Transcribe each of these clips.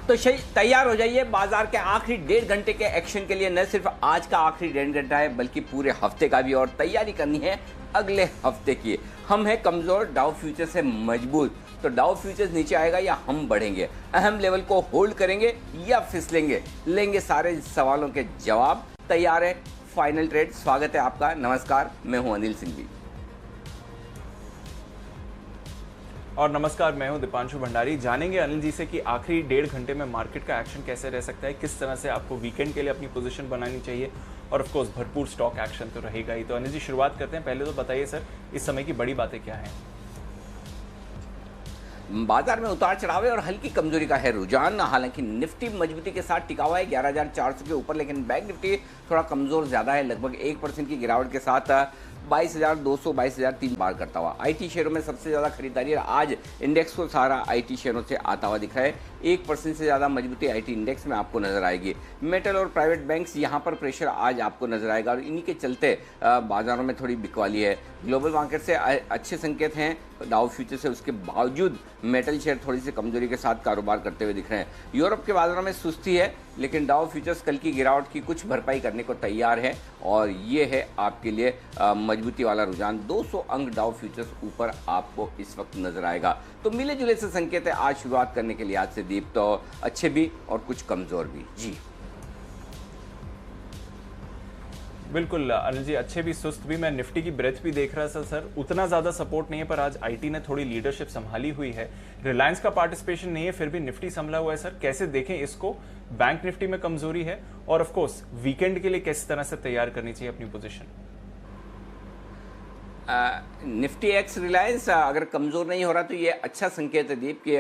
तो तैयार हो जाइए बाजार के आखिरी 1.5 घंटे के एक्शन के लिए। न सिर्फ आज का आखिरी 1.5 घंटा है बल्कि पूरे हफ्ते का भी, और तैयारी करनी है अगले हफ्ते की। हम हैं कमजोर, डाउ फ्यूचर से मजबूत। तो डाउ फ्यूचर्स नीचे आएगा या हम बढ़ेंगे? अहम लेवल को होल्ड करेंगे या फिसलेंगे? लेंगे सारे सवालों के जवाब। तैयार है फाइनल ट्रेड। स्वागत है आपका। नमस्कार, मैं हूं अनिल सिंघवी। और नमस्कार, मैं हूं दीपांशु भंडारी। जानेंगे अनिल जी से कि आखिरी 1.5 घंटे में मार्केट का एक्शन कैसे रह सकता है, किस तरह से आपको वीकेंड के लिए अपनी पोजीशन बनानी चाहिए, और ऑफ कोर्स भरपूर स्टॉक एक्शन तो रहेगा ही। तो अनिल जी, शुरुआत करते हैं। पहले तो बताइए सर, इस समय की बड़ी बातें क्या हैं? बाजार में उतार चढ़ाव और हल्की कमजोरी का है रुझान। हालांकि निफ्टी मजबूती के साथ टिका हुआ है 11,400 के ऊपर, लेकिन बैंक निफ्टी थोड़ा कमजोर ज्यादा है, लगभग 1% की गिरावट के साथ 22,200 22,003 बार करता हुआ। आईटी शेयरों में सबसे ज्यादा खरीदारी है। आज इंडेक्स को सहारा आईटी शेयरों से आता हुआ दिख रहा है। 1% से ज्यादा मजबूती आईटी इंडेक्स में आपको नजर आएगी। मेटल और प्राइवेट बैंक्स यहां पर प्रेशर आज आपको नजर आएगा, और इन्हीं के चलते बाजारों में थोड़ी बिकवाली है। ग्लोबल मार्केट से अच्छे संकेत हैं डाउ फ्यूचर से, उसके बावजूद मेटल शेयर थोड़ी सी कमजोरी के साथ कारोबार करते हुए दिख रहे हैं। यूरोप के बाजारों में सुस्ती है, लेकिन डाउ फ्यूचर्स कल की गिरावट की कुछ भरपाई करने को तैयार है, और ये है आपके लिए मजबूती वाला रुझान। 200 अंक डाउ फ्यूचर्स ऊपर आपको इस वक्त नजर आएगा। तो मिले जुले से संकेत है आज शुरुआत करने के लिए। आज से दीप तो अच्छे भी और कुछ कमजोर भी। जी बिल्कुल अनिल जी, अच्छे भी सुस्त भी। मैं निफ्टी की ब्रेथ भी देख रहा था सर, उतना ज्यादा सपोर्ट नहीं है, पर आज आईटी ने थोड़ी लीडरशिप संभाली हुई है। रिलायंस का पार्टिसिपेशन नहीं है, फिर भी निफ्टी संभला हुआ है सर। कैसे देखें इसको? बैंक निफ्टी में कमजोरी है, और ऑफ कोर्स वीकेंड के लिए किस तरह से तैयार करनी चाहिए अपनी पोजीशन? निफ्टी एक्स रिलायंस अगर कमज़ोर नहीं हो रहा तो ये अच्छा संकेत है दीप कि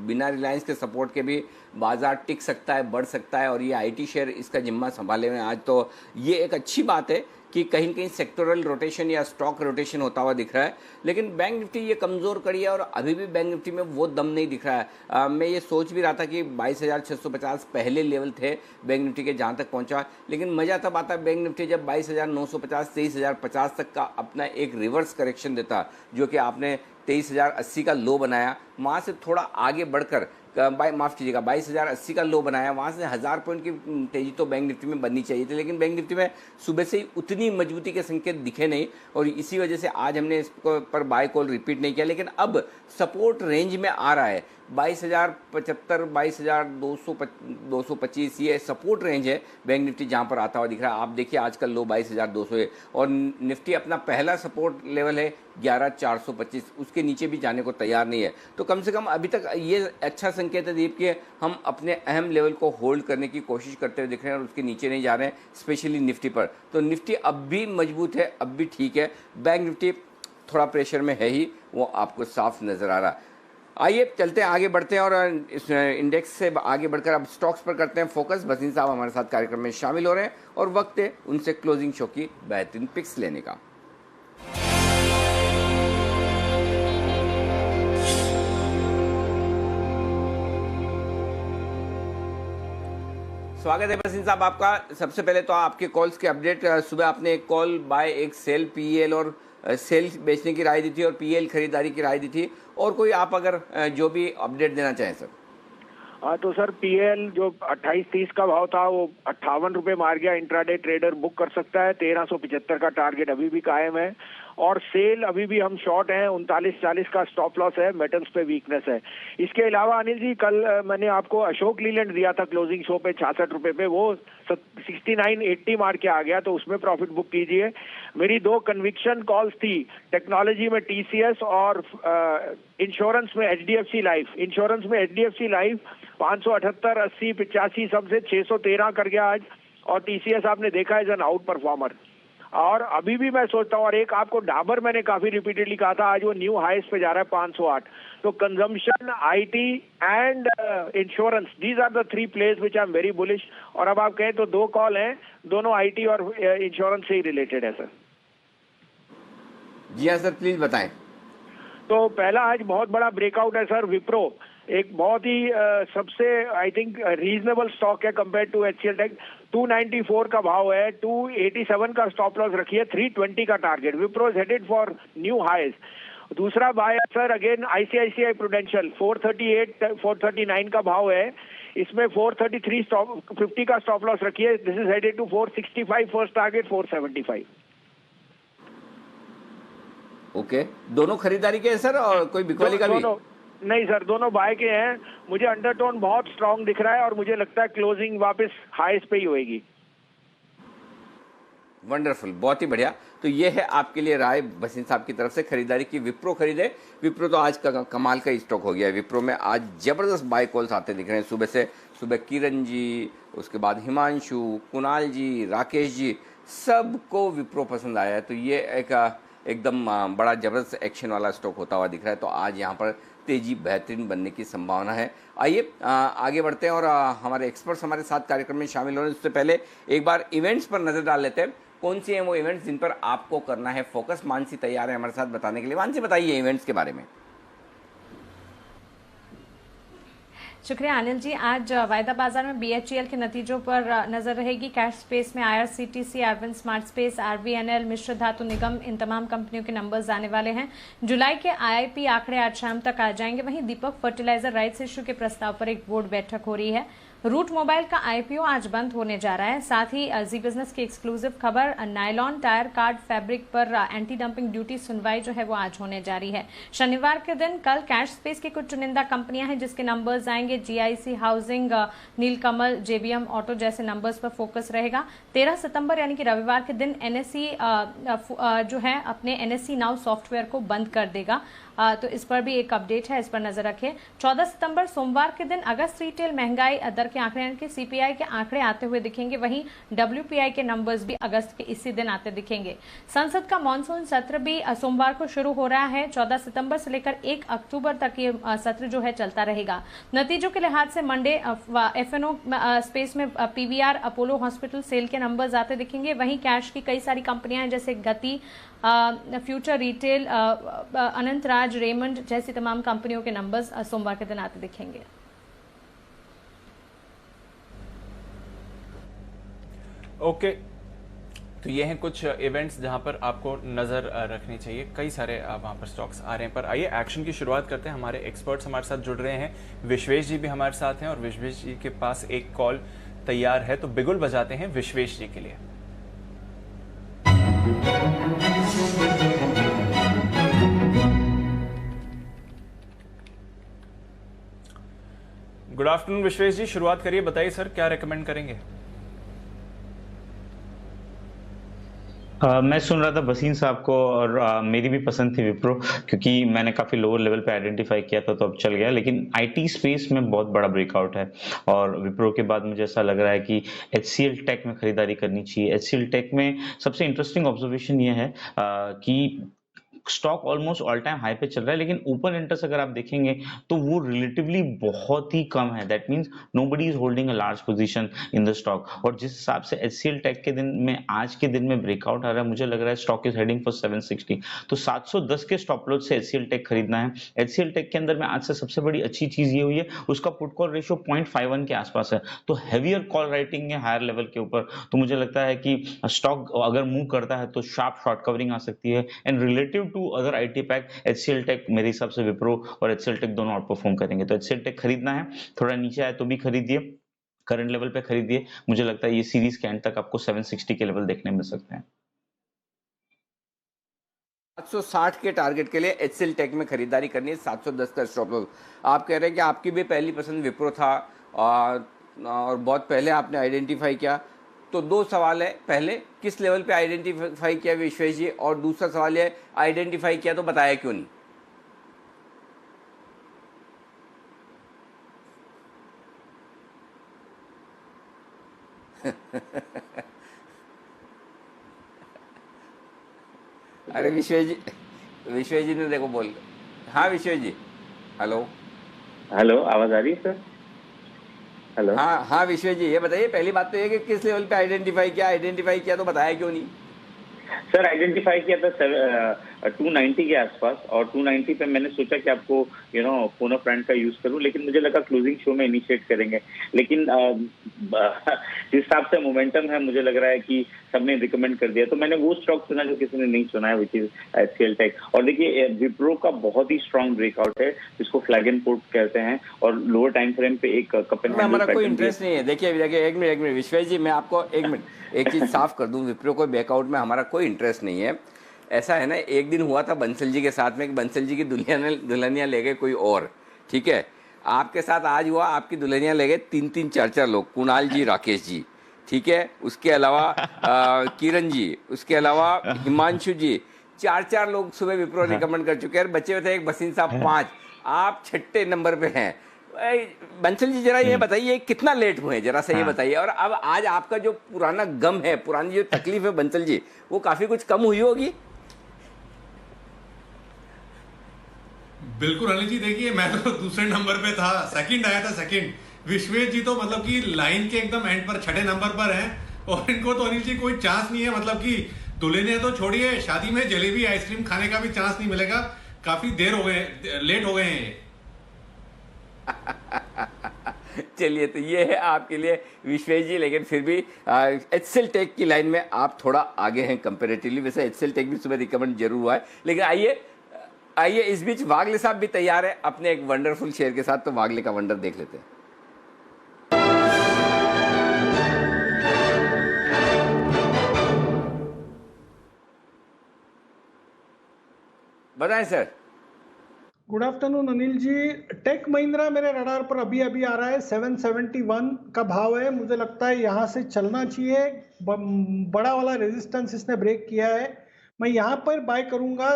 बिना रिलायंस के सपोर्ट के भी बाजार टिक सकता है, बढ़ सकता है, और ये आईटी शेयर इसका जिम्मा संभाले हुए आज। तो ये एक अच्छी बात है कि कहीं न कहीं सेक्टोरल रोटेशन या स्टॉक रोटेशन होता हुआ दिख रहा है। लेकिन बैंक निफ्टी ये कमज़ोर कड़ी है, और अभी भी बैंक निफ्टी में वो दम नहीं दिख रहा है। मैं ये सोच भी रहा था कि 22,650 पहले लेवल थे बैंक निफ्टी के, जहाँ तक पहुँचा। लेकिन मज़ा तब आता बैंक निफ्टी जब 22,950 23,050 तक का अपना एक रिवर्स करेक्शन देता, जो कि आपने 23,080 का लो बनाया। वहाँ से थोड़ा आगे बढ़कर माफ़ कीजिएगा 22,080 का लो बनाया। वहाँ से 1000 पॉइंट की तेज़ी तो बैंक निफ्टी में बननी चाहिए थी, लेकिन बैंक निफ्टी में सुबह से ही उतनी मजबूती के संकेत दिखे नहीं, और इसी वजह से आज हमने इस पर बाय कॉल रिपीट नहीं किया। लेकिन अब सपोर्ट रेंज में आ रहा है। 22,075 22,225 ये सपोर्ट रेंज है बैंक निफ्टी जहां पर आता हुआ दिख रहा है। आप देखिए आज का लो 22,200 है, और निफ्टी अपना पहला सपोर्ट लेवल है 11,425, उसके नीचे भी जाने को तैयार नहीं है। तो कम से कम अभी तक ये अच्छा संकेत है दीप कि हम अपने अहम लेवल को होल्ड करने की कोशिश करते हुए दिख रहे हैं, और उसके नीचे नहीं जा रहे हैं, स्पेशली निफ्टी पर। तो निफ्टी अब भी मजबूत है, अब भी ठीक है। बैंक निफ्टी थोड़ा प्रेशर में है ही, वो आपको साफ नजर आ रहा है। आइए चलते हैं, आगे बढ़ते हैं, और इस इंडेक्स से आगे बढ़कर अब स्टॉक्स पर करते हैं फोकस। भसीन साहब हमारे साथ कार्यक्रम में शामिल हो रहे हैं, और वक्त है उनसे क्लोजिंग शो की बेहतरीन पिक्स लेने का। स्वागत है भसीन साहब आपका। सबसे पहले तो आपके कॉल्स के अपडेट। सुबह आपने एक कॉल बाय, एक सेल, पीएल और सेल बेचने की राय दी थी, और पीएल खरीदारी की राय दी थी। और कोई आप अगर जो भी अपडेट देना चाहें सर। तो सर पीएल जो 28-30 का भाव था वो 58 रुपए मार गया। इंट्राडे ट्रेडर बुक कर सकता है। 1375 का टारगेट अभी भी कायम है, और सेल अभी भी हम शॉर्ट हैं। 39-40 का स्टॉप लॉस है। मेटल्स पे वीकनेस है। इसके अलावा अनिल जी, कल मैंने आपको अशोक लीलैंड दिया था क्लोजिंग शो पे 66 रुपए पे, वो 69.80 मार के आ गया, तो उसमें प्रॉफिट बुक कीजिए। मेरी 2 कन्विक्शन कॉल्स थी, टेक्नोलॉजी में टीसीएस और इंश्योरेंस में एचडीएफसी लाइफ। इंश्योरेंस में एचडीएफसी लाइफ 578, 80, 85 सबसे 613 कर गया आज, और टीसीएस आपने देखा इज एन आउट परफॉर्मर। और अभी भी मैं सोचता हूँ, और एक आपको डाबर मैंने काफी रिपीटेडली कहा था, आज वो न्यू हाईस पे जा रहा है 508। तो consumption, IT and insurance, these are the 3 place which I am very bullish. और अब आप कहें तो 2 कॉल हैं, दोनों आईटी और इंश्योरेंस से ही रिलेटेड है सर। जी हाँ सर, प्लीज बताएं। तो पहला आज बहुत बड़ा ब्रेकआउट है सर, विप्रो। एक बहुत ही सबसे आई थिंक रीजनेबल स्टॉक है कंपेयर टू एचसीएल टेक। 294 का भाव है, 287 का स्टॉप लॉस रखिए, 320 का target. Wipro is headed for new highs. दूसरा buy sir again ICICI Prudential 438 439 का भाव है, इसमें 433 50 का स्टॉप लॉस रखिए। This is headed to 465, first target 475। Okay, दोनों खरीदारी के हैं सर और कोई बिकवाली का भी? दोनों नहीं सर, दोनों बाय के हैं। मुझे अंडरटोन बहुत स्ट्रांग दिख रहा है और मुझे लगता है क्लोजिंग वापस हाईस पे ही होएगी। वंडरफुल, बहुत ही बढ़िया। तो ये है आपके लिए राय भसीन साहब की तरफ से खरीदारी की। विप्रो खरीदे, विप्रो तो आज का कमाल का स्टॉक हो गया है। विप्रो में आज जबरदस्त बाय कॉल्स आते दिख रहे हैं सुबह से। सुबह किरण जी, उसके बाद हिमांशु, कुणाल जी, राकेश जी, सबको विप्रो पसंद आया है। तो ये एकदम बड़ा जबरदस्त एक्शन वाला स्टॉक होता हुआ दिख रहा है। तो आज यहाँ पर तेजी बेहतरीन बनने की संभावना है। आइए आगे बढ़ते हैं और हमारे एक्सपर्ट्स हमारे साथ कार्यक्रम में शामिल होने से पहले एक बार इवेंट्स पर नजर डाल लेते हैं। कौन सी हैं वो इवेंट्स जिन पर आपको करना है फोकस? मानसी तैयार है हमारे साथ बताने के लिए। मानसी, बताइए इवेंट्स के बारे में। शुक्रिया अनिल जी। आज वायदा बाजार में बीएचईएल के नतीजों पर नजर रहेगी। कैश स्पेस में आईआरसीटीसी, अरविंद स्मार्ट स्पेस, आरवीएनएल, मिश्र धातु निगम, इन तमाम कंपनियों के नंबर्स आने वाले हैं। जुलाई के आईआईपी आंकड़े आज शाम तक आ जाएंगे। वहीं दीपक फर्टिलाइजर राइट्स इश्यू के प्रस्ताव पर एक बोर्ड बैठक हो रही है। रूट मोबाइल का आईपीओ आज बंद होने जा रहा है। साथ ही जी बिजनेस की एक्सक्लूसिव खबर, नायलॉन टायर कार्ड फैब्रिक पर एंटी डंपिंग ड्यूटी सुनवाई जो है वो आज होने जा रही है। शनिवार के दिन कल कैश स्पेस की कुछ चुनिंदा कंपनियां हैं जिसके नंबर्स आएंगे। जीआईसी हाउसिंग, नीलकमल, जेबीएम ऑटो जैसे नंबर्स पर फोकस रहेगा। 13 सितंबर यानी कि रविवार के दिन एनएसई जो है अपने एनएसई नाउ सॉफ्टवेयर को बंद कर देगा। तो इस पर भी एक अपडेट है, इस पर नजर रखें। 14 सितंबर सोमवार के दिन अगस्त रिटेल महंगाई दर के आंकड़े यानी कि सीपीआई के आंकड़े आते हुए दिखेंगे। वहीं डब्ल्यूपीआई के नंबर्स भी अगस्त के इसी दिन आते दिखेंगे। संसद का मानसून सत्र भी सोमवार को शुरू हो रहा है। 14 सितंबर से लेकर 1 अक्टूबर तक ये सत्र जो है चलता रहेगा। नतीजों के लिहाज से मंडे एफएनओ स्पेस में पीवीआर, अपोलो हॉस्पिटल, सेल के नंबर्स आते दिखेंगे। वहीं कैश की कई सारी कंपनियां हैं जैसे गति, फ्यूचर रिटेल, अनंतराज, रेमंड जैसी तमाम कंपनियों के नंबर्स सोमवार के दिन आते दिखेंगे। ओके, तो ये हैं कुछ इवेंट्स जहां पर आपको नजर रखनी चाहिए। कई सारे वहां पर स्टॉक्स आ रहे हैं, पर आइए एक्शन की शुरुआत करते हैं। हमारे एक्सपर्ट्स हमारे साथ जुड़ रहे हैं। विश्वेश जी भी हमारे साथ हैं और विश्वेश जी के पास एक कॉल तैयार है, तो बिगुल बजाते हैं विश्वेश जी के लिए। गुड आफ्टरनून विश्वेश जी, शुरुआत करिए, बताइए सर क्या रेकमेंड करेंगे? मैं सुन रहा था वसीम साहब को और मेरी भी पसंद थी विप्रो, क्योंकि मैंने काफी लोअर लेवल पे आइडेंटिफाई किया था तो अब चल गया। लेकिन आईटी स्पेस में बहुत बड़ा ब्रेकआउट है और विप्रो के बाद मुझे ऐसा लग रहा है कि एचसीएल टेक में खरीदारी करनी चाहिए। एचसीएल टेक में सबसे इंटरेस्टिंग ऑब्जर्वेशन ये है कि stock almost all time high पे चल रहा है, लेकिन ओपन इंटरेस्ट अगर आप देखेंगे तो वो रिलेटिवली बहुत ही कम है। That means nobody is holding a large position in the stock. और जिस हिसाब से एचसीएल टेक के दिन में आज के दिन में ब्रेकआउट आ रहा है, मुझे लग रहा है स्टॉक इज हेडिंग फॉर 760। तो 710 के स्टॉप लॉस से एचसीएल टेक खरीदना है। एचसीएल टेक के अंदर में आज से सबसे बड़ी अच्छी चीज ये हुई है उसका पुट कॉल रेशियो 0.51 के आसपास है। तो हैवियर कॉल राइटिंग है हायर लेवल के ऊपर। तो मुझे लगता है कि स्टॉक अगर मूव करता है तो शार्प शॉर्ट कवरिंग आ सकती है। And relative to other IT pack, HCL tech मेरे हिसाब से विप्रो और एचसीएल टेक दोनों आउट परफॉर्म करेंगे। तो एचसीएल टेक खरीदना है, थोड़ा नीचे आए तो भी खरीदिए, करंट लेवल पे खरीदिए। मुझे लगता है ये सीरीज के एंड तक आपको 760 के लेवल देखने मिल सकते हैं। 760 के टारगेट के लिए एचसीएल टेक में खरीदारी करनी है। 710 का स्टॉप लॉस। आप कह रहे हैं कि आपकी भी पहली पसंद विप्रो था और बहुत पहले आपने आइडेंटिफाई किया। तो दो सवाल है, पहले किस लेवल पे आइडेंटिफाई किया विश्वेश जी, और दूसरा सवाल है आइडेंटिफाई किया तो बताया क्यों नहीं? अरे विश्वेश जी ने देखो बोल। हाँ विश्वेश जी, हेलो हेलो, आवाज आ रही है सर? हेलो। हाँ विश्वेश जी, ये बताइए, पहली बात तो ये कि किस लेवल पे आइडेंटिफाई किया तो बताया क्यों नहीं? सर आइडेंटिफाई किया था 290 के आसपास, और 290 पे मैंने सोचा कि आपको फोन ऑफ फ्रेंड का यूज करूं, लेकिन मुझे लगा क्लोजिंग शो में इनिशिएट करेंगे। लेकिन जिस हिसाब से मोमेंटम है, मुझे लग रहा है कि सबने रिकमेंड कर दिया, तो मैंने वो स्टॉक चुना जो किसी ने नहीं चुना है, विच इज एचसीएल टेक। और देखिए विप्रो का बहुत ही स्ट्रांग ब्रेकआउट है, जिसको फ्लैग एंड पोर्ट कहते हैं, और लोअर टाइम फ्रेम पे एक कप एंड हमारा कोई इंटरेस्ट नहीं है। देखिए एक मिनट विश्वेश जी, मैं आपको एक चीज साफ कर दूं, विप्रो को बैकआउट में हमारा कोई इंटरेस्ट नहीं है। ऐसा है ना, एक दिन हुआ था बंसल जी के साथ में कि बंसल जी की दुल्हनियां ले गए कोई और, ठीक है। आपके साथ आज हुआ, आपकी दुल्हनियां ले गए 3-3, 4-4 लोग, कुणाल जी, राकेश जी, ठीक है, उसके अलावा किरण जी, उसके अलावा हिमांशु जी, 4-4 लोग सुबह विप्रो रिकमेंड कर चुके हैं। बच्चे थे एक बसीन साहब 5, आप 6ठे नंबर पे हैं। बंसल जी जरा ये बताइए कितना लेट हुए, जरा सा ये बताइए। और अब आज आपका जो पुराना गम है, पुरानी जो तकलीफ है बंसल जी, वो काफी कुछ कम हुई होगी। बिल्कुल अनिल जी, देखिए मैं तो दूसरे नंबर पे था, सेकंड आया था सेकंड। विश्वेश जी तो मतलब कि लाइन के एकदम एंड पर 6ठे नंबर पर हैं, और इनको तो अनिल जी कोई चांस नहीं है। मतलब कि दुल्हनिया तो छोड़िए, शादी में जलेबी आइसक्रीम खाने का भी चांस नहीं मिलेगा। काफी देर हो गए, लेट हो गए हैं। चलिए, तो ये है आपके लिए विश्वेश जी, लेकिन फिर भी एचसीएल टेक की लाइन में आप थोड़ा आगे हैं कंपेरेटिवली। वैसे एचसीएल टेक भी सुबह रिकमेंड जरूर हुआ है, लेकिन आइए इस बीच वागले साहब भी तैयार है अपने एक वंडरफुल शेयर के साथ, तो वागले का वंडर देख लेते हैं। बताएं sir. Good afternoon Anil ji. Take Mahindra मेरे रडार पर अभी आ रहा है, 771 का भाव है। मुझे लगता है यहाँ से चलना चाहिए, बड़ा वाला रेजिस्टेंस इसने ब्रेक किया है। मैं यहाँ पर बाय करूंगा,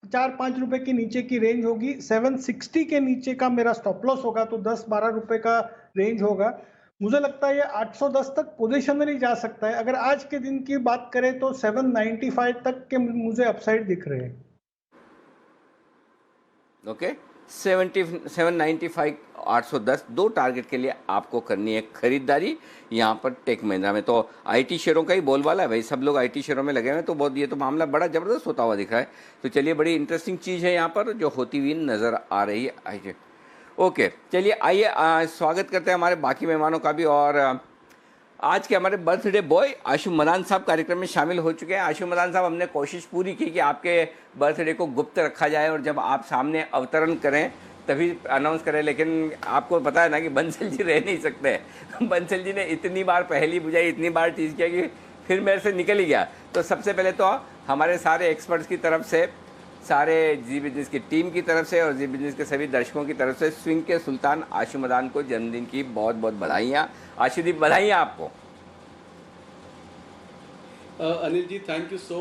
4-5 रुपए के नीचे की रेंज होगी। 760 के नीचे का मेरा स्टॉप लॉस होगा, तो 10-12 रुपए का रेंज होगा। मुझे लगता है ये 810 तक पोजिशनली जा सकता है। अगर आज के दिन की बात करें तो 795 तक के मुझे अपसाइड दिख रहे हैं। ओके, 795, 810, 2 टारगेट के लिए आपको करनी है खरीदारी यहाँ पर टेक महिंद्रा में। तो आईटी शेयरों का ही बोलबाला है भाई, सब लोग आईटी शेयरों में लगे हुए हैं, तो बहुत ये तो मामला बड़ा जबरदस्त होता हुआ दिख रहा है। तो चलिए, बड़ी इंटरेस्टिंग चीज़ है यहाँ पर जो होती हुई नजर आ रही है। ओके, चलिए आइए स्वागत करते हैं हमारे बाकी मेहमानों का भी। और आज के हमारे बर्थडे बॉय आशु मदान साहब कार्यक्रम में शामिल हो चुके हैं। आशु मदान साहब, हमने कोशिश पूरी की कि आपके बर्थडे को गुप्त रखा जाए और जब आप सामने अवतरण करें तभी अनाउंस करें, लेकिन आपको पता है ना कि बंसल जी रह नहीं सकते। बंसल जी ने इतनी बार पहेली बुझाई, इतनी बार टीज किया कि फिर मेरे से निकल ही गया। तो सबसे पहले तो हमारे सारे एक्सपर्ट्स की तरफ से, सारे जी बिजनेस की टीम की तरफ से और जी बिजनेस के सभी दर्शकों की तरफ से स्विंग के सुल्तान आशु मदान को जन्मदिन की बहुत बहुत बधाइयाँ। आशुदीप, बधाइयाँ आपको। Anil ji, thank you so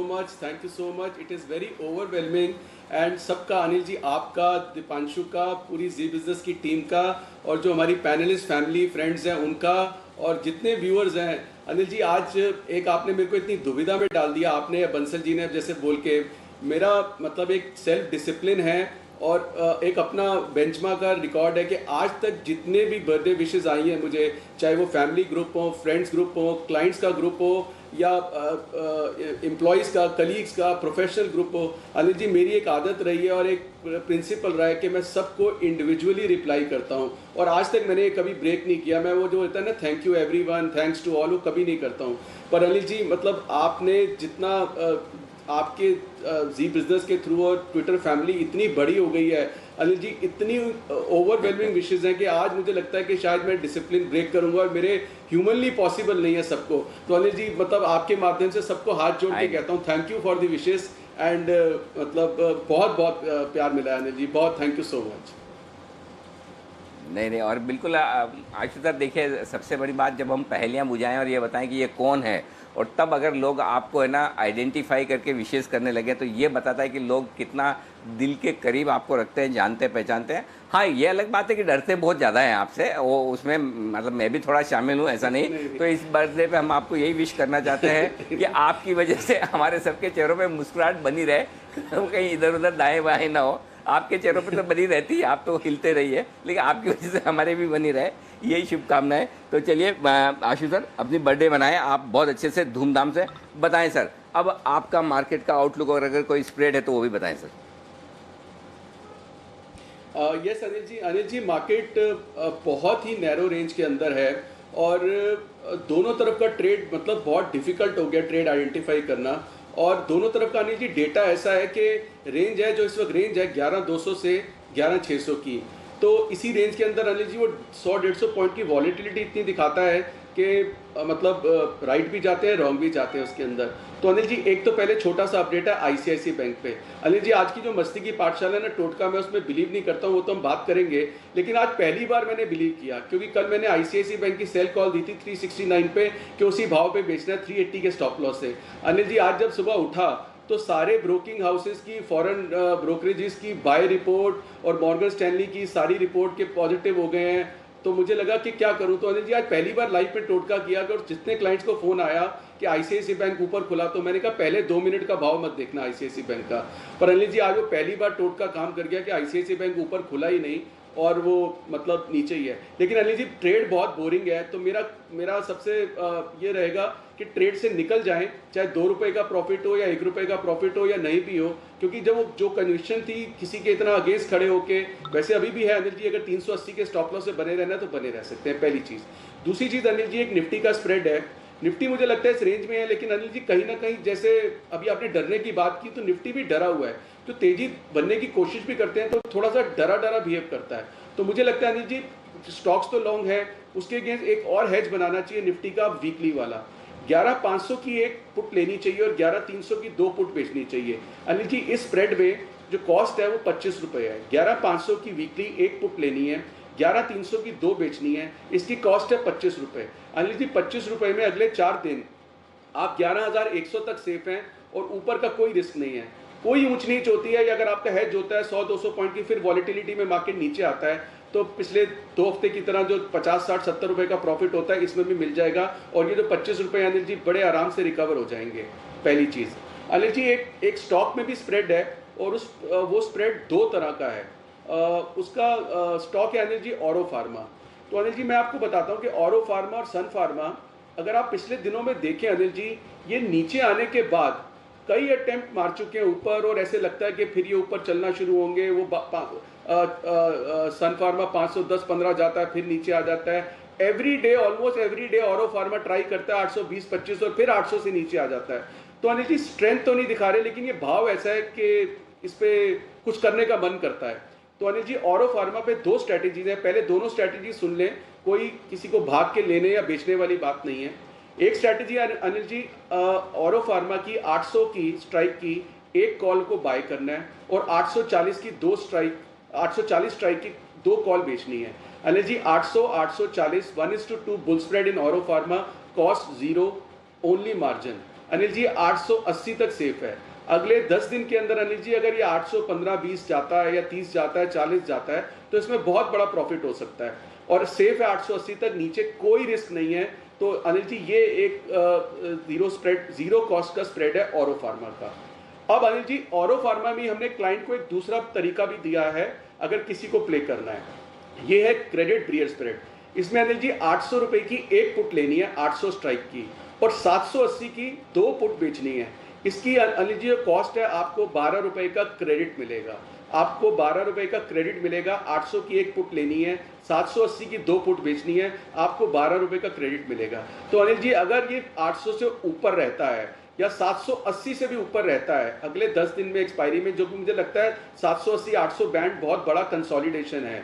much. It is very overwhelming and सबका, अनिल जी आपका, दीपांशु का, पूरी जी बिजनेस की टीम का, और जो हमारी पैनलिस्ट फैमिली फ्रेंड्स हैं उनका, और जितने व्यूअर्स हैं। अनिल जी, आज एक आपने मेरे को इतनी दुविधा में डाल दिया, आपने बंसल जी ने जैसे बोल के। मेरा मतलब एक सेल्फ डिसिप्लिन है और एक अपना बेंचमार्क का रिकॉर्ड है कि आज तक जितने भी बर्थडे विशेस आई हैं मुझे, चाहे वो फैमिली ग्रुप हो, फ्रेंड्स ग्रुप हो, क्लाइंट्स का ग्रुप हो, या एम्प्लॉयज़ का, कलीग्स का, प्रोफेशनल ग्रुप हो, अनिल जी मेरी एक आदत रही है और एक प्रिंसिपल रहा है कि मैं सबको इंडिविजुअली रिप्लाई करता हूं, और आज तक मैंने कभी ब्रेक नहीं किया। मैं वो जो होता है ना, thank you everyone, thanks to all, वो कभी नहीं करता हूं। पर अनिल जी, मतलब आपने जितना आपके जी बिजनेस के थ्रू और ट्विटर फैमिली इतनी बड़ी हो गई है अनिल जी, इतनी ओवरवेलमिंग विशेज़ हैं कि आज मुझे लगता है कि शायद मैं डिसिप्लिन ब्रेक करूंगा, और मेरे ह्यूमनली पॉसिबल नहीं है सबको। तो अनिल जी, मतलब आपके माध्यम से सबको हाथ जोड़ के कहता हूं thank you for the wishes and मतलब बहुत बहुत प्यार मिला है अनिल जी, बहुत थैंक यू सो मच। नहीं, और बिल्कुल आशु सर, देखिए सबसे बड़ी बात, जब हम पहेलियाँ बुझाएं और ये बताएं कि ये कौन है, और तब अगर लोग आपको है ना आइडेंटिफाई करके विशेष करने लगे, तो ये बताता है कि लोग कितना दिल के करीब आपको रखते हैं, जानते पहचानते हैं। हाँ, ये अलग बात है कि डरते बहुत ज़्यादा हैं आपसे, वो उसमें मतलब मैं भी थोड़ा शामिल हूँ, ऐसा नहीं। तो इस बर्थडे पे हम आपको यही विश करना चाहते हैं कि आपकी वजह से हमारे सबके चेहरों पे मुस्कुराहट बनी रहे, कहीं इधर उधर दाएँ बाएँ ना हो। आपके चेहरों पे तो बनी रहती है, आप तो हिलते रहिए, लेकिन आपकी वजह से हमारे भी बनी रहे, यही शुभकामनाएं। तो चलिए आशु सर, अपनी बर्थडे मनाएं आप बहुत अच्छे से, धूमधाम से। बताएं सर, अब आपका मार्केट का आउटलुक और अगर कोई स्प्रेड है तो वो भी बताएं sir. Yes Anil ji market बहुत ही नैरो रेंज के अंदर है और दोनों तरफ का ट्रेड मतलब बहुत डिफिकल्ट हो गया ट्रेड आइडेंटिफाई करना। और दोनों तरफ का अनिल जी डेटा ऐसा है कि रेंज है जो इस वक्त रेंज है 11,200 से 11,600 की, तो इसी रेंज के अंदर अनिल जी वो 100-150 पॉइंट की वॉलेटिलिटी इतनी दिखाता है कि मतलब राइट भी जाते हैं रॉन्ग भी जाते हैं उसके अंदर। तो अनिल जी एक तो पहले छोटा सा अपडेट है आईसीआईसी बैंक पे। अनिल जी आज की जो मस्ती की पाठशाला है ना टोटका, मैं उसमें बिलीव नहीं करता हूँ, वो तो हम बात करेंगे, लेकिन आज पहली बार मैंने बिलीव किया क्योंकि कल मैंने आईसीआईसी बैंक की सेल कॉल दी थी 369 पे कि उसी भाव पे बेचना है 380 के स्टॉप लॉस से। अनिल जी आज जब सुबह उठा तो सारे ब्रोकिंग हाउसेस की, फॉरेन ब्रोकरेजेस की बाय रिपोर्ट और मॉर्गन स्टैनली की सारी रिपोर्ट के पॉजिटिव हो गए हैं। तो मुझे लगा कि क्या करूं, तो अनिल जी आज पहली बार लाइव पे टोटका किया और जितने क्लाइंट्स को फोन आया कि आईसीआईसी बैंक ऊपर खुला तो मैंने कहा पहले 2 मिनट का भाव मत देखना आईसीआईसी बैंक का। पर अनिल जी आज वो पहली बार टोटका काम कर गया कि आईसीआईसी बैंक ऊपर खुला ही नहीं और वो मतलब नीचे ही है। लेकिन अनिल जी ट्रेड बहुत बोरिंग है, तो मेरा सबसे ये रहेगा कि ट्रेड से निकल जाएं, चाहे 2 रुपए का प्रॉफिट हो या 1 रुपए का प्रॉफिट हो या नहीं भी हो, क्योंकि जब वो जो कन्विक्शन थी किसी के इतना अगेंस्ट खड़े होके, वैसे अभी भी है अनिल जी, अगर 380 के स्टॉप लॉस से बने रहना तो बने रह सकते हैं, पहली चीज़। दूसरी चीज़ अनिल जी एक निफ्टी का स्प्रेड है, निफ्टी मुझे लगता है इस रेंज में है, लेकिन अनिल जी कहीं ना कहीं जैसे अभी आपने डरने की बात की तो निफ्टी भी डरा हुआ है, तो तेजी बनने की कोशिश भी करते हैं तो थोड़ा सा डरा बिहेव करता है। तो मुझे लगता है अनिल जी स्टॉक्स तो लॉन्ग है, उसके अगेंस्ट एक और हेज बनाना चाहिए निफ्टी का वीकली वाला। 11,500 की एक पुट लेनी चाहिए और 11,300 की 2 पुट बेचनी चाहिए। अनिल जी इस स्प्रेड में जो कॉस्ट है वो 25 रुपये है। 11,500 की वीकली एक पुट लेनी है, 11,300 की 2 बेचनी है, इसकी कॉस्ट है 25 रुपये। अनिल जी 25 रुपये में अगले 4 दिन आप 11,100 तक सेफ हैं और ऊपर का कोई रिस्क नहीं है, कोई ऊंच नीच होती है या अगर आपका हेज होता है 100-200 पॉइंट की, फिर वॉलेटिलिटी में मार्केट नीचे आता है तो पिछले 2 हफ्ते की तरह जो 50, 60, 70 रुपए का प्रॉफिट होता है इसमें भी मिल जाएगा और ये जो 25 रुपए अनिल जी बड़े आराम से रिकवर हो जाएंगे। पहली चीज़ अनिल जी एक स्टॉक में भी स्प्रेड है और वो स्प्रेड 2 तरह का है। उसका स्टॉक है अनिल जी ऑरो फार्मा। तो अनिल जी मैं आपको बताता हूँ कि ऑरो फार्मा और सन फार्मा अगर आप पिछले दिनों में देखें अनिल जी, ये नीचे आने के बाद कई अटेम्प्ट मार चुके हैं ऊपर और ऐसे लगता है कि फिर ये ऊपर चलना शुरू होंगे। वो सन फार्मा 510-15 जाता है, फिर नीचे आ जाता है। Every day, almost every day Auro pharma try करता है 820-25 और फिर 800 से नीचे आ जाता है। तो अनिल जी स्ट्रेंथ तो नहीं दिखा रहे, लेकिन ये भाव ऐसा है कि इस पे कुछ करने का मन करता है। तो अनिल जी ऑरो फार्मा पे 2 स्ट्रैटेजीज है, पहले दोनों स्ट्रैटेजी सुन लें, कोई किसी को भाग के लेने या बेचने वाली बात नहीं है। एक स्ट्रैटेजी अनिल जी ऑरो फार्मा की 800 की स्ट्राइक की एक कॉल को बाय करना है और 840 की 2 स्ट्राइक, 840 स्ट्राइक की 2 कॉल बेचनी है। Anil ji 800-840 1:2 bull spread in Auro pharma, cost 0, only margin. Anil ji 880 तक सेफ है। अगले 10 दिन के अंदर अनिल जी अगर ये 815-20 जाता है या 30 जाता है, 40 जाता है तो इसमें बहुत बड़ा प्रॉफिट हो सकता है और सेफ है 880 तक, नीचे कोई रिस्क नहीं है। तो अनिल जी ये एक जीरो कॉस्ट का स्प्रेड है ऑरो फार्मा का। अब अनिल जी ऑरो फार्मा में हमने क्लाइंट को एक दूसरा तरीका भी दिया है अगर किसी को प्ले करना है, ये है क्रेडिट ब्रियर स्प्रेड। इसमें अनिल जी 800 रुपए की एक पुट लेनी है 800 स्ट्राइक की और 780 की 2 पुट बेचनी है। इसकी अनिल जी कॉस्ट है आपको 12 रुपए का क्रेडिट मिलेगा, आपको 12 रुपए का क्रेडिट मिलेगा। 800 की एक पुट लेनी है, 780 की 2 पुट बेचनी है, आपको 12 रुपए का क्रेडिट मिलेगा। तो अनिल जी अगर ये 800 से ऊपर रहता है या 780 से भी ऊपर रहता है अगले 10 दिन में एक्सपायरी में, जो कि मुझे लगता है 780-800 बैंड बहुत बड़ा कंसोलिडेशन है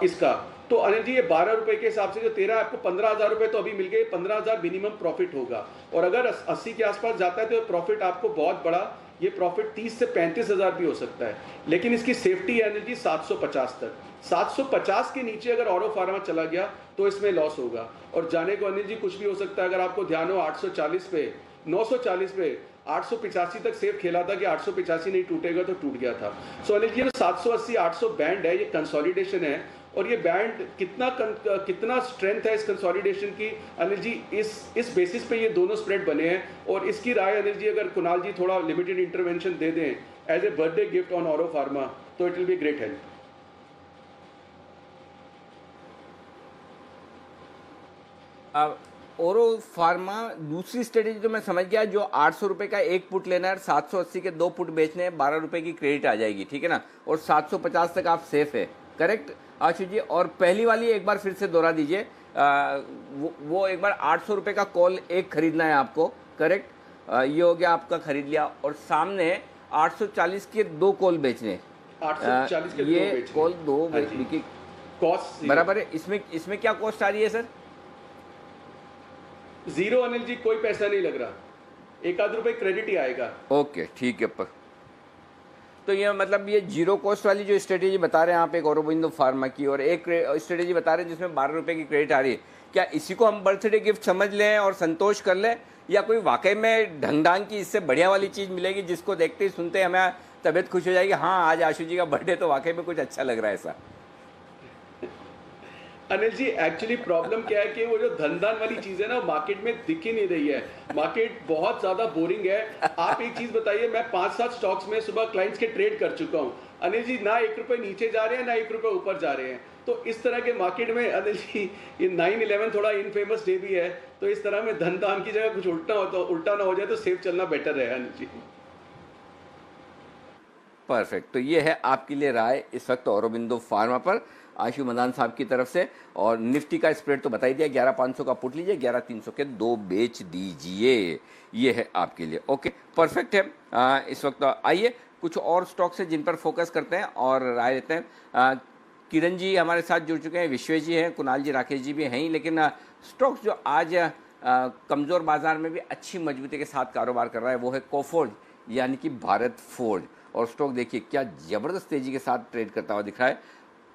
इसका, तो अनिल जी ये 12 रुपए के हिसाब से जो 13 आपको 15,000 रुपए तो अभी मिल गए, 15,000 मिनिमम प्रॉफिट होगा और अगर 80 के आसपास जाता है तो प्रॉफिट आपको बहुत बड़ा, ये प्रॉफिट 30 से 35,000 भी हो सकता है। लेकिन इसकी सेफ्टी है अनिल जी 750 तक। 750 के नीचे अगर ऑरो फार्मा चला गया तो इसमें लॉस होगा और जाने को अनिल जी कुछ भी हो सकता है। अगर आपको ध्यान हो 840 पे, 940 पे, 885 तक सेफ खेला था कि 885 नहीं टूटेगा तो टूट गया था। सो अनिल जी 780-800 बैंड है, ये कंसोलिडेशन है और ये बैंड कितना स्ट्रेंथ है इस कंसोलिडेशन की अनिल जी, इस बेसिस पे ये दोनों स्प्रेड बने हैं। और इसकी राय अनिल जी अगर कुणाल जी थोड़ा लिमिटेड इंटरवेंशन दे दें as a birthday gift on Auro pharma तो it will be great help. अब ओरो फार्मा दूसरी स्ट्रेटेजी तो मैं समझ गया, जो 800 रुपये का एक पुट लेना है, 780 के 2 पुट बेचने हैं, 12 रुपये की क्रेडिट आ जाएगी, ठीक है ना, और 750 तक आप सेफ है, करेक्ट आशु जी? और पहली वाली एक बार फिर से दोहरा दीजिए, वो एक बार 800 रुपये का कॉल एक खरीदना है आपको, करेक्ट? ये हो गया आपका खरीद लिया, और सामने 840 के 2 कॉल बेचने, 840 के ये कॉल 2 कॉस्ट बराबर है। इसमें क्या कॉस्ट आ रही है सर? जीरो अनिल जी, कोई पैसा नहीं लग रहा, 1-8 रुपए क्रेडिट ही आएगा। ओके ठीक है। पर तो ये मतलब ये जीरो कॉस्ट वाली जो स्ट्रेटेजी बता रहे हैं आप, एक औरोबिंदो फार्मा की, और एक स्ट्रेटेजी बता रहे हैं जिसमें 12 रुपये की क्रेडिट आ रही है, क्या इसी को हम बर्थडे गिफ्ट समझ लें और संतोष कर लें, या कोई वाकई में ढंग की इससे बढ़िया वाली चीज़ मिलेगी जिसको देखते ही सुनते ही हमें तबीयत खुश हो जाएगी, हाँ आज आशु जी का बर्थडे तो वाकई में कुछ अच्छा लग रहा है ऐसा? अनिल जी एक्चुअली प्रॉब्लम क्या है कि वो जो धन वाली चीज है ना, मार्केट में दिख ही नहीं रही है, मार्केट बहुत ज्यादा बोरिंग है। आप एक चीज बताइए, मैं 5-7 स्टॉक्स में सुबह क्लाइंट्स के ट्रेड कर चुका हूँ अनिल जी, ना 1 रुपए नीचे जा रहे हैं ना 1 रुपए ऊपर जा रहे हैं। तो इस तरह के मार्केट में अनिल जी, ये 9/11 थोड़ा इनफेमस डे भी है, तो इस तरह में धन की जगह कुछ उल्टा ना हो जाए तो सेफ चलना बेटर है अनिल जी। परफेक्ट। तो ये है आपके लिए राय इस वक्त औरोबिंदो फार्मा पर आशु मदान साहब की तरफ से। और निफ्टी का स्प्रेड तो बता ही दिया, 11,500 का पुट लीजिए, 11,300 के 2 बेच दीजिए, ये है आपके लिए। ओके परफेक्ट है। इस वक्त आइए कुछ और स्टॉक्स है जिन पर फोकस करते हैं और राय लेते हैं। किरण जी हमारे साथ जुड़ चुके हैं, विश्वेश जी हैं, कुणाल जी, राकेश जी भी हैं ही, लेकिन स्टॉक्स जो आज कमज़ोर बाजार में भी अच्छी मजबूती के साथ कारोबार कर रहा है वो है कोफोर्ज, यानी कि भारत फोर्ज। और स्टॉक देखिए क्या ज़बरदस्त तेज़ी के साथ ट्रेड करता हुआ दिख रहा है,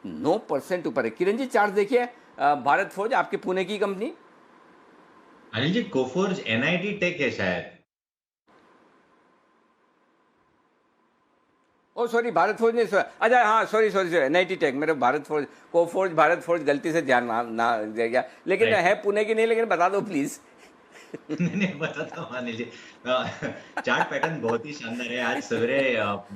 9% ऊपर है। किरण जी चार्ट देखिए, भारत फोर्ज आपके पुणे की company. Anil ji Coforge NIT take है शायद। ओ सॉरी, भारत फोर्ज नहीं, अच्छा हाँ सॉरी NIT टेक, मेरे Bharat forge, Coforge Bharat forge गलती से ध्यान ना दे गया, लेकिन है पुणे की नहीं, लेकिन बता दो प्लीज़। नहीं बताता हूँ अनिल जी। चार्ट पैटर्न बहुत ही शानदार है। आज सवेरे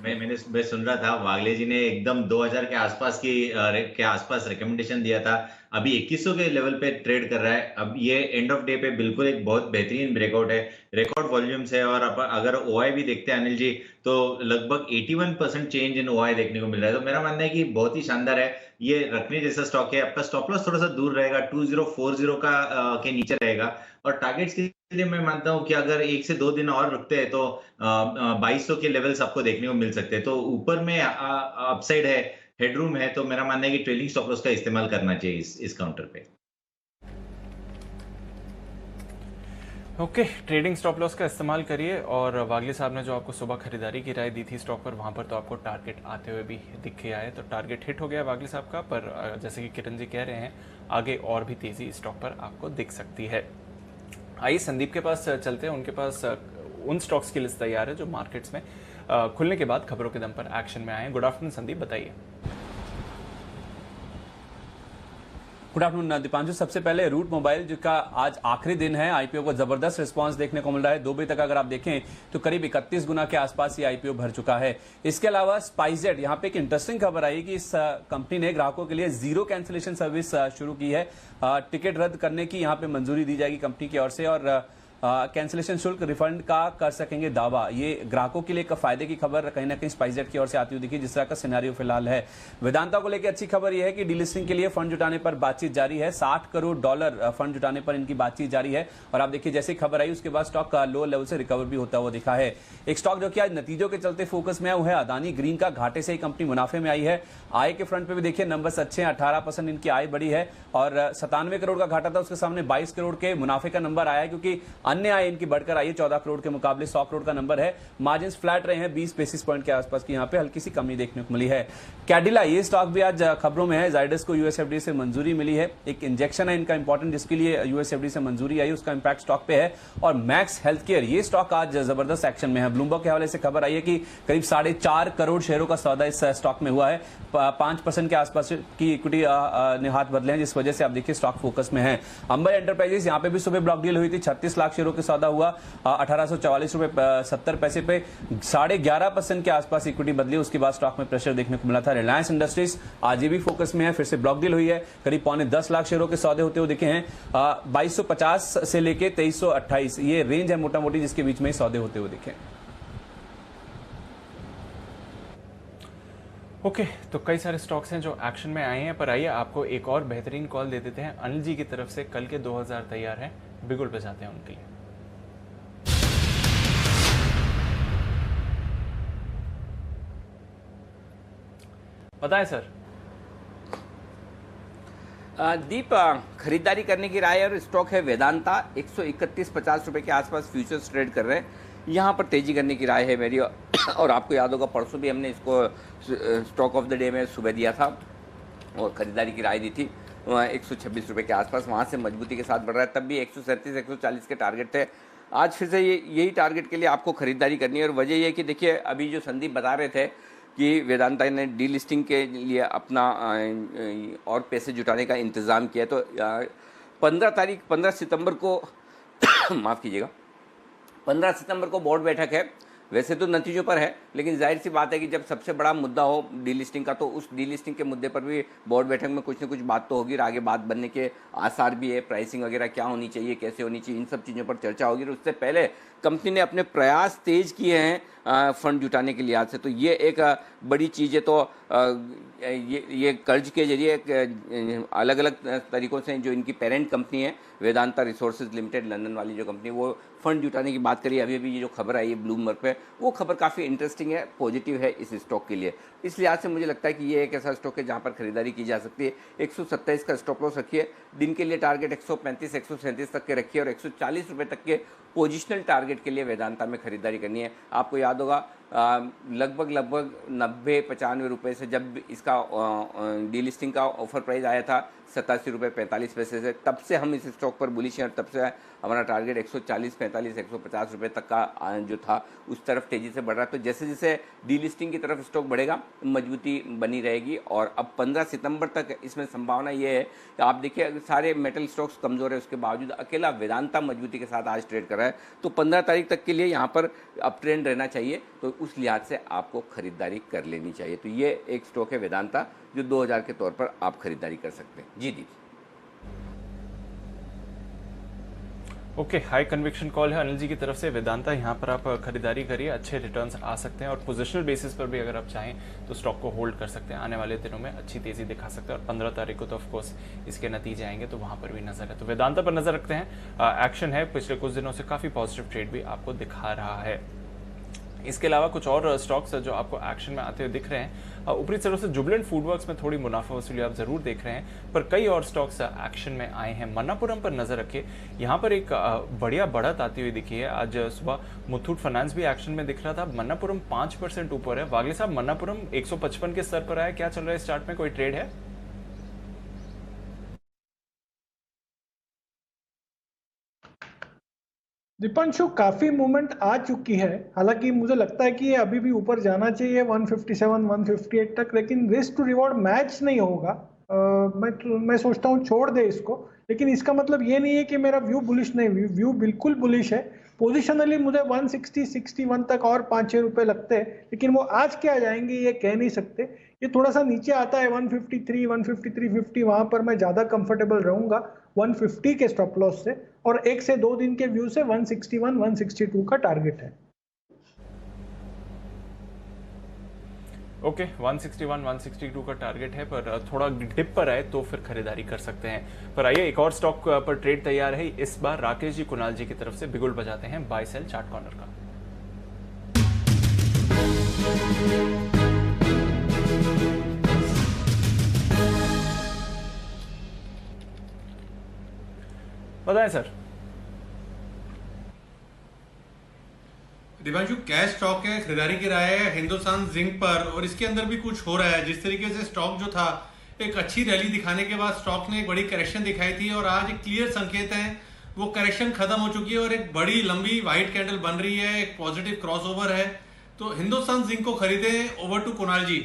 मैं सुन रहा था, वागले जी ने एकदम 2000 के आसपास रिकमेंडेशन दिया था, अभी 2100 के लेवल पे ट्रेड कर रहा है। अब ये एंड ऑफ डे पे बिल्कुल एक बहुत बेहतरीन ब्रेकआउट है, रिकॉर्ड वॉल्यूम्स है। और अगर OI भी देखते हैं अनिल जी, तो लगभग 81% चेंज इन OI देखने को मिल रहा है। तो मेरा मानना है कि बहुत ही शानदार है, ये रखने जैसा स्टॉक है। आपका स्टॉप लॉस थोड़ा सा दूर रहेगा, 2040 का के नीचे रहेगा। और टारगेट्स के लिए मैं मानता हूं कि अगर 1 से 2 दिन और रुकते हैं तो 2200 के लेवल्स आपको देखने को मिल सकते हैं। तो ऊपर में अपसाइड है, हेडरूम है, तो मेरा मानना है कि ट्रेलिंग स्टॉप लॉस का इस्तेमाल करना चाहिए इस काउंटर पे। ओके, ट्रेडिंग स्टॉप लॉस का इस्तेमाल करिए। और वागले साहब ने जो आपको सुबह खरीदारी की राय दी थी स्टॉक पर, वहां पर तो आपको टारगेट आते हुए भी दिख के आए, तो टारगेट हिट हो गया वागले साहब का। पर जैसे कि किरण जी कह रहे हैं, आगे और भी तेजी स्टॉक पर आपको दिख सकती है। आइए संदीप के पास चलते हैं, उनके पास उन स्टॉक्स की लिस्ट तैयार है जो मार्केट्स में खुलने के बाद खबरों के दम पर एक्शन में आए हैं। गुड आफ्टरनून संदीप, बताइए। Good afternoon Deepanshu. सबसे पहले रूट मोबाइल जिसका आज आखिरी दिन है, आईपीओ को जबरदस्त रिस्पांस देखने को मिल रहा है। 2 बजे तक अगर आप देखें तो करीब 31 गुना के आसपास ये आईपीओ भर चुका है। इसके अलावा स्पाइसजेट, यहाँ पे एक इंटरेस्टिंग खबर आई कि इस कंपनी ने ग्राहकों के लिए 0 कैंसिलेशन सर्विस शुरू की है। टिकट रद्द करने की यहाँ पे मंजूरी दी जाएगी कंपनी की ओर से, और कैंसिलेशन शुल्क रिफंड का कर सकेंगे दावा। ये ग्राहकों के लिए एक फायदे की खबर कहीं ना कहीं स्पाइसजेट की ओर से आती हुई दिखी, जिस तरह का सिनेरियो फिलहाल है। वेदांता को लेकर अच्छी खबर यह है कि डीलिस्टिंग के लिए फंड जुटाने पर बातचीत जारी है। $60 करोड़ फंड जुटाने पर इनकी बातचीत जारी है। और आप देखिए जैसे खबर आई उसके बाद स्टॉक लो लेवल से रिकवर भी होता हुआ दिखा है। एक स्टॉक जो कि आज नतीजों के चलते फोकस में है वो है अदानी ग्रीन का। घाटे से ही कंपनी मुनाफे में आई है। आय के फ्रंट पे भी देखिए नंबर्स अच्छे हैं, 18% इनकी आय बढ़ी है, और 97 करोड़ का घाटा था, उसके सामने 22 करोड़ के मुनाफे का नंबर आया है, क्योंकि अन्य आय इनकी बढ़कर आई है। 14 करोड़ के मुकाबले 100 करोड़ का नंबर है। मार्जिन फ्लैट रहे हैं, 20 बेसिस पॉइंट के आसपास की यहाँ पे हल्की सी कमी देखने को मिली है। कैडिला, ये स्टॉक भी आज खबरों में है। जाइडस को यूएसएफडी से मंजूरी मिली है। एक इंजेक्शन है इनका इंपॉर्टेंट, जिसके लिए यूएसएफडी से मंजूरी आई, उसका इंपैक्ट स्टॉक पे है। और मैक्स हेल्थ केयर, ये स्टॉक आज जबरदस्त एक्शन में है। ब्लूमबर्ग के हवाले से खबर आई है कि करीब 4.5 करोड़ शेयरों का सौदा इस स्टॉक में हुआ है। 5% के आसपास की इक्विटी ने हाथ बदले हैं, जिस वजह से आप देखिए स्टॉक फोकस में है। अंबर एंटरप्राइजेस, यहाँ पे भी सुबह ब्लॉक डील हुई थी, 36 लाख शेयरों शेयरों का सौदा हुआ 1844.70 पे 11.5% के आसपास इक्विटी बदली। उसके बाद स्टॉक में प्रेशर देखने को मिला था। रिलायंस इंडस्ट्रीज आज भी फोकस में है, फिर से ब्लॉक डील हुई है। करीब 9.25 लाख शेयरों के सौदे होते हुए दिखे हैं। 2250 से लेके 2328 ये रेंज है मोटा मोटी, जिसके बीच में सौदे होते हुए दिखे। ओके, तो कई सारे स्टॉक्स हैं जो एक्शन में आए हैं, पर आइए आपको एक और बेहतरीन कॉल दे देते हैं। अनिल जी की तरफ से कल के 2000 तैयार हैं, बिगुल पे जाते हैं उनके लिए। बताएं सर। दीप, खरीदारी करने की राय और स्टॉक है वेदांता। 131.50 रुपए के आसपास फ्यूचर्स ट्रेड कर रहे हैं। यहाँ पर तेजी करने की राय है मेरी। और आपको याद होगा परसों भी हमने इसको स्टॉक ऑफ द डे में सुबह दिया था और खरीदारी की राय दी थी 126 रुपये के आसपास। वहाँ से मजबूती के साथ बढ़ रहा है। तब भी 137 140 के टारगेट थे। आज फिर से यही टारगेट के लिए आपको खरीदारी करनी है। और वजह यह है कि देखिए, अभी जो संदीप बता रहे थे कि वेदांता ने डी लिस्टिंग के लिए अपना और पैसे जुटाने का इंतज़ाम किया, तो 15 सितंबर को माफ़ कीजिएगा, 15 सितंबर को बोर्ड बैठक है। वैसे तो नतीजों पर है, लेकिन जाहिर सी बात है कि जब सबसे बड़ा मुद्दा हो डीलिस्टिंग का, तो उस डीलिस्टिंग के मुद्दे पर भी बोर्ड बैठक में कुछ न कुछ बात तो होगी और आगे बात बनने के आसार भी है। प्राइसिंग वगैरह क्या होनी चाहिए, कैसे होनी चाहिए, इन सब चीज़ों पर चर्चा होगी। और उससे पहले कंपनी ने अपने प्रयास तेज किए हैं फंड जुटाने के लिहाज से, तो ये एक बड़ी चीज़ है। तो ये कर्ज के जरिए अलग अलग तरीक़ों से जो इनकी पेरेंट कंपनी है वेदांता रिसोर्सेज लिमिटेड, लंदन वाली जो कंपनी, वो फंड जुटाने की बात करिए। अभी ये जो खबर आई है ब्लूमबर्ग पे, वो खबर काफ़ी इंटरेस्टिंग है, पॉजिटिव है इस स्टॉक के लिए। इस लिहाज से मुझे लगता है कि ये एक ऐसा स्टॉक है जहाँ पर खरीदारी की जा सकती है। 127 का स्टॉप लॉस रखिए। दिन के लिए टारगेट 135 137 तक के रखिए और 140 रुपये तक के पोजिशनल टारगेट के लिए वेदांता में खरीदारी करनी है। आपको याद होगा लगभग 90-95 रुपये से जब इसका डीलिस्टिंग का ऑफर प्राइस आया था 87 रुपये 45 पैसे से, तब से हम इस स्टॉक पर बुलिश हैं और तब से हमारा टारगेट 140, 45, 150 रुपये तक का जो था उस तरफ तेज़ी से बढ़ रहा है। तो जैसे जैसे डीलिस्टिंग की तरफ स्टॉक बढ़ेगा मजबूती बनी रहेगी। और अब 15 सितंबर तक इसमें संभावना ये है कि आप देखिए सारे मेटल स्टॉक्स कमज़ोर है, उसके बावजूद अकेला वेदांता मजबूती के साथ आज ट्रेड कर रहा है। तो 15 तारीख तक के लिए यहाँ पर अप ट्रेंड रहना चाहिए, तो उस लिहाज से आपको खरीदारी कर लेनी चाहिए। तो ये एक स्टॉक है वेदांता जो 2000 के तौर पर आप खरीदारी कर सकते हैं। जी दी। ओके, हाई कन्विक्शन कॉल है अनिल जी की तरफ से। वेदांता यहाँ पर आप खरीदारी करिए, अच्छे रिटर्न्स आ सकते हैं और पोजिशनल बेसिस पर भी अगर आप चाहें तो स्टॉक को होल्ड कर सकते हैं। आने वाले दिनों में अच्छी तेजी दिखा सकते हैं और 15 तारीख को तो ऑफकोर्स इसके नतीजे आएंगे, तो वहाँ पर भी नजर है। तो वेदांता पर नजर रखते हैं। एक्शन है, पिछले कुछ दिनों से काफ़ी पॉजिटिव ट्रेड भी आपको दिखा रहा है। इसके अलावा कुछ और स्टॉक्स जो आपको एक्शन में आते हुए दिख रहे हैं, ऊपरी तरफ से जुबिलेंट फूडवर्क्स में थोड़ी मुनाफा वसूली आप जरूर देख रहे हैं, पर कई और स्टॉक्स एक्शन में आए हैं। मन्नापुरम पर नजर रखिए, यहाँ पर एक बढ़िया बढ़त आती हुई दिखी है। आज सुबह मुथूट फाइनेंस भी एक्शन में दिख रहा था। मन्नापुरम 5% ऊपर है। वागले साहब, मन्नापुरम 155 के स्तर पर आया, क्या चल रहा है इस चार्ट में, कोई ट्रेड है? दीपांशु, काफी मूवमेंट आ चुकी है। हालांकि मुझे लगता है कि ये अभी भी ऊपर जाना चाहिए 157 158 तक, लेकिन रिस्क टू रिवॉर्ड मैच नहीं होगा। मैं सोचता हूँ छोड़ दे इसको, लेकिन इसका मतलब ये नहीं है कि मेरा व्यू बुलिश नहीं, व्यू बिल्कुल बुलिश है। पोजिशनली मुझे 160 61 तक और 5-6 रुपए लगते हैं, लेकिन वो आज क्या जाएंगे ये कह नहीं सकते। ये थोड़ा सा नीचे आता है 153 153 50, वहां पर मैं ज्यादा कंफर्टेबल रहूंगा 150 के स्टॉप लॉस से, और 1 से 2 दिन के व्यू से 161 162 का टारगेट है। ओके, 161 162 का टारगेट है, पर थोड़ा डिप पर आए तो फिर खरीदारी कर सकते हैं। पर आइए एक और स्टॉक पर ट्रेड तैयार है। इस बार राकेश जी कुणाल जी की तरफ से बिगुल बजाते हैं बाय सेल चार्ट कॉर्नर का। बताएं सर। दिवांशु, कैश स्टॉक है, खरीदारी की राय है हिंदुस्तान जिंक पर, और इसके अंदर भी कुछ हो रहा है। जिस तरीके से स्टॉक जो था एक अच्छी रैली दिखाने के बाद स्टॉक ने एक बड़ी करेक्शन दिखाई थी, और आज एक क्लियर संकेत है वो करेक्शन खत्म हो चुकी है और एक बड़ी लंबी व्हाइट कैंडल बन रही है, एक पॉजिटिव क्रॉसओवर है। तो हिंदुस्तान जिंक को खरीदे। ओवर टू कुणाल जी।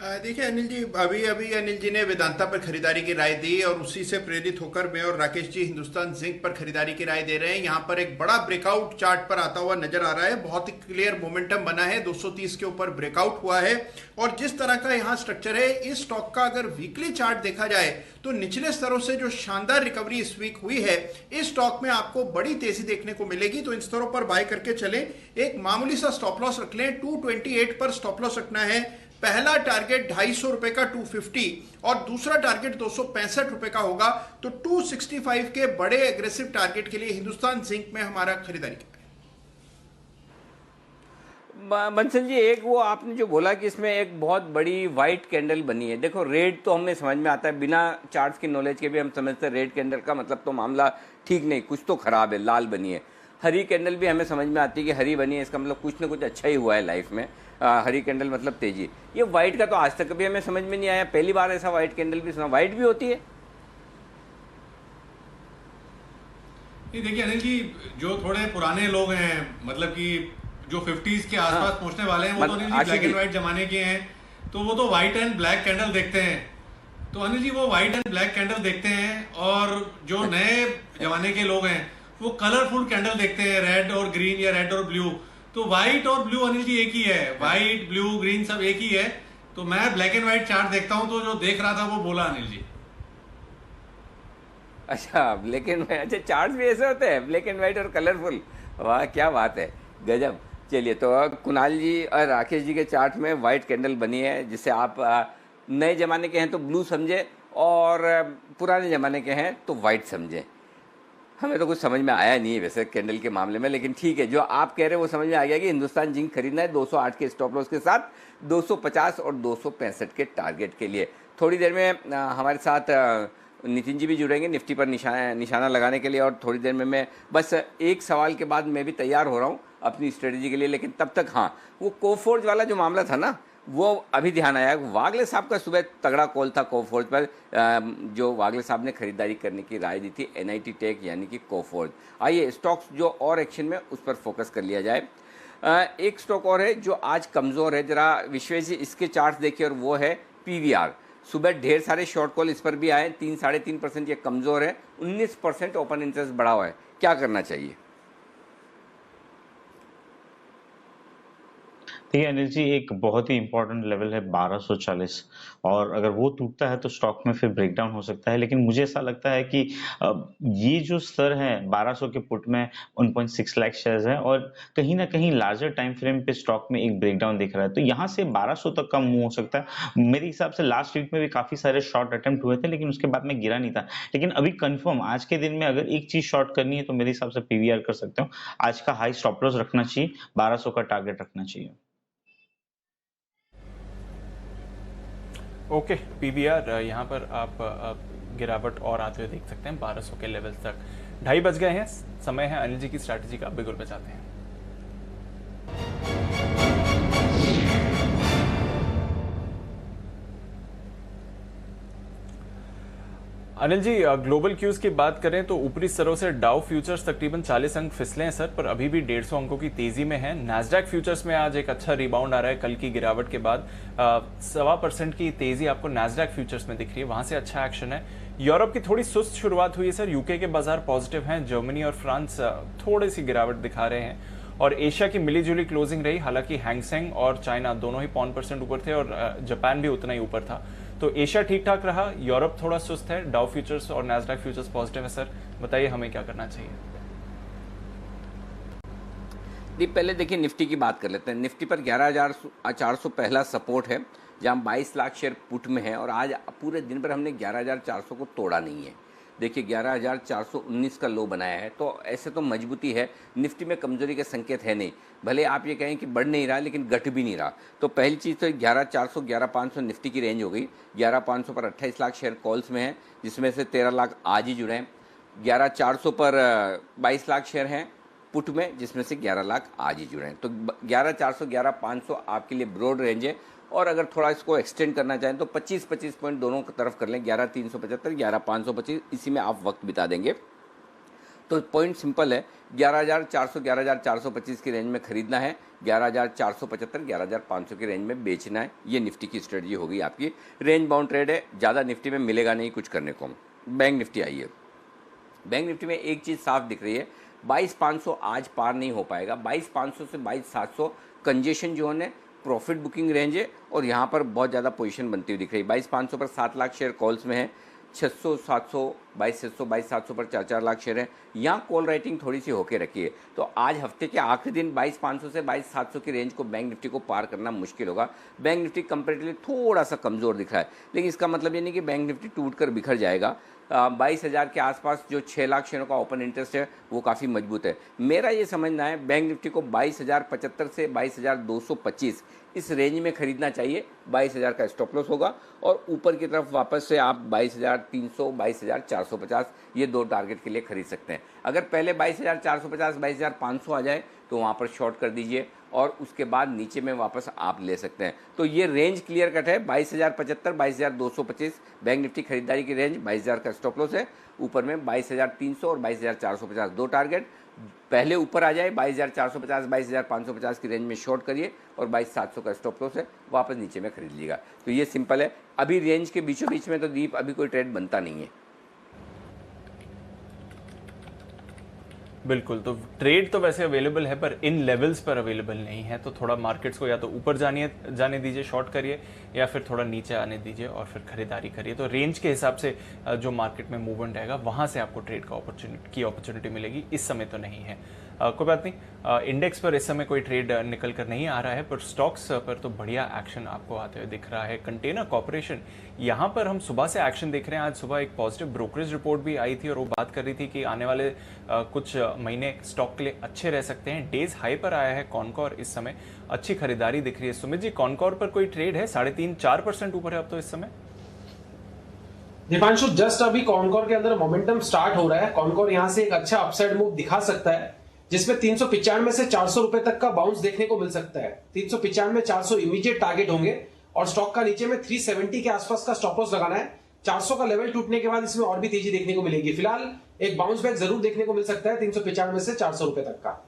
देखिए अनिल जी, अभी अभी अनिल जी ने वेदांता पर खरीदारी की राय दी और उसी से प्रेरित होकर मैं और राकेश जी हिंदुस्तान जिंक पर खरीदारी की राय दे रहे हैं। यहाँ पर एक बड़ा ब्रेकआउट चार्ट पर आता हुआ नजर आ रहा है, बहुत ही क्लियर मोमेंटम बना है, 230 के ऊपर ब्रेकआउट हुआ है। और जिस तरह का यहाँ स्ट्रक्चर है, इस स्टॉक का अगर वीकली चार्ट देखा जाए तो निचले स्तरों से जो शानदार रिकवरी इस वीक हुई है, इस स्टॉक में आपको बड़ी तेजी देखने को मिलेगी। तो इन स्तरों पर बाय करके चलें, एक मामूली सा स्टॉप लॉस रख लें, 228 पर स्टॉप लॉस रखना है। पहला टारगेट 250 रुपए का 250 और दूसरा टारगेट 265 रुपए का होगा। तो 265 के बड़े एग्रेसिव टारगेट के लिए हिंदुस्तान जिंक में हमारा खरीदारी करें। बंसल जी, एक वो आपने जो बोला कि इसमें एक बहुत बड़ी वाइट कैंडल बनी है। देखो, रेड तो हमें समझ में आता है, बिना चार्ट्स की नॉलेज के भी हम समझते हैं रेड कैंडल का मतलब तो मामला ठीक नहीं, कुछ तो खराब है, लाल बनी है। हरी कैंडल भी हमें समझ में आती है कि हरी बनी है, इसका मतलब कुछ ना कुछ अच्छा ही हुआ है लाइफ में। हरी कैंडल मतलब तेजी। ये वाइट का तो आज तक कभी हमें समझ में नहीं आया, पहली बार ऐसा वाइट कैंडल भी सुना। वाइट भी होती है? ये देखिए अनिल जी, जो थोड़े पुराने लोग हैं, मतलब कि जो 50s के आसपास पहुंचने वाले हैं, वो तो Anil ji black and white जमाने के हैं, तो वो तो व्हाइट एंड ब्लैक कैंडल देखते हैं। तो अनिल जी वो व्हाइट एंड ब्लैक कैंडल देखते हैं, और जो नए जमाने के लोग हैं वो कलरफुल कैंडल देखते हैं, रेड और ग्रीन या रेड और ब्लू। तो व्हाइट और ब्लू अनिल जी एक ही है, व्हाइट ब्लू ग्रीन सब एक ही है। तो मैं ब्लैक एंड व्हाइट चार्ट देखता हूं, तो जो देख रहा था वो बोला अनिल जी। अच्छा, ब्लैक एंड व्हाइट, अच्छा चार्ट्स भी ऐसे होते हैं, ब्लैक एंड व्हाइट और कलरफुल। वाह क्या बात है, गजब। चलिए, तो कुणाल जी और राकेश जी के चार्ट में वाइट कैंडल बनी है, जिससे आप नए ज़माने के हैं तो ब्लू समझे और पुराने ज़माने के हैं तो वाइट समझें। हमें तो कुछ समझ में आया नहीं है वैसे कैंडल के मामले में, लेकिन ठीक है, जो आप कह रहे हैं वो समझ में आ गया कि हिंदुस्तान जिंक खरीदना है 208 के स्टॉप लॉस के साथ, 250 और 265 के टारगेट के लिए। थोड़ी देर में हमारे साथ नितिन जी भी जुड़ेंगे निफ्टी पर निशाना लगाने के लिए, और थोड़ी देर में मैं बस एक सवाल के बाद मैं भी तैयार हो रहा हूँ अपनी स्ट्रेटजी के लिए। लेकिन तब तक हाँ, वो कोफोर्ज वाला जो मामला था ना, वो अभी ध्यान आया। वागले साहब का सुबह तगड़ा कॉल था कोफोर्ज पर, जो वागले साहब ने खरीदारी करने की राय दी थी NIT टेक यानी कि कोफोर्ज। आइए स्टॉक्स जो और एक्शन में उस पर फोकस कर लिया जाए। एक स्टॉक और है जो आज कमज़ोर है, जरा विश्वेश जी इसके चार्ट्स देखिए, और वो है PVR। सुबह ढेर सारे शॉर्ट कॉल इस पर भी आए, 3-3.5% ये कमज़ोर है, 19% ओपन इंटरेस्ट बढ़ा हुआ है। क्या करना चाहिए? देखिए अनिल जी, एक बहुत ही इंपॉर्टेंट लेवल है 1240, और अगर वो टूटता है तो स्टॉक में फिर ब्रेकडाउन हो सकता है। लेकिन मुझे ऐसा लगता है कि ये जो स्तर है 1200 के पुट में 1.6 लाख शेयर्स है, और कहीं ना कहीं लार्जर टाइम फ्रेम पे स्टॉक में एक ब्रेकडाउन दिख रहा है, तो यहाँ से 1200 तक का मूव हो सकता है। मेरे हिसाब से लास्ट वीक में भी काफी सारे शॉर्ट अटेम्प्ट हुए थे, लेकिन उसके बाद में गिरा नहीं था। लेकिन अभी कंफर्म आज के दिन में अगर एक चीज शॉर्ट करनी है तो मेरे हिसाब से PVR कर सकते हो। आज का हाई स्टॉप लॉस रखना चाहिए, 1200 का टारगेट रखना चाहिए। ओके, PVR यहाँ पर आप गिरावट और आते हुए देख सकते हैं 1200 के लेवल तक। 2:30 बज गए हैं, समय है अनिल जी की स्ट्रैटेजी का, बिल्कुल बचाते हैं। अनिल जी, ग्लोबल क्यूज की बात करें तो ऊपरी स्तरों से डाउ फ्यूचर्स तकरीबन 40 अंक फिसले हैं सर, पर अभी भी 150 अंकों की तेजी में है। नैस्डैक फ्यूचर्स में आज एक अच्छा रिबाउंड आ रहा है कल की गिरावट के बाद, 1.25% की तेजी आपको नैस्डैक फ्यूचर्स में दिख रही है, वहां से अच्छा एक्शन है। यूरोप की थोड़ी सुस्त शुरुआत हुई है सर, यूके के बाजार पॉजिटिव हैं, जर्मनी और फ्रांस थोड़ी सी गिरावट दिखा रहे हैं, और एशिया की मिलीजुली क्लोजिंग रही। हालांकि हैंगसेंग और चाइना दोनों ही 0.5% ऊपर थे, और जापान भी उतना ही ऊपर था। तो एशिया ठीक ठाक रहा, यूरोप थोड़ा सुस्त है, डाउ फ्यूचर्स और नैस्डैक फ्यूचर्स पॉजिटिव है। सर बताइए हमें क्या करना चाहिए? पहले देखिए निफ्टी की बात कर लेते हैं। निफ्टी पर 11,400 पहला सपोर्ट है, जहां 22 लाख शेयर पुट में है, और आज पूरे दिन पर हमने 11,400 को तोड़ा नहीं है। देखिए 11,419 का लो बनाया है, तो ऐसे तो मजबूती है। निफ्टी में कमजोरी के संकेत है नहीं, भले आप ये कहें कि बढ़ नहीं रहा लेकिन घट भी नहीं रहा। तो पहली चीज़ तो 11,400 11,500 निफ्टी की रेंज हो गई। 11,500 पर 28 लाख शेयर कॉल्स में है, जिसमें से 13 लाख आज ही जुड़े हैं। 11,400 पर 22 लाख शेयर हैं पुट में, जिसमें से 11 लाख आज ही जुड़े हैं। तो 11,400 11,500 आपके लिए ब्रॉड रेंज है, और अगर थोड़ा इसको एक्सटेंड करना चाहें तो 25-25 पॉइंट दोनों तरफ कर लें, 11,375 11,525, इसी में आप वक्त बिता देंगे। तो पॉइंट सिंपल है, 11,400 11,425 की रेंज में खरीदना है, 11,475 11,500 की रेंज में बेचना है। ये निफ्टी की स्ट्रेटजी होगी आपकी। रेंज बाउंड ट्रेड है, ज़्यादा निफ्टी में मिलेगा नहीं कुछ करने को। बैंक निफ्टी आइए। बैंक निफ्टी में एक चीज़ साफ दिख रही है, 22,500 आज पार नहीं हो पाएगा। 22,500 से 22,700 कंजेशन जोन है, प्रॉफिट बुकिंग रेंज है और यहाँ पर बहुत ज़्यादा पोजीशन बनती हुई दिख रही है। 22,500 पर 7 लाख शेयर कॉल्स में है, 600 700 22,600 22,700 पर 4-4 लाख शेयर है। यहाँ कॉल राइटिंग थोड़ी सी होके रखिए। तो आज हफ्ते के आखिरी दिन 22,500 से 22,700 की रेंज को बैंक निफ्टी को पार करना मुश्किल होगा। बैंक निफ्टी कंपेरेटिवली थोड़ा सा कमज़ोर दिख रहा है, लेकिन इसका मतलब ये नहीं कि बैंक निफ्टी टूट कर बिखर जाएगा। 22,000 के आसपास जो 6 लाख शेयरों का ओपन इंटरेस्ट है वो काफ़ी मजबूत है। मेरा ये समझना है बैंक निफ्टी को 22,075 से 22,225 इस रेंज में खरीदना चाहिए। 22,000 का स्टॉप लॉस होगा और ऊपर की तरफ वापस से आप 22,300 22,450 ये दो टारगेट के लिए खरीद सकते हैं। अगर पहले 22,450 22,500 आ जाए तो वहाँ पर शॉर्ट कर दीजिए और उसके बाद नीचे में वापस आप ले सकते हैं। तो ये रेंज क्लियर कट है, 22,075 22,225 बैंक निफ्टी खरीदारी की रेंज, 22,000 का स्टॉप लॉस है। ऊपर में 22,300 और 22,450 दो टारगेट। पहले ऊपर आ जाए 22,450 22,550 की रेंज में शॉर्ट करिए और 22,700 का स्टॉप लॉस है, वापस नीचे में खरीद लीजिएगा। तो ये सिंपल है। अभी रेंज के बीचों बीच में तो दीप अभी कोई ट्रेड बनता नहीं है। बिल्कुल, तो ट्रेड तो वैसे अवेलेबल है पर इन लेवल्स पर अवेलेबल नहीं है। तो थोड़ा मार्केट्स को या तो ऊपर जाने दीजिए, शॉर्ट करिए, या फिर थोड़ा नीचे आने दीजिए और फिर खरीदारी करिए। तो रेंज के हिसाब से जो मार्केट में मूवमेंट आएगा वहां से आपको ट्रेड का अपॉर्चुनिटी मिलेगी। इस समय तो नहीं है। कोई बात नहीं, इंडेक्स पर इस समय कोई ट्रेड निकल कर नहीं आ रहा है, पर स्टॉक्स पर तो बढ़िया एक्शन आपको आते हुए दिख रहा है। कंटेनर कॉर्पोरेशन, यहाँ पर हम सुबह से एक्शन देख रहे हैं। आज सुबह एक पॉजिटिव ब्रोकरेज रिपोर्ट भी आई थी और वो बात कर रही थी कि आने वाले कुछ महीने स्टॉक के लिए अच्छे रह सकते हैं। डेज हाई पर आया है कॉनकॉर, इस समय अच्छी खरीदारी दिख रही है। सुमित जी, कॉनकॉर पर कोई ट्रेड है? 3.5-4% ऊपर है अब तो इस समय। दीपांशु, जस्ट अभी कॉनकॉर के अंदर मोमेंटम स्टार्ट हो रहा है। कॉनकॉर यहाँ से एक अच्छा अपसाइड मूव दिखा सकता है, जिसमें 395 से 400 रुपए तक का बाउंस देखने को मिल सकता है। 395 400 इमीडिएट टारगेट होंगे और स्टॉक का नीचे में 370 के आसपास का स्टॉप लॉस लगाना है। 400 का लेवल टूटने के बाद इसमें और भी तेजी देखने को मिलेगी। फिलहाल एक बाउंस बैक जरूर देखने को मिल सकता है 395 से 400 रुपए तक का।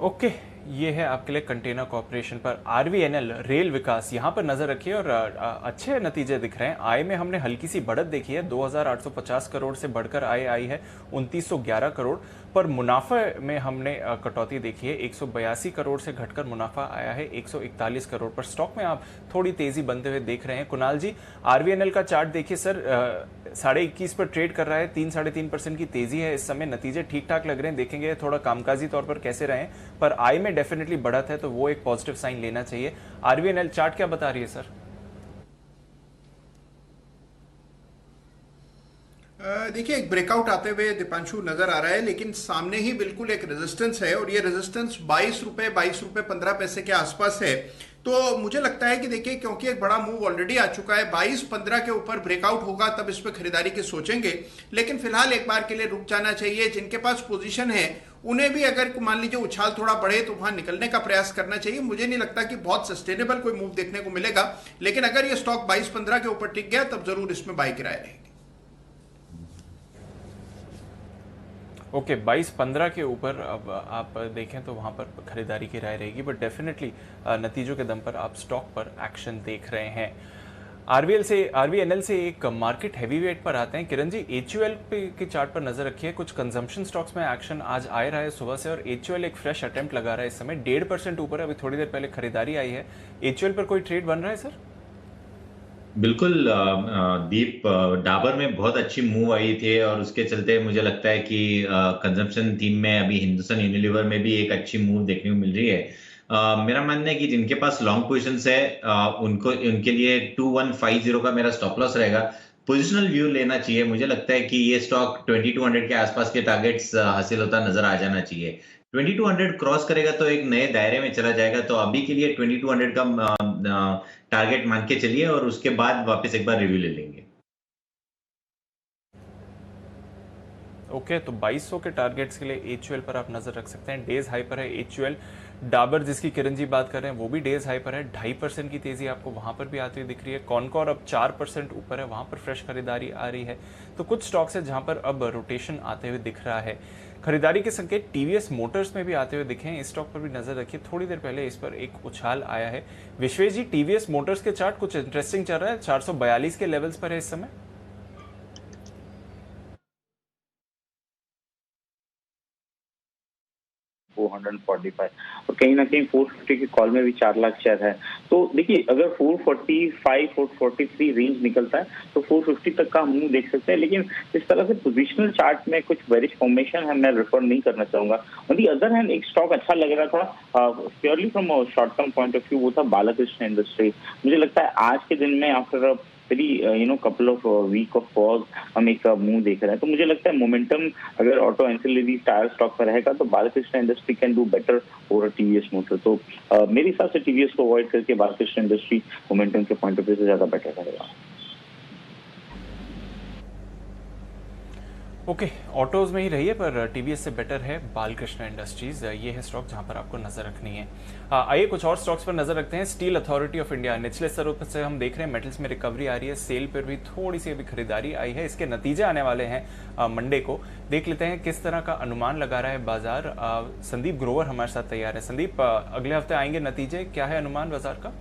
ओके, ये है आपके लिए कंटेनर कॉर्पोरेशन पर। आरवीएनएल रेल विकास, यहाँ पर नजर रखिए और अच्छे नतीजे दिख रहे हैं। आय में हमने हल्की सी बढ़त देखी है, 2,850 करोड़ से बढ़कर आय आई है 2,911 करोड़, पर मुनाफे में हमने कटौती देखी है। 182 करोड़ से घटकर मुनाफा आया है 141 करोड़ पर। स्टॉक में आप थोड़ी तेजी बनते हुए देख रहे हैं। कुणाल जी, आरवीएनएल का चार्ट देखिए सर, 21.5 पर ट्रेड कर रहा है, 3-3.5% की तेजी है इस समय। नतीजे ठीक ठाक लग रहे हैं, देखेंगे थोड़ा कामकाजी तौर पर कैसे रहे, पर आय में डेफिनेटली बढ़त है तो वो एक पॉजिटिव साइन लेना चाहिए। आरवीएनएल चार्ट क्या बता रही है सर? देखिए, एक ब्रेकआउट आते हुए दीपांशु नजर आ रहा है, लेकिन सामने ही बिल्कुल एक रेजिस्टेंस है और ये रेजिस्टेंस 22 रुपए 15 पैसे के आसपास है। तो मुझे लगता है कि देखिए, क्योंकि एक बड़ा मूव ऑलरेडी आ चुका है, 22-15 के ऊपर ब्रेकआउट होगा तब इस पे खरीदारी की सोचेंगे, लेकिन फिलहाल एक बार के लिए रुक जाना चाहिए। जिनके पास पोजीशन है उन्हें भी अगर मान लीजिए उछाल थोड़ा बढ़े तो वहां निकलने का प्रयास करना चाहिए। मुझे नहीं लगता कि बहुत सस्टेनेबल कोई मूव देखने को मिलेगा, लेकिन अगर ये स्टॉक 22-15 के ऊपर टिक गया तब जरूर इसमें बाई की राय रहेगी। ओके, 22-15 के ऊपर अब आप देखें तो वहां पर खरीदारी की राय रहेगी, बट डेफिनेटली नतीजों के दम पर आप स्टॉक पर एक्शन देख रहे हैं। आरवीएनएल से एक मार्केट हैवीवेट पर आते हैं। किरण जी, एचयूएल के चार्ट पर नजर रखिए। कुछ कंजम्पशन स्टॉक्स में एक्शन आज आ रहा है सुबह से और एचयूएल एक फ्रेश अटेम्प्ट लगा रहा है इस समय, 1.5% ऊपर है। अभी थोड़ी देर पहले खरीदारी आई है। एचयूएल पर कोई ट्रेड बन रहा है सर? बिल्कुल दीप, डाबर में बहुत अच्छी मूव आई थी और उसके चलते मुझे लगता है कि कंजम्पशन थीम में अभी हिंदुस्तान यूनिलीवर में भी एक अच्छी मूव देखने को मिल रही है। मेरा मानना है कि जिनके पास लॉन्ग पोजीशंस है उनके लिए 2150 का मेरा स्टॉप लॉस रहेगा। पोजिशनल व्यू लेना चाहिए। मुझे लगता है कि ये स्टॉक 2200 के आसपास के टारगेट्स हासिल होता नजर आ जाना चाहिए। 2200 क्रॉस करेगा तो एक नए दायरे में चला जाएगा। तो अभी के लिए 2200 का टारगेट मान के चलिए और उसके बाद वापस एक बार रिव्यू ले लेंगे। ओके, तो 2200 के टारगेट्स के लिए एचयूएल पर आप नजर रख सकते हैं। डेज हाई पर है एचयूएल डाबर जिसकी किरण जी बात कर रहे हैं वो भी डेज हाई पर है, 2.5% की तेजी आपको वहां पर भी आती हुई दिख रही है। कॉनकॉर अब 4% ऊपर है, वहां पर फ्रेश खरीदारी आ रही है। तो कुछ स्टॉक्स है जहां पर अब रोटेशन आते हुए दिख रहा है। खरीदारी के संकेत टीवीएस मोटर्स में भी आते हुए दिखे हैं, इस स्टॉक पर भी नजर रखिए। थोड़ी देर पहले इस पर एक उछाल आया है। विश्वेश जी, टीवीएस मोटर्स के चार्ट कुछ इंटरेस्टिंग चल रहा है, 442 के लेवल्स पर है इस समय। 445 और कहीं ना कहीं 450 के कॉल में भी 4 लाख शेयर है। तो देखिए अगर 445 443 रेंज निकलता है तो 450 तक का हम मूव देख सकते हैं, लेकिन इस तरह से पोजिशनल चार्ट में कुछ बेरिश फॉर्मेशन है, मैं रेफर नहीं करना चाहूंगा। ऑन दी अदर हैंड एक स्टॉक अच्छा लग रहा था purely from short term point of view, वो था बालाकृष्ण इंडस्ट्री। मुझे लगता है आज के दिन में after couple of week of pause हम एक मूव देख रहे हैं। तो मुझे लगता है मोमेंटम अगर ऑटो एंसिलरी टायर स्टॉक पर रहेगा तो Balakrishna industry can do better over TVS motor. तो मेरे हिसाब से टीवीएस को अवॉइड करके बालाकृष्ण इंडस्ट्री मोमेंटम के पॉइंट ऑफ व्यू से ज्यादा बेटर रहेगा। ओके, ऑटोज में ही रहिए पर टीवीएस से बेटर है बालकृष्ण इंडस्ट्रीज, ये है स्टॉक जहां पर आपको नजर रखनी है। आइए कुछ और स्टॉक्स पर नजर रखते हैं। स्टील अथॉरिटी ऑफ इंडिया निचले स्तरों से हम देख रहे हैं मेटल्स में रिकवरी आ रही है, सेल पर भी थोड़ी सी अभी खरीदारी आई है। इसके नतीजे आने वाले हैं मंडे को, देख लेते हैं किस तरह का अनुमान लगा रहा है बाजार। संदीप ग्रोवर हमारे साथ तैयार है। संदीप, अगले हफ्ते आएंगे नतीजे, क्या है अनुमान बाजार का?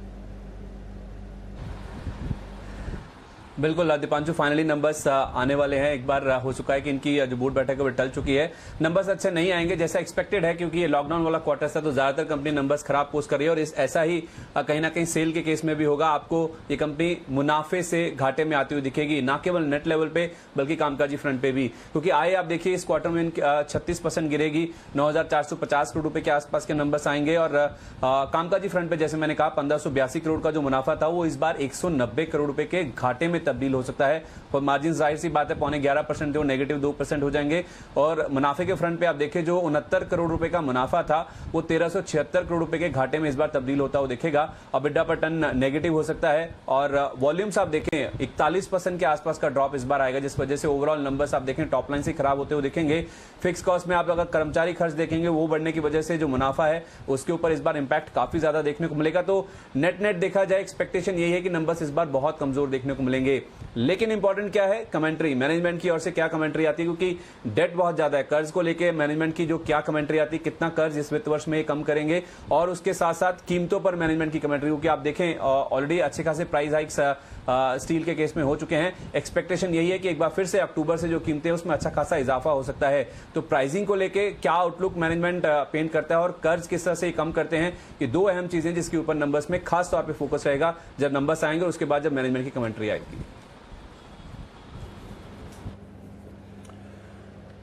बिल्कुल दीपांशु, फाइनली नंबर्स आने वाले हैं। एक बार हो चुका है कि इनकी जो बोर्ड बैठक है वो टल चुकी है। नंबर्स अच्छे नहीं आएंगे जैसा एक्सपेक्टेड है, क्योंकि ये लॉकडाउन वाला क्वार्टर था तो ज्यादातर कंपनी नंबर्स खराब पोस्ट कर रही है, और ऐसा ही कहीं ना कहीं सेल के केस में भी होगा। आपको ये कंपनी मुनाफे से घाटे में आती हुई दिखेगी, ना केवल नेट लेवल पे बल्कि कामकाजी फ्रंट पे भी, क्योंकि आए आप देखिए इस क्वार्टर में 36% गिरेगी, 9,450 करोड़ रुपए के आसपास के नंबर्स आएंगे। और कामकाजी फ्रंट पे जैसे मैंने कहा 1582 करोड़ का जो मुनाफा था वो इस बार 190 करोड़ रुपए के घाटे में तब्दील हो सकता है। और मार्जिन जाहिर सी बात है 11.5% जो नेगेटिव 2% हो जाएंगे। और मुनाफे के फ्रंट पे आप देखें जो 69 करोड़ रुपए का मुनाफा था वो 1376 करोड़ रुपए के घाटे में इस बार तब्दील होता हुआ दिखेगा। EBITDA पर टन नेगेटिव हो सकता है। और वॉल्यूम्स आप देखें 41% के आसपास का ड्रॉप इस बार आएगा, जिस वजह से ओवरऑल नंबर्स आप देखें टॉप लाइन से खराब होते हुए दिखेंगे। फिक्स कॉस्ट में आप अगर कर्मचारी खर्च देखेंगे वो बढ़ने की वजह से जो मुनाफा है उसके ऊपर इस बार इंपैक्ट काफी ज्यादा देखने को मिलेगा। तो नेट देखा जाए एक्सपेक्टेशन यही है कि नंबर्स इस बार बहुत कमजोर देखने को मिलेंगे। लेकिन इंपॉर्टेंट क्या है, कमेंट्री मैनेजमेंट की ओर से क्या कमेंट्री आती है, क्योंकि डेट बहुत ज्यादा है। कर्ज को लेके मैनेजमेंट की जो क्या कमेंट्री आती है, कितना कर्ज इस वित्त वर्ष में ये कम करेंगे, और उसके साथ साथ कीमतों पर मैनेजमेंट की कमेंट्री, क्योंकि आप देखें ऑलरेडी अच्छे खासे प्राइस हाइक्स स्टील के केस में हो चुके हैं। एक्सपेक्टेशन यही है कि एक बार फिर से अक्टूबर से जो कीमतें हैं उसमें अच्छा खासा इजाफा हो सकता है। तो प्राइसिंग को लेके क्या आउटलुक मैनेजमेंट पेंट करता है और कर्ज किस तरह से कम करते हैं, ये दो अहम चीजें जिसके ऊपर नंबर्स में खास तौर पर फोकस रहेगा जब नंबर्स आएंगे, उसके बाद जब मैनेजमेंट की कमेंट्री आएगी।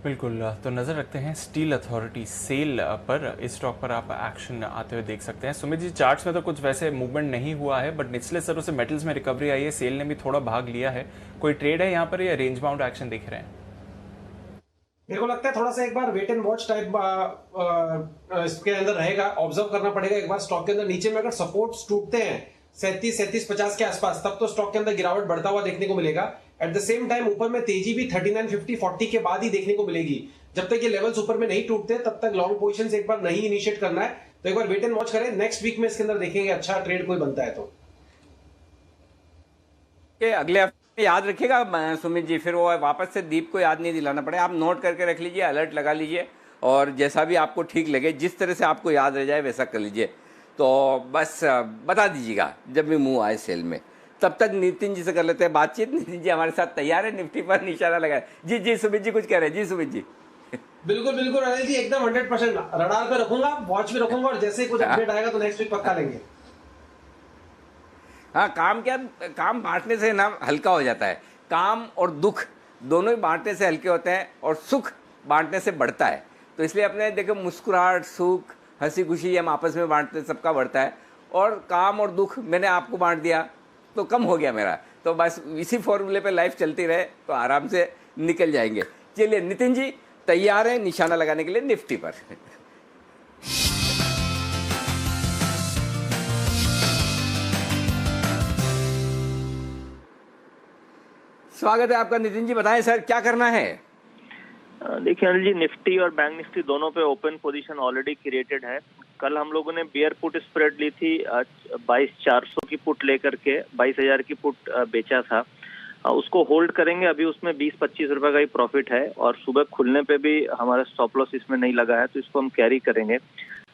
बिल्कुल, तो नजर रखते हैं स्टील अथॉरिटी सेल पर। इस स्टॉक पर आप एक्शन आते हुए देख सकते हैं। सुमित जी, चार्ट्स में तो कुछ वैसे मूवमेंट नहीं हुआ है, बट निचले स्तरों से मेटल्स में रिकवरी आई है, सेल ने भी थोड़ा भाग लिया है। कोई ट्रेड है यहाँ पर या रेंज बाउंड एक्शन देख रहे हैं? मेरे को लगता है थोड़ा सा एक बार वेट एंड वॉच टाइप इसके अंदर रहेगा, ऑब्जर्व करना पड़ेगा एक बार स्टॉक के अंदर। नीचे में अगर सपोर्ट्स टूटते हैं 37-50 के आसपास, तब तो स्टॉक के अंदर गिरावट बढ़ता हुआ देखने को मिलेगा। एट द सेम टाइम ऊपर में तेजी भी 39-50-40 के बाद ही देखने को मिलेगी। जब तक ये लेवल्स ऊपर में नहीं टूटते तब तक लॉन्ग पोजीशंस एक बार नहीं इनिशिएट करना है। तो एक बार वेट एंड वॉच करें, नेक्स्ट वीक में इसके अंदर देखेंगे अच्छा ट्रेड कोई बनता है तो। अगले हफ्ते याद रखिएगा सुमित जी, फिर वो वापस से दीप को याद नहीं दिलाना पड़े। आप नोट करके रख लीजिए, अलर्ट लगा लीजिए, और जैसा भी आपको ठीक लगे, जिस तरह से आपको याद रह जाए वैसा कर लीजिए। तो बस बता दीजिएगा जब भी मुंह आए सेल में। तब तक नितिन जी से कर लेते हैं बातचीत। नितिन जी हमारे साथ तैयार है, निफ्टी पर निशाना लगाए। जी सुमित जी कुछ कह रहे हैं। जी सुमित जी। बिल्कुल अनिल जी, एकदम 100% रडार पे रखूंगा, वॉच भी रखूंगा, और जैसे ही कुछ अपडेट आएगा तो नेक्स्ट वीक पक्का लेंगे। हाँ, काम बांटने से ना हल्का हो जाता है। काम और दुख दोनों ही बांटने से हल्के होते हैं, और सुख बांटने से बढ़ता है। तो इसलिए अपने देखो मुस्कुराहट, सुख, हंसी खुशी हम आपस में बांटते सबका बढ़ता है, और काम और दुख मैंने आपको बांट दिया तो कम हो गया मेरा। तो बस इसी फॉर्मूले पे लाइफ चलती रहे तो आराम से निकल जाएंगे। चलिए नितिन जी तैयार है निशाना लगाने के लिए निफ्टी पर। स्वागत है आपका नितिन जी, बताएं सर क्या करना है। देखिए अनिल जी, निफ्टी और बैंक निफ्टी दोनों पे ओपन पोजीशन ऑलरेडी क्रिएटेड है। कल हम लोगों ने बियर पुट स्प्रेड ली थी 22,400 की पुट लेकर के 22,000 की पुट बेचा था। उसको होल्ड करेंगे, अभी उसमें 20-25 रुपए का ही प्रॉफिट है और सुबह खुलने पे भी हमारा स्टॉप लॉस इसमें नहीं लगा है, तो इसको हम कैरी करेंगे।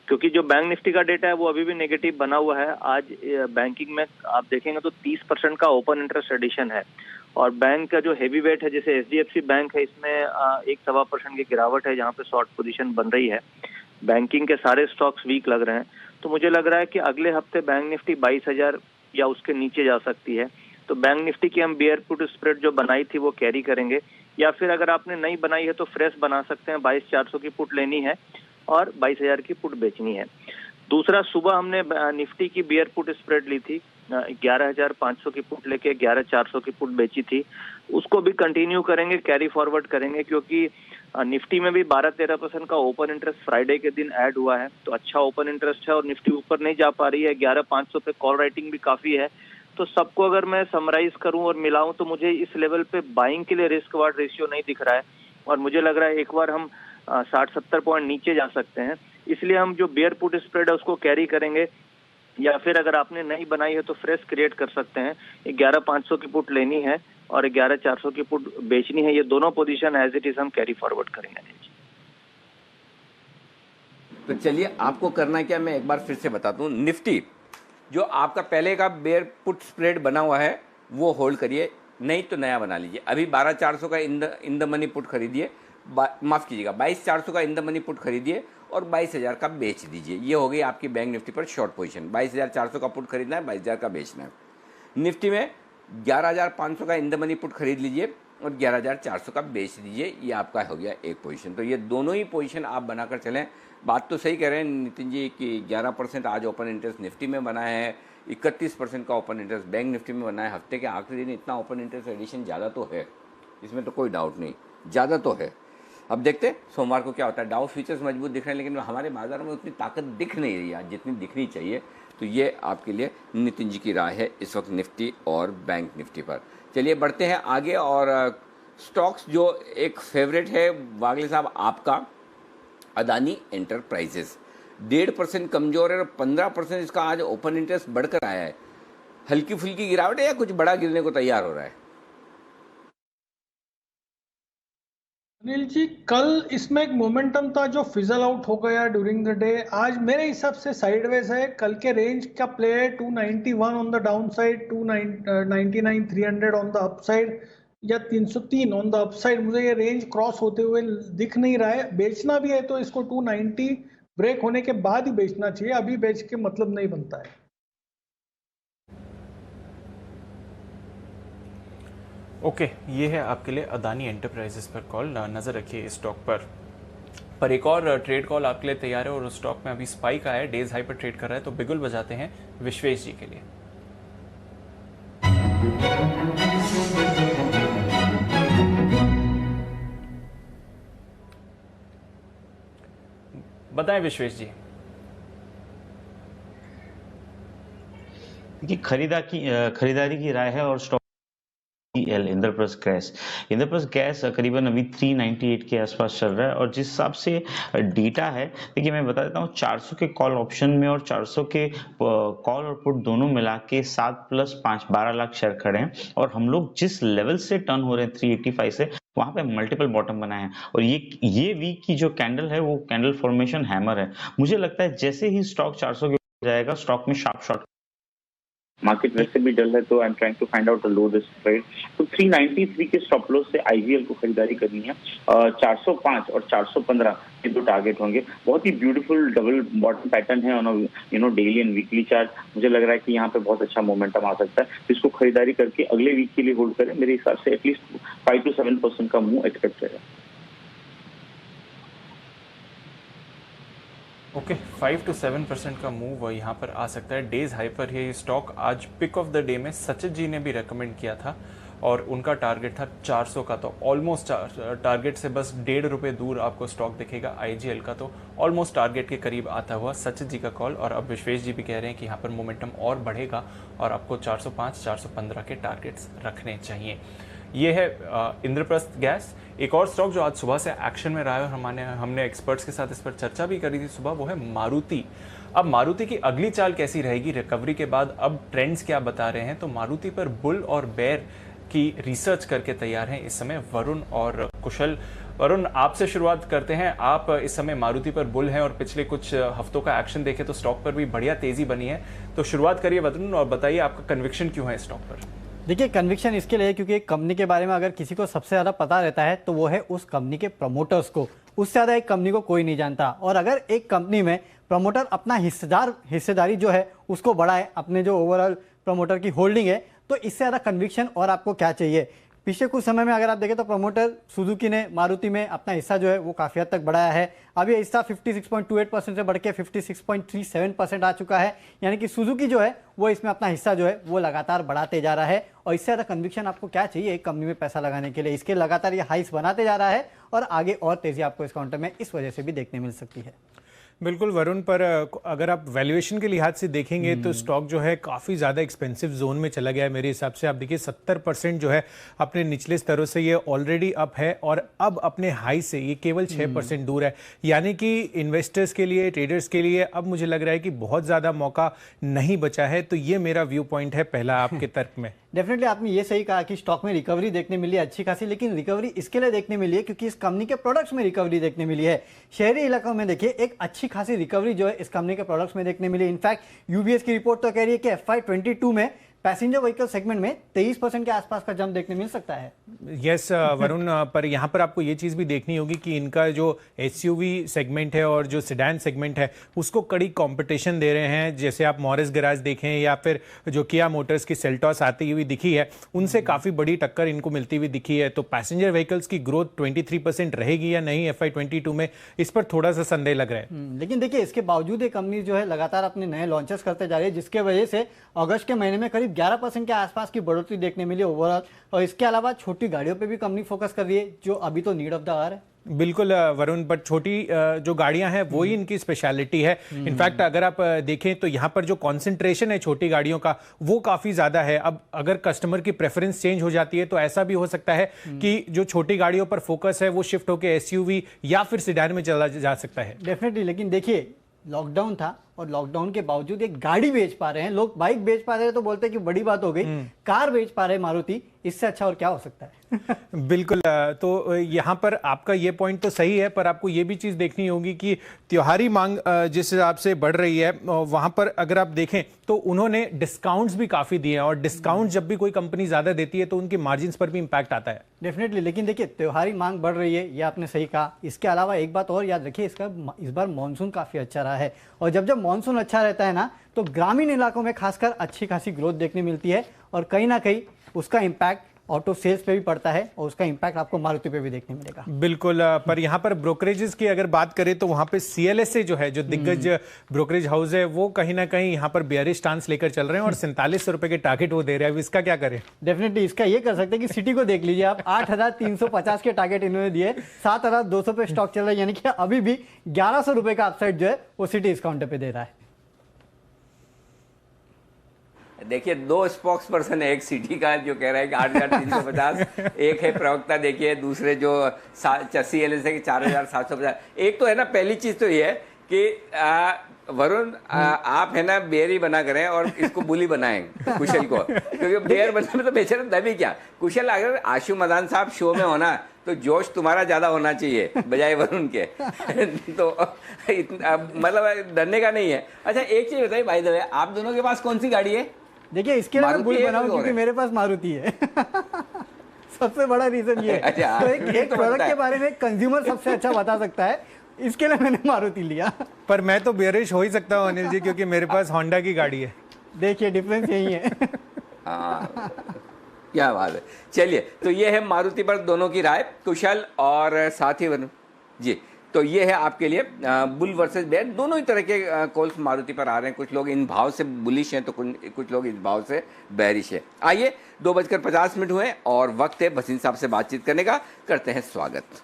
क्योंकि जो बैंक निफ्टी का डेटा है वो अभी भी नेगेटिव बना हुआ है। आज बैंकिंग में आप देखेंगे तो 30% का ओपन इंटरेस्ट एडिशन है और बैंक का जो हेवी वेट है जैसे एचडीएफसी बैंक है इसमें 1-1.25% की गिरावट है, जहाँ पे शॉर्ट पोजीशन बन रही है। बैंकिंग के सारे स्टॉक्स वीक लग रहे हैं, तो मुझे लग रहा है कि अगले हफ्ते बैंक निफ्टी 22,000 या उसके नीचे जा सकती है। तो बैंक निफ्टी की हम बियर पुट स्प्रेड जो बनाई थी वो कैरी करेंगे, या फिर अगर आपने नहीं बनाई है तो फ्रेश बना सकते हैं। 22,400 की पुट लेनी है और 22,000 की पुट बेचनी है। दूसरा, सुबह हमने निफ्टी की बियर पुट स्प्रेड ली थी 11,500 की पुट लेके 11,400 की पुट बेची थी। उसको भी कंटिन्यू करेंगे, कैरी फॉरवर्ड करेंगे, क्योंकि निफ्टी में भी 12-13% का ओपन इंटरेस्ट फ्राइडे के दिन ऐड हुआ है, तो अच्छा ओपन इंटरेस्ट है और निफ्टी ऊपर नहीं जा पा रही है। 11,500 पे कॉल राइटिंग भी काफी है। तो सबको अगर मैं समराइज करूं और मिलाऊं तो मुझे इस लेवल पे बाइंग के लिए रिस्क वार्ड रेशियो नहीं दिख रहा है और मुझे लग रहा है एक बार हम 60-70 पॉइंट नीचे जा सकते हैं। इसलिए हम जो बियर पुट स्प्रेड है उसको कैरी करेंगे, या फिर अगर आपने नहीं बनाई है तो फ्रेश क्रिएट कर सकते हैं। 11,500 की पुट लेनी है और 11,400 की पुट बेचनी है। ये दोनों पोजीशन एज इट इज हम कैरी फॉरवर्ड करेंगे। तो चलिए, आपको करना क्या मैं एक बार फिर से बताता हूँ। निफ्टी जो आपका पहले का बेयर पुट स्प्रेड बना हुआ है वो होल्ड करिए, नहीं तो नया बना लीजिए। अभी 12,400 का इन द मनी पुट खरीदिए, माफ़ कीजिएगा 22,400 का इन द मनी पुट खरीदिए और 22,000 का बेच दीजिए। ये हो गई आपकी बैंक निफ्टी पर शॉर्ट पोजीशन। 22,400 का पुट खरीदना है, 22,000 का बेचना है। निफ्टी में 11,500 का इन द मनी पुट खरीद लीजिए और 11,400 का बेच दीजिए। ये आपका हो गया एक पोजीशन। तो ये दोनों ही पोजीशन आप बनाकर चलें। बात तो सही कह रहे हैं नितिन जी कि 11% आज ओपन इंटरेस्ट निफ्टी में बना है, 31% का ओपन इंटरेस्ट बैंक निफ्टी में बना है। हफ्ते के आखिरी दिन इतना ओपन इंटरेस्ट एडिशन ज़्यादा तो है, इसमें तो कोई डाउट नहीं, ज़्यादा तो है। अब देखते हैं सोमवार को क्या होता है। डाउ फ्यूचर्स मजबूत दिख रहे हैं लेकिन हमारे बाजार में उतनी ताकत दिख नहीं रही है जितनी दिखनी चाहिए। तो ये आपके लिए नितिन जी की राय है इस वक्त निफ्टी और बैंक निफ्टी पर। चलिए बढ़ते हैं आगे। और स्टॉक्स जो एक फेवरेट है वागले साहब आपका, अदानी एंटरप्राइजेस 1.5% कमजोर है और 15% इसका आज ओपन इंटरेस्ट बढ़कर आया है। हल्की फुल्की गिरावट है या कुछ बड़ा गिरने को तैयार हो रहा है? अनिल जी, कल इसमें एक मोमेंटम था जो फिजल आउट हो गया ड्यूरिंग द डे। आज मेरे हिसाब से साइडवेज है। कल के रेंज का प्ले है 291 on the down side, 299,300 on the upside या 303 ऑन द अपसाइड। मुझे ये रेंज क्रॉस होते हुए दिख नहीं रहा है। बेचना भी है तो इसको 290 ब्रेक होने के बाद ही बेचना चाहिए, अभी बेच के मतलब नहीं बनता है। ओके, ये है आपके लिए अदानी एंटरप्राइजेस पर कॉल। नजर रखिए इस स्टॉक पर एक और ट्रेड कॉल आपके लिए तैयार है और उस स्टॉक में अभी स्पाइक आया है, डेज हाई पर ट्रेड कर रहा है। तो बिगुल बजाते हैं विश्वेश जी के लिए। बताएं विश्वेश जी। देखिए, खरीदारी की राय है और स्टॉक इंद्रप्रस्थ गैस करीबन अभी 398 के आसपास चल रहा है। और जिस हिसाब से डेटा है, देखिए मैं बता देता हूँ 400 के कॉल ऑप्शन में और 400 के कॉल और पुट दोनों मिला के 7 + 5 12 लाख शेयर खड़े हैं। और हम लोग जिस लेवल से टर्न हो रहे हैं 385 से, वहां पे मल्टीपल बॉटम बनाए हैं और ये वीक की जो कैंडल है वो कैंडल फॉर्मेशन हैमर है। मुझे लगता है जैसे ही स्टॉक 400 के ऊपर जाएगा, स्टॉक में शार्प शॉट। मार्केट वैसे भी डल है तो I am trying to find out the low this trade. तो 393 के स्टॉप लॉस से आईजीएल को खरीदारी करनी है। 405 और 415 ये दो टारगेट होंगे। बहुत ही ब्यूटीफुल डबल बॉटम पैटर्न है on daily and weekly chart. मुझे लग रहा है कि यहाँ पे बहुत अच्छा मोमेंटम आ सकता है। इसको खरीदारी करके अगले वीक के लिए होल्ड करें। मेरे हिसाब से एटलीस्ट 5 to 7% का मूव एक्सपेक्टेड है। ओके, 5 to 7% का मूव यहाँ पर आ सकता है। डेज हाई पर ये स्टॉक आज पिक ऑफ द डे में सचित जी ने भी रेकमेंड किया था और उनका टारगेट था 400 का। तो ऑलमोस्ट टारगेट से बस 1.5 रुपये दूर आपको स्टॉक दिखेगा आईजीएल का। तो ऑलमोस्ट टारगेट के करीब आता हुआ सचित जी का कॉल। और अब विश्वेश जी भी कह रहे हैं कि यहाँ पर मोमेंटम और बढ़ेगा और आपको 405 415 के टारगेट्स रखने चाहिए। ये है इंद्रप्रस्थ गैस। एक और स्टॉक जो आज सुबह से एक्शन में रहा है और हमने एक्सपर्ट्स के साथ इस पर चर्चा भी करी थी सुबह, वो है मारुति। अब मारुति की अगली चाल कैसी रहेगी रिकवरी के बाद, अब ट्रेंड्स क्या बता रहे हैं, तो मारुति पर बुल और बेयर की रिसर्च करके तैयार हैं इस समय वरुण और कुशल। वरुण, आपसे शुरुआत करते हैं। आप इस समय मारुति पर बुल हैं और पिछले कुछ हफ्तों का एक्शन देखें तो स्टॉक पर भी बढ़िया तेजी बनी है, तो शुरुआत करिए वरुण और बताइए आपका कन्विक्शन क्यों है स्टॉक पर। देखिए, कन्विक्शन इसके लिए क्योंकि एक कंपनी के बारे में अगर किसी को सबसे ज़्यादा पता रहता है तो वो है उस कंपनी के प्रमोटर्स को। उससे ज़्यादा एक कंपनी को कोई नहीं जानता। और अगर एक कंपनी में प्रमोटर अपना हिस्सेदारी जो है उसको बढ़ाए, अपने जो ओवरऑल प्रमोटर की होल्डिंग है, तो इससे ज़्यादा कन्विक्शन और आपको क्या चाहिए। पिछले कुछ समय में अगर आप देखें तो प्रमोटर सुजुकी ने मारुति में अपना हिस्सा जो है वो काफ़ी हद तक बढ़ाया है। अभी हिस्सा 56.28% से बढ़ के 56.37% आ चुका है। यानी कि सुजुकी जो है वो इसमें अपना हिस्सा जो है वो लगातार बढ़ाते जा रहा है। और इससे ज़्यादा कन्विक्शन आपको क्या चाहिए एक कंपनी में पैसा लगाने के लिए। इसके लगातार ये हाइस बनाते जा रहा है और आगे और तेज़ी आपको इस काउंटर में इस वजह से भी देखने मिल सकती है। बिल्कुल वरुण, पर अगर आप वैल्यूएशन के लिहाज से देखेंगे तो स्टॉक जो है काफ़ी ज़्यादा एक्सपेंसिव जोन में चला गया है मेरे हिसाब से। आप देखिए 70% जो है अपने निचले स्तरों से ये ऑलरेडी अप है और अब अपने हाई से ये केवल 6% दूर है। यानी कि इन्वेस्टर्स के लिए, ट्रेडर्स के लिए अब मुझे लग रहा है कि बहुत ज़्यादा मौका नहीं बचा है। तो ये मेरा व्यू पॉइंट है पहला आपके तर्क में। डेफिनेटली आपने ये सही कहा कि स्टॉक में रिकवरी देखने मिली है अच्छी खासी, लेकिन रिकवरी इसके लिए देखने मिली है क्योंकि इस कंपनी के प्रोडक्ट्स में रिकवरी देखने मिली है। शहरी इलाकों में देखिए एक अच्छी खासी रिकवरी जो है इस कंपनी के प्रोडक्ट्स में देखने मिली। इनफैक्ट यूबीएस की रिपोर्ट तो कह रही है कि FY22 में पैसेंजर व्हीकल सेगमेंट में 23% के आसपास का जंप देखने मिल सकता है। यस वरुण, पर यहाँ पर आपको ये चीज़ भी देखनी होगी कि इनका जो एसयूवी सेगमेंट है और जो सेडान सेगमेंट है उसको कड़ी कंपटीशन दे रहे हैं। जैसे आप मॉरिस गैराज देखें या फिर जो किया मोटर्स की सेल्टॉस आती हुई दिखी है, उनसे काफ़ी बड़ी टक्कर इनको मिलती हुई दिखी है। तो पैसेंजर व्हीकल्स की ग्रोथ 23% रहेगी या नहीं FY22 में, इस पर थोड़ा सा संदेह लग रहा है। लेकिन देखिए इसके बावजूद ये कंपनी जो है लगातार अपने नए लॉन्चेस करते जा रही है, जिसके वजह से अगस्त के महीने में करीब 11% के आसपास की बढ़ोतरी देखने मिली ओवरऑल। और इसके अलावा छोटी गाड़ियों पे भी कंपनी फोकस कर रही है जो अभी तो नीड ऑफ द आवर है। बिल्कुल वरुण, बट छोटी जो गाड़ियां हैं वो ही इनकी स्पेशलिटी है। इनफैक्ट अगर आप देखें तो यहाँ पर जो कॉन्सेंट्रेशन है छोटी गाड़ियों का वो काफ़ी ज़्यादा है। अब अगर कस्टमर की प्रेफरेंस चेंज हो जाती है तो ऐसा भी हो सकता है कि जो छोटी गाड़ियों पर फोकस है वो शिफ्ट होकर एसयूवी या फिर सिडान में चला जा सकता है। डेफिनेटली, लेकिन देखिए लॉकडाउन था और लॉकडाउन के बावजूद एक गाड़ी बेच पा रहे हैं लोग, बाइक बेच पा रहे हैं तो बोलते हैं कि बड़ी बात हो गई। कार बेच पा रहे हैं मारुति, इससे अच्छा और क्या हो सकता है। बिल्कुल, तो यहाँ पर आपका ये पॉइंट तो सही है, पर आपको ये भी चीज़ देखनी होगी कि त्योहारी मांग जिस हिसाब से बढ़ रही है वहाँ पर अगर आप देखें तो उन्होंने डिस्काउंट्स भी काफ़ी दिए हैं और डिस्काउंट जब भी कोई कंपनी ज़्यादा देती है तो उनके मार्जिन्स पर भी इम्पैक्ट आता है। डेफिनेटली, लेकिन देखिए त्योहारी मांग बढ़ रही है, ये आपने सही कहा। इसके अलावा एक बात और याद रखिए, इस बार मानसून काफ़ी अच्छा रहा है और जब मानसून अच्छा रहता है ना तो ग्रामीण इलाकों में खासकर अच्छी खासी ग्रोथ देखने मिलती है और कहीं ना कहीं उसका इम्पैक्ट ऑटो सेल्स पे भी पड़ता है और उसका इंपैक्ट आपको मारुति पे भी देखने मिलेगा। बिल्कुल, पर यहाँ पर ब्रोकरेजेस की अगर बात करें तो वहाँ पे CLSA जो है, जो दिग्गज ब्रोकरेज हाउस है, वो कहीं ना कहीं यहाँ पर बेयरिश स्टांस लेकर चल रहे हैं और 4700 रुपए के टारगेट वो दे रहे हैं। इसका क्या करें? डेफिनेटली इसका ये कर सकते हैं कि सिटी को देख लीजिए आप, 8350 के टारगेट इन्होंने दिए, 7200 पे स्टॉक चल रहा है, यानी कि अभी भी 1100 रुपए का अपसाइड जो है वो सिटी इस काउंटर पे दे रहा है। देखिए दो स्पोक्स पर्सन है, एक सिटी का जो कह रहा है कि 8350, एक है प्रवक्ता देखिए, दूसरे जो CLSA के 4750। एक तो है ना, पहली चीज तो ये है कि वरुण आप है ना बेरी बना करें और इसको बुली बनाएं कुशल को, क्योंकि बेयर बनने में तो बेचारा दबी क्या। कुशल, अगर आशु मदान साहब शो में होना तो जोश तुम्हारा ज्यादा होना चाहिए बजाय वरुण के। तो मतलब डरने का नहीं है। अच्छा एक चीज बताइए भाई दवे, आप दोनों के पास कौन सी गाड़ी है? देखिए इसके लिए मैं बुल बनाऊं क्योंकि मेरे पास मारुति है। सबसे बड़ा रीजन ये है। अच्छा, तो एक प्रोडक्ट के बारे में कंज्यूमर सबसे अच्छा बता सकता है, इसके लिए मैंने मारुति लिया। पर मैं तो बेयरिश हो ही सकता हूँ अनिल जी, क्योंकि मेरे पास होंडा की गाड़ी है। देखिए डिफरेंस यही है। क्या बात है। चलिए, तो ये है मारुति पर दोनों की राय, कुशल और साथी वरुण जी। तो ये है आपके लिए बुल वर्सेस बेयर, दोनों ही तरह के कॉल्स मारुति पर आ रहे हैं। कुछ लोग इन भाव से बुलिश हैं तो कुछ लोग इस भाव से बेरिश है। आइए 2:50 हुए और वक्त है भसीन साहब से बातचीत करने का। करते हैं स्वागत।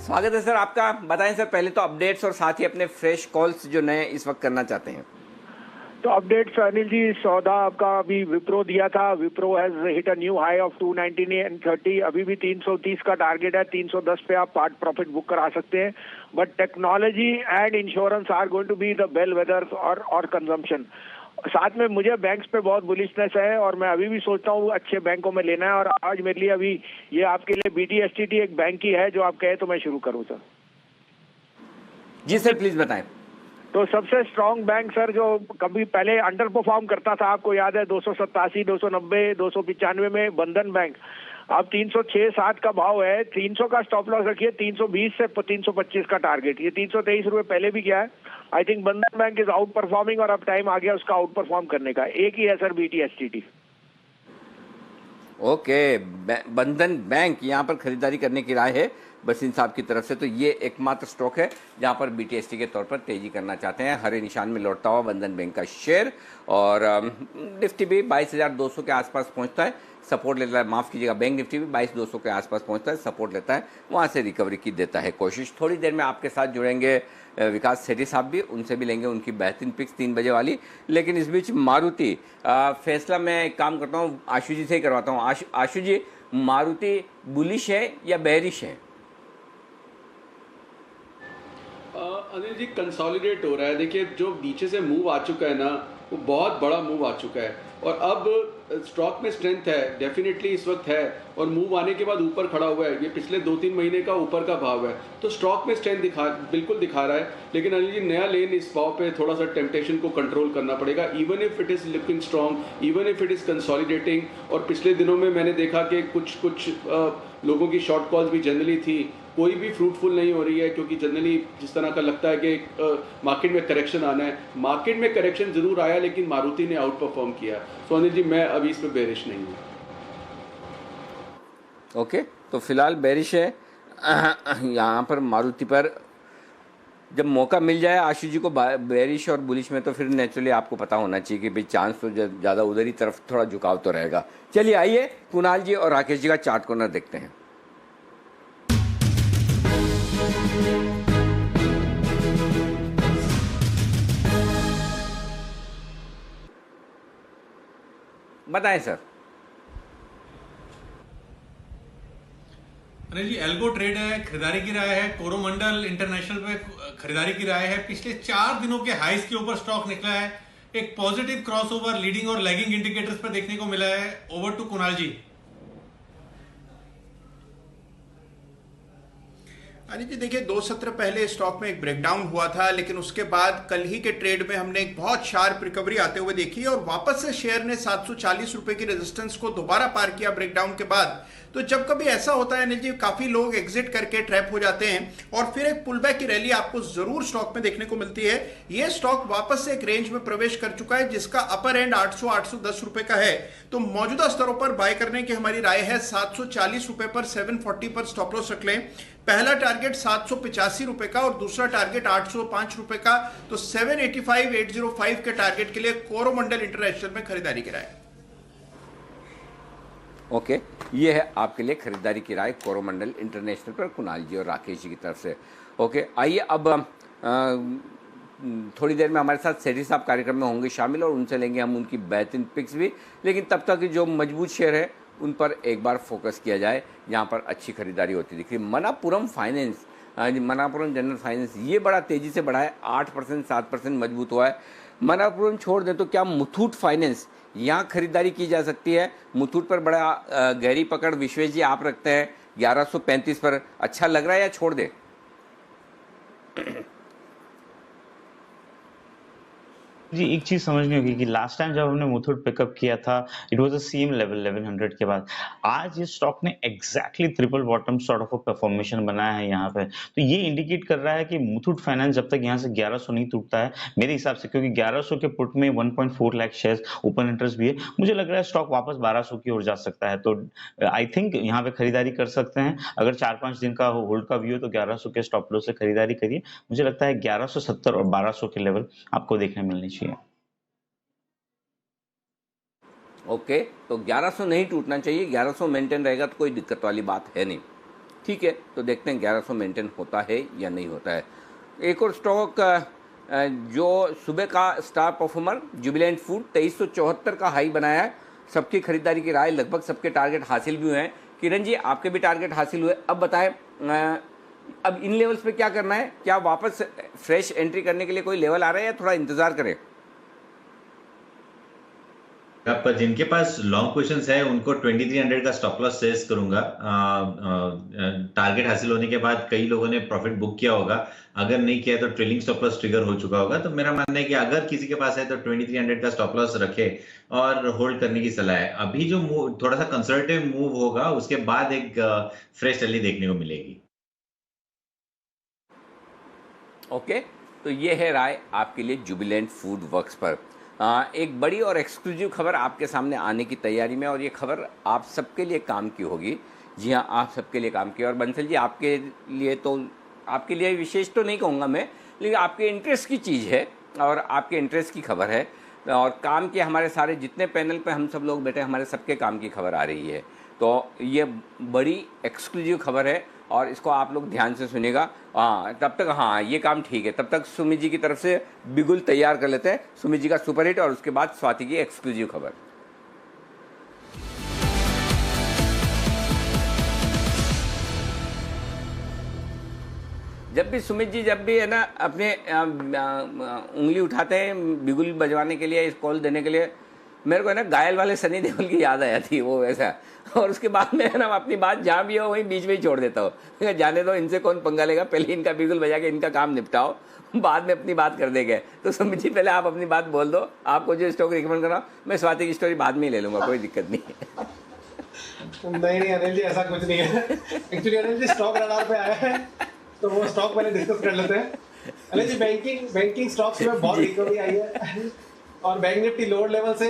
स्वागत है सर आपका। बताएं सर पहले तो अपडेट्स और साथ ही अपने फ्रेश कॉल्स जो नए इस वक्त करना चाहते हैं। तो अपडेट्स अनिल जी, सौदा आपका अभी विप्रो दिया था। Wipro has hit a new high of 219.30। अभी भी 330 का टारगेट है। 310 पे आप पार्ट प्रॉफिट बुक करा सकते हैं। But technology and insurance are going to be the bellwether और कंजम्पशन। साथ में मुझे बैंक्स पे बहुत बुलिशनेस है और मैं अभी भी सोचता हूँ अच्छे बैंकों में लेना है। और आज मेरे लिए अभी ये आपके लिए BTSTT एक बैंक ही है जो आप कहे तो मैं शुरू करूँ सर। जी सर प्लीज बताएं। तो सबसे स्ट्रांग बैंक सर जो कभी पहले अंडर परफॉर्म करता था, आपको याद है 287, 290, 295 में बंधन बैंक। अब 306.7 का भाव है। 300 का स्टॉप लॉस रखिए। 320 से 325 का टारगेट। ये 323 रुपए पहले भी गया है। आई थिंक बंधन बैंक इज आउट परफॉर्मिंग और अब टाइम आ गया उसका आउट परफॉर्म करने का। एक ही है सर BTSTT। ओके, बंधन बैंक यहाँ पर खरीदारी करने की राय है बसीन साहब की तरफ से। तो ये एकमात्र स्टॉक है जहाँ पर BTST के तौर पर तेजी करना चाहते हैं। हरे निशान में लौटता हुआ बंधन बैंक का शेयर। और निफ्टी भी 22,200 के आसपास पहुँचता है, सपोर्ट लेता है। माफ़ कीजिएगा, बैंक निफ्टी भी 22,200 के आसपास पहुँचता है, सपोर्ट लेता है, वहाँ से रिकवरी की देता है कोशिश। थोड़ी देर में आपके साथ जुड़ेंगे विकास सेठी साहब भी, उनसे भी लेंगे उनकी बेहतरीन पिक्स 3 बजे वाली। लेकिन इस बीच मारुति फैसला मैं एक काम करता हूँ, आशु जी से ही करवाता हूँ। आशु जी, मारुति बुलिश है या बेरिश है? अनिल जी कंसोलिडेट हो रहा है। देखिए जो नीचे से मूव आ चुका है ना, वो बहुत बड़ा मूव आ चुका है और अब स्टॉक में स्ट्रेंथ है, डेफिनेटली इस वक्त है। और मूव आने के बाद ऊपर खड़ा हुआ है। ये पिछले 2-3 महीने का ऊपर का भाव है, तो स्टॉक में स्ट्रेंथ बिल्कुल दिखा रहा है। लेकिन अनिल जी नया लेन इस भाव पे थोड़ा सा टेम्पटेशन को कंट्रोल करना पड़ेगा। Even if it is looking strong, even if it is consolidating. और पिछले दिनों में मैंने देखा कि कुछ लोगों की शॉर्ट कॉल्स भी जनरली थी, कोई भी फ्रूटफुल नहीं हो रही है। क्योंकि जनरली जिस तरह का लगता है कि मार्केट में करेक्शन आना है, मार्केट में करेक्शन जरूर आया लेकिन मारुति ने आउट परफॉर्म किया। तो अनिल जी मैं अभी इस पे बेरिश नहीं हूँ। ओके, तो फिलहाल बेरिश है यहाँ पर मारुति पर। जब मौका मिल जाए आशु जी को बेरिश और बुलिश में, तो फिर नेचुरली आपको पता होना चाहिए कि भाई चांस तो ज़्यादा उधर ही तरफ थोड़ा झुकाव तो रहेगा। चलिए आइए कुणाल जी और राकेश जी का चार्ट कॉर्नर देखते हैं। बताएं sir. Anil ji algo trade है, खरीदारी की राय है। कोरोमंडल इंटरनेशनल पे खरीदारी की राय है। पिछले 4 दिनों के हाईस के ऊपर स्टॉक निकला है। एक पॉजिटिव क्रॉसओवर लीडिंग और लैगिंग इंडिकेटर्स पर देखने को मिला है। ओवर टू कुणाल जी। अनिल जी देखिए 2 सत्र पहले स्टॉक में एक ब्रेकडाउन हुआ था, लेकिन उसके बाद कल ही के ट्रेड में हमने एक बहुत शार्प रिकवरी आते हुए देखी और वापस से शेयर ने 740 रुपए की रेजिस्टेंस को दोबारा पार किया ब्रेकडाउन के बाद। तो जब कभी ऐसा होता है अनिल जी, काफी लोग एग्जिट करके ट्रैप हो जाते हैं और फिर एक पुलबैक की रैली आपको जरूर स्टॉक में देखने को मिलती है। ये स्टॉक वापस से एक रेंज में प्रवेश कर चुका है जिसका अपर एंड 800-810 रुपए का है। तो मौजूदा स्तरों पर बाय करने की हमारी राय है। 740 रुपए पर 740 पर स्टॉप लॉस रख लें। पहला टारगेट 785 रुपए का और दूसरा टारगेट 805 रुपए का। तो 785-805 के टारगेट के लिए कोरोमंडल इंटरनेशनल में खरीदारी की राय। ओके, ये है आपके लिए खरीदारी की राय कोरोमंडल इंटरनेशनल पर कुणाल जी और राकेश जी की तरफ से। ओके, आइए अब थोड़ी देर में हमारे साथ सेठी साहब कार्यक्रम में होंगे शामिल और उनसे लेंगे हम उनकी बेहतरीन पिक्स भी। लेकिन तब तक जो मजबूत शेयर है उन पर एक बार फोकस किया जाए जहाँ पर अच्छी खरीदारी होती दिख रही है। Manappuram finance, Manappuram general finance, ये बड़ा तेज़ी से बढ़ा है। 8% 7% मजबूत हुआ है। मनापुरम छोड़ दें तो क्या मुथूट फाइनेंस, यहाँ खरीदारी की जा सकती है? मुथूट पर बड़ा गहरी पकड़ विश्वेश जी आप रखते हैं 1135 पर, अच्छा लग रहा है या छोड़ दे? जी एक चीज समझनी होगी कि लास्ट टाइम जब हमने मुथूट पिकअप किया था it was the same level 1100 के बाद। आज ये स्टॉक ने exactly triple bottom sort of formation बनाया है यहाँ पे। तो ये इंडिकेट कर रहा है कि मुथूट फाइनेंस जब तक यहाँ से 1100 नहीं टूटता है मेरे हिसाब से, क्योंकि 1100 के पुट में 1.4 लाख शेयर्स ओपन इंटरेस्ट भी है, मुझे लग रहा है स्टॉक वापस 1200 की ओर जा सकता है। तो आई थिंक यहाँ पे खरीदारी कर सकते हैं। अगर 4-5 दिन का होल्ड का व्यू है तो 1100 के स्टॉप लॉस से खरीदारी करिए। मुझे लगता है 1170 और 1200 के लेवल आपको देखने मिलने चाहिए। ओके, तो 1100 नहीं टूटना चाहिए, 1100 मेंटेन रहेगा तो कोई दिक्कत वाली बात है नहीं। ठीक है, तो देखते हैं 1100 मेंटेन होता है या नहीं होता है। एक और स्टॉक जो सुबह का स्टार परफॉर्मर जुबिलेंट फूड 2374 का हाई बनाया है। सबकी खरीदारी की राय, लगभग सबके टारगेट हासिल भी हुए हैं। किरण जी, आपके भी टारगेट हासिल हुए। अब बताएं अब इन लेवल्स पे क्या करना है? क्या वापस फ्रेश एंट्री करने के लिए कोई लेवल आ रहा है या थोड़ा इंतजार करें? आप जिनके पास लॉन्ग पोजीशंस है उनको 2300 का स्टॉप लॉस सजेस्ट करूंगा। टारगेट हासिल होने के बाद कई लोगों ने प्रॉफिट बुक किया होगा, अगर नहीं किया तो ट्रेलिंग स्टॉप लॉस ट्रिगर हो चुका होगा। तो मेरा मानना है कि अगर किसी के पास है तो 2300 का स्टॉप लॉस रखे और होल्ड करने की सलाह है। अभी जो थोड़ा सा कंसर्वेटिव मूव होगा उसके बाद एक फ्रेश रैली देखने को मिलेगी। ओके, तो ये है राय आपके लिए जुबिलेंट फूड वर्क्स पर। एक बड़ी और एक्सक्लूसिव खबर आपके सामने आने की तैयारी में, और ये खबर आप सबके लिए काम की होगी। जी हाँ, आप सबके लिए काम की। और बंसल जी, आपके लिए विशेष तो नहीं कहूँगा मैं, लेकिन आपके इंटरेस्ट की चीज़ है और आपके इंटरेस्ट की खबर है। और काम के हमारे सारे जितने पैनल पे हम सब लोग बैठे, हमारे सबके काम की खबर आ रही है। तो ये बड़ी एक्सक्लूसिव खबर है और इसको आप लोग ध्यान से सुनिएगा। तब तक ये काम ठीक है। तब तक सुमित जी की तरफ से बिगुल तैयार कर लेते हैं, सुमित जी का सुपरहिट, और उसके बाद स्वाति की एक्सक्लूसिव खबर। जब भी सुमित जी है ना अपने उंगली उठाते हैं बिगुल बजवाने के लिए, इस कॉल देने के लिए, मेरे को है ना घायल वाले सनी देओल की याद आया थी वो वैसा। और उसके बाद में है ना अपनी बात जहाँ भी हो वहीं बीच में ही छोड़ देता हूँ। जाने दो, इनसे कौन पंगा लेगा, पहले इनका बिगुल बजा के इनका काम निपटाओ, बाद में अपनी बात कर देंगे। तो सुमित जी पहले आप अपनी बात बोल दो, आपको जो स्टॉक रिकमेंड कर रहा हूँ, मैं स्वाति की स्टोरी बाद में ही ले लूँगा, कोई दिक्कत नहीं है। नहीं अनिल जी, ऐसा कुछ नहीं है। Actually Anil ji stock radar पे आया है तो वो स्टॉक पहले डिस्कस कर लेते हैं। अनिल जी, बैंकिंग स्टॉक्स में बहुत रिकवरी आई है और बैंक निफ्टी लोअर लेवल से,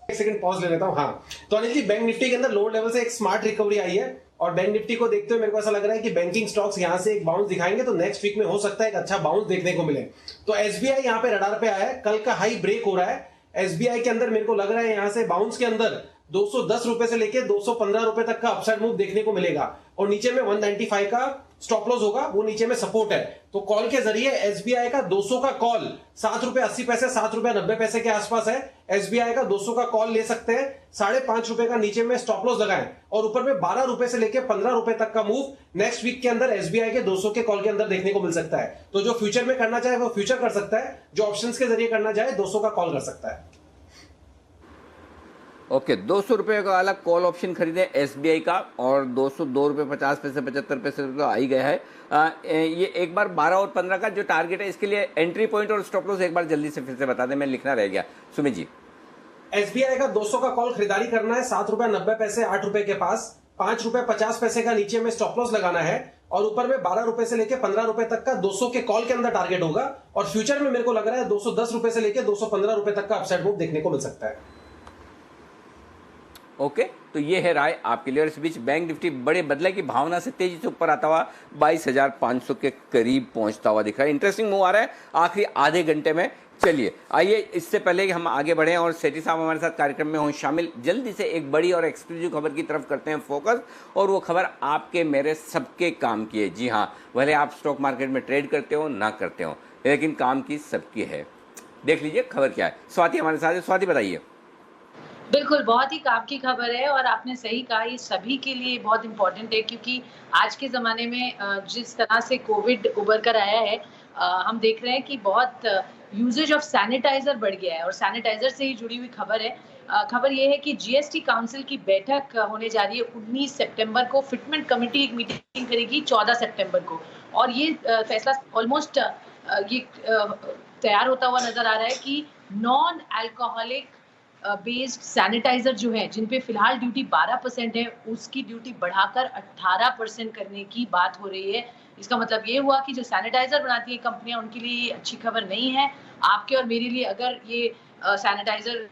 एक सेकंड पॉज ले लेता हूँ। हाँ, तो अनिल जी बैंक निफ्टी के अंदर लोअर लेवल से एक स्मार्ट रिकवरी आई है और बैंक निफ्टी को देखते हुए मेरे को ऐसा लग रहा है कि बैंकिंग स्टॉक्स यहाँ से एक बाउंस दिखाएंगे तो नेक्स्ट वीक में हो सकता है एक अच्छा बाउंस देखने को मिले। तो एसबीआई यहाँ पे रडार पे आया है, कल का हाई ब्रेक हो रहा है। एसबीआई के अंदर मेरे को लग रहा है यहाँ से बाउंस के अंदर 210 रुपए से लेके 215 रुपए तक का अपसाइड मूव देखने को मिलेगा और नीचे में 195 का स्टॉप लॉस होगा, वो नीचे में सपोर्ट है। तो कॉल के जरिए एसबीआई का 200 का कॉल 7 रुपए 80 पैसे 7 रुपए 90 पैसे के आसपास है। एसबीआई का 200 का कॉल ले सकते हैं, 5.5 रुपए का नीचे में स्टॉप लॉस लगाएं और ऊपर में 12 रुपए से लेके 15 रुपए तक का मूव नेक्स्ट वीक के अंदर एसबीआई के 200 के कॉल के अंदर देखने को मिल सकता है। तो जो फ्यूचर में करना चाहे वो फ्यूचर कर सकता है, जो ऑप्शंस के जरिए करना चाहे 200 का कॉल कर सकता है। ओके, 200 रुपये का वाला कॉल ऑप्शन खरीदे एसबीआई का, और 202 रुपये 50 पैसे 75 पैसे तो आ ही गया है। ये एक बार 12 और 15 का जो टारगेट है, इसके लिए एंट्री पॉइंट और स्टॉप लॉस एक बार जल्दी से फिर से बता दें, मैं लिखना रह गया। सुमित जी, एसबीआई का 200 का कॉल खरीदारी करना है 7 रुपए 90 पैसे 8 रुपए के पास, 5 रुपए 50 पैसे का नीचे में स्टॉप लॉस लगाना है और ऊपर में 12 रुपए से लेके 15 रुपए तक का 200 के कॉल के अंदर टारगेट होगा और फ्यूचर में मेरे को लग रहा है 210 रुपए से लेके 215 रुपए तक का अपसाइड मूव देखने को मिल सकता है। ओके, तो ये है राय आपके लिए। और इस बीच बैंक निफ्टी बड़े बदले की भावना से तेजी से ऊपर आता हुआ 22,500 के करीब पहुंचता हुआ दिख रहा है। इंटरेस्टिंग मूव आ रहा है आखिरी आधे घंटे में। चलिए आइए, इससे पहले कि हम आगे बढ़ें और सेठी साहब हमारे साथ कार्यक्रम में हों शामिल, जल्दी से एक बड़ी और एक्सक्लूसिव खबर की तरफ करते हैं फोकस, और वो खबर आपके मेरे सबके काम की है। जी हाँ, भले आप स्टॉक मार्केट में ट्रेड करते हो ना करते हो, लेकिन काम की सबकी है। देख लीजिए खबर क्या है। स्वाति हमारे साथ है, स्वाति बताइए। बिल्कुल, बहुत ही काम की खबर है और आपने सही कहा, ये सभी के लिए बहुत इम्पोर्टेंट है क्योंकि आज के ज़माने में जिस तरह से कोविड उभर कर आया है, हम देख रहे हैं कि बहुत यूजेज ऑफ सैनिटाइजर बढ़ गया है और सैनिटाइजर से ही जुड़ी हुई खबर है। खबर ये है कि जीएसटी काउंसिल की बैठक होने जा रही है 19 सितंबर को। फिटमेंट कमेटी एक मीटिंग करेगी 14 सितंबर को और ये फैसला ऑलमोस्ट ये तैयार होता हुआ नजर आ रहा है कि नॉन अल्कोहलिक बेस्ड सैनिटाइजर जो है, जिन पे फिलहाल ड्यूटी 12% है, उसकी ड्यूटी बढ़ाकर 18% करने की बात हो रही है। इसका मतलब ये हुआ कि जो सैनिटाइजर बनाती है कंपनियां, उनके लिए ये अच्छी खबर नहीं है। आपके और मेरे लिए अगर ये सैनिटाइजर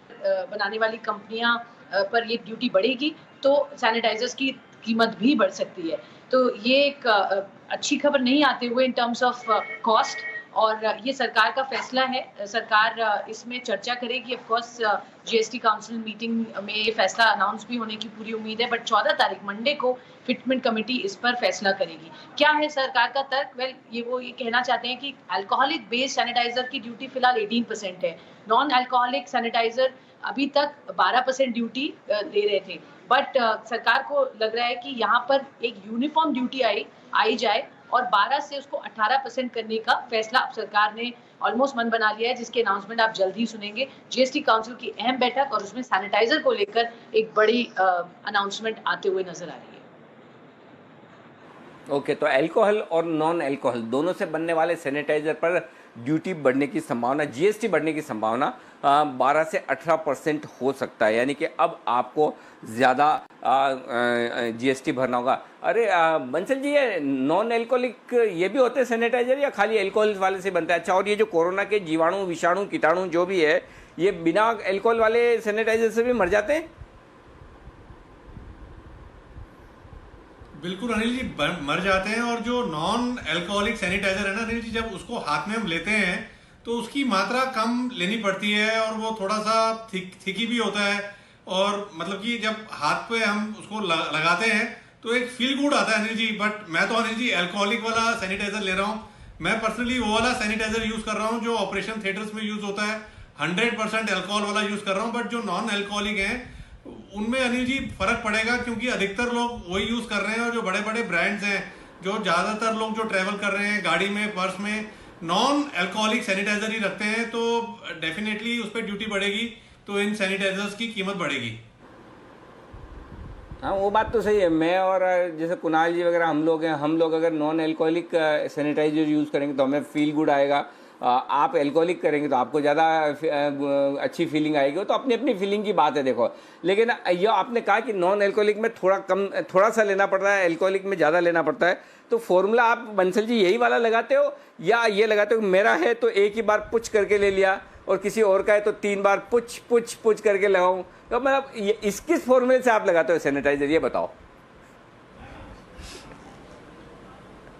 बनाने वाली कंपनियां पर ये ड्यूटी बढ़ेगी तो सैनिटाइजर्स की कीमत भी बढ़ सकती है। तो ये एक अच्छी खबर नहीं आते हुए इन टर्म्स ऑफ कॉस्ट। और ये सरकार का फैसला है। सरकार इसमें चर्चा करेगी। Of course GST council meeting में ये फैसला अनाउंस भी होने की पूरी उम्मीद है, बट 14 तारीख मंडे को फिटमेंट कमेटी इस पर फैसला करेगी। क्या है सरकार का तर्क? वेल, ये कहना चाहते हैं कि अल्कोहलिक बेस्ड सैनिटाइजर की ड्यूटी फिलहाल 18% है, नॉन अल्कोहलिक सैनिटाइजर अभी तक 12% ड्यूटी ले रहे थे, बट सरकार को लग रहा है कि यहाँ पर एक यूनिफॉर्म ड्यूटी आई जाए और 12 से उसको 18% करने का फैसला अब सरकार ने ऑलमोस्ट मन बना लिया है, जिसके अनाउंसमेंट आप जल्द ही सुनेंगे। जीएसटी काउंसिल की अहम बैठक और उसमें सैनिटाइजर को लेकर एक बड़ी अनाउंसमेंट आते हुए नजर आ रही है। ओके, तो अल्कोहल और नॉन अल्कोहल दोनों से बनने वाले सैनिटाइजर पर ड्यूटी बढ़ने की संभावना, जीएसटी बढ़ने की संभावना 12 से 18% हो सकता है, यानी कि अब आपको ज़्यादा जीएसटी भरना होगा। अरे बंसल जी, ये नॉन अल्कोहलिक ये भी होते हैं सैनिटाइजर या खाली अल्कोहल वाले से बनता है? अच्छा, और ये जो कोरोना के जीवाणु, विषाणु, कीटाणु जो भी है, ये बिना अल्कोहल वाले सैनिटाइजर से भी मर जाते हैं? बिल्कुल अनिल जी, मर जाते हैं। और जो नॉन अल्कोहलिक सैनिटाइजर है ना अनिल जी, जब उसको हाथ में हम लेते हैं तो उसकी मात्रा कम लेनी पड़ती है और वो थोड़ा सा थिकी भी होता है, और मतलब कि जब हाथ पे हम उसको लगाते हैं तो एक फील गुड आता है अनिल जी। बट मैं तो अनिल जी अल्कोहलिक वाला सैनिटाइजर ले रहा हूँ। मैं पर्सनली वो वाला सैनिटाइजर यूज कर रहा हूँ जो ऑपरेशन थिएटर्स में यूज होता है, 100% अल्कोहल वाला यूज कर रहा हूँ। बट जो नॉन अल्कोहलिक है उनमें अनिल जी फर्क पड़ेगा, क्योंकि अधिकतर लोग वही यूज कर रहे हैं। और जो बड़े बड़े ब्रांड्स हैं, जो ज्यादातर लोग जो ट्रेवल कर रहे हैं गाड़ी में, पर्स में, नॉन अल्कोहलिक सैनिटाइजर ही रखते हैं, तो डेफिनेटली उस पर ड्यूटी बढ़ेगी, तो इन सैनिटाइजर्स की कीमत बढ़ेगी। हाँ, वो बात तो सही है। मैं और जैसे कुणाल जी वगैरह हम लोग अगर नॉन अल्कोहलिक सैनिटाइजर यूज़ करेंगे तो हमें फील गुड आएगा। आप अल्कोहलिक करेंगे तो आपको ज़्यादा अच्छी फीलिंग आएगी। तो अपनी अपनी फीलिंग की बात है, देखो। लेकिन ये आपने कहा कि नॉन अल्कोहलिक में थोड़ा सा लेना पड़ता है, अल्कोहलिक में ज़्यादा लेना पड़ता है। तो फॉर्मूला आप बंसल जी यही वाला लगाते हो या ये लगाते हो मेरा है तो एक ही बार पुछ करके ले लिया और किसी और का है तो 3 बार पुछ करके लगाऊं? तो मतलब इस किस फॉर्मूले से आप लगाते हो सैनिटाइजर, ये बताओ।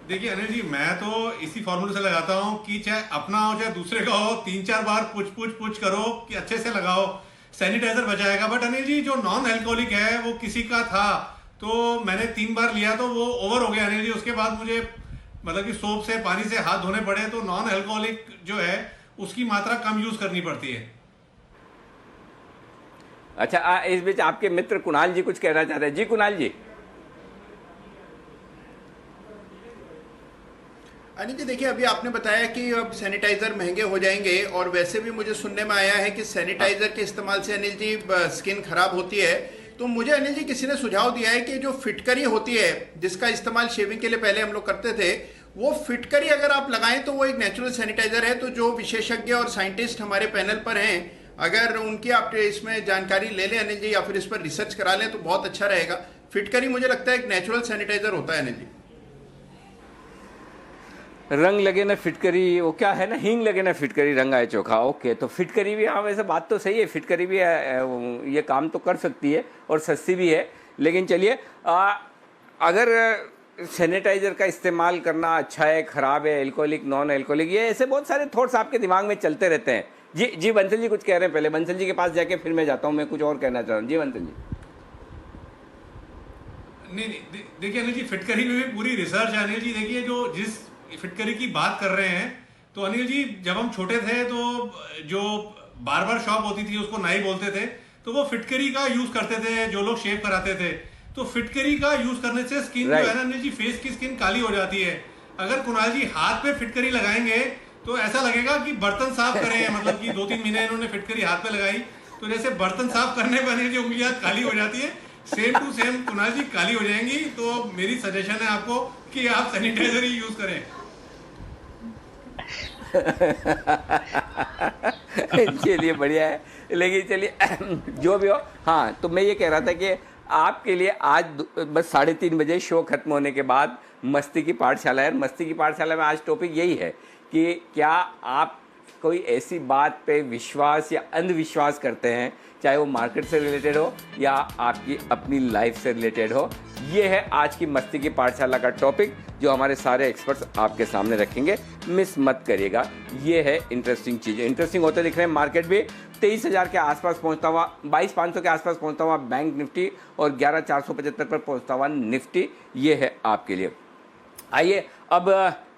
देखिए अनिल जी, मैं तो इसी फॉर्मूले से लगाता हूँ कि चाहे अपना हो चाहे दूसरे का हो, 3-4 बार पुछ करो कि अच्छे से लगाओ, सैनिटाइजर बचाएगा। बट अनिल जी, जो नॉन अल्कोहलिक है वो किसी का था तो मैंने 3 बार लिया तो वो ओवर हो गया अनिल जी। उसके बाद मुझे मतलब कि सोप से, पानी से हाथ धोने पड़े। तो नॉन अल्कोहलिक जो है उसकी मात्रा कम यूज करनी पड़ती है। अच्छा, इस बीच आपके मित्र कुणाल जी कुछ कहना चाहते हैं। जी कुणाल जी। अनिल जी, देखिए अभी आपने बताया कि अब सैनिटाइजर महंगे हो जाएंगे, और वैसे भी मुझे सुनने में आया है कि सैनिटाइजर के इस्तेमाल से अनिल जी स्किन खराब होती है। तो मुझे अनिल जी किसी ने सुझाव दिया है कि जो फिटकरी होती है जिसका इस्तेमाल शेविंग के लिए पहले हम लोग करते थे, वो फिटकरी अगर आप लगाएं तो वो एक नेचुरल सैनिटाइजर है। तो जो विशेषज्ञ और साइंटिस्ट हमारे पैनल पर हैं, अगर उनकी आप इसमें जानकारी ले लें अनिल जी, या फिर इस पर रिसर्च करा लें तो बहुत अच्छा रहेगा। फिटकरी मुझे लगता है एक नेचुरल सैनिटाइजर होता है अनिल जी। रंग लगे ना फिटकरी, वो क्या है ना, हींग लगे ना फिटकरी, रंग आए चोखा। ओके, तो फिटकरी भी, हाँ वैसे बात तो सही है, फिटकरी भी ये काम तो कर सकती है और सस्ती भी है। लेकिन चलिए, अगर सैनिटाइजर का इस्तेमाल करना अच्छा है, खराब है, अल्कोहलिक, नॉन अल्कोहलिक, ये ऐसे बहुत सारे थॉट्स आपके दिमाग में चलते रहते हैं। जी बंसल जी कुछ कह रहे हैं, पहले बंसल जी के पास जाके फिर मैं जाता हूँ, मैं कुछ और कहना चाह रहा हूँ। जी बंसल जी। नहीं, देखिए अनिल जी, फिटकरी में भी पूरी रिसर्च है अनिल जी। देखिए, जो जिस फिटकरी की बात कर रहे हैं, तो अनिल जी जब हम छोटे थे तो जो बार्बर शॉप होती थी उसको नाई बोलते थे, तो वो फिटकरी का यूज करते थे जो लोग शेव कराते थे। तो फिटकरी का यूज करने से स्किन जो है ना अनिल जी, फेस की स्किन काली हो जाती है। अगर कुणाल जी हाथ पे फिटकरी लगाएंगे तो ऐसा लगेगा कि बर्तन साफ करे हैं। मतलब कि 2-3 महीने इन्होंने फिटकरी हाथ पे लगाई तो जैसे बर्तन साफ करने पर अनिल जी उंगलियां काली हो जाती है, सेम टू सेम कुणाल जी काली हो जाएंगी। तो मेरी सजेशन है आपको कि आप सैनिटाइजर ही यूज करें। चलिए बढ़िया है, लेकिन चलिए जो भी हो। हाँ, तो मैं ये कह रहा था कि आपके लिए आज बस 3:30 बजे शो खत्म होने के बाद मस्ती की पाठशाला है। मस्ती की पाठशाला में आज टॉपिक यही है कि क्या आप कोई ऐसी बात पे विश्वास या अंधविश्वास करते हैं, चाहे वो मार्केट से रिलेटेड हो या आपकी अपनी लाइफ से रिलेटेड हो। ये है आज की मस्ती की पाठशाला का टॉपिक जो हमारे सारे एक्सपर्ट्स आपके सामने रखेंगे, मिस मत करिएगा। ये है इंटरेस्टिंग चीज़, इंटरेस्टिंग होते दिख रहे हैं। मार्केट भी 23,000 के आसपास पहुंचता हुआ, 22,500 के आसपास पहुंचता हुआ बैंक निफ्टी और 11,475 पर पहुंचता हुआ निफ्टी, ये है आपके लिए। आइए अब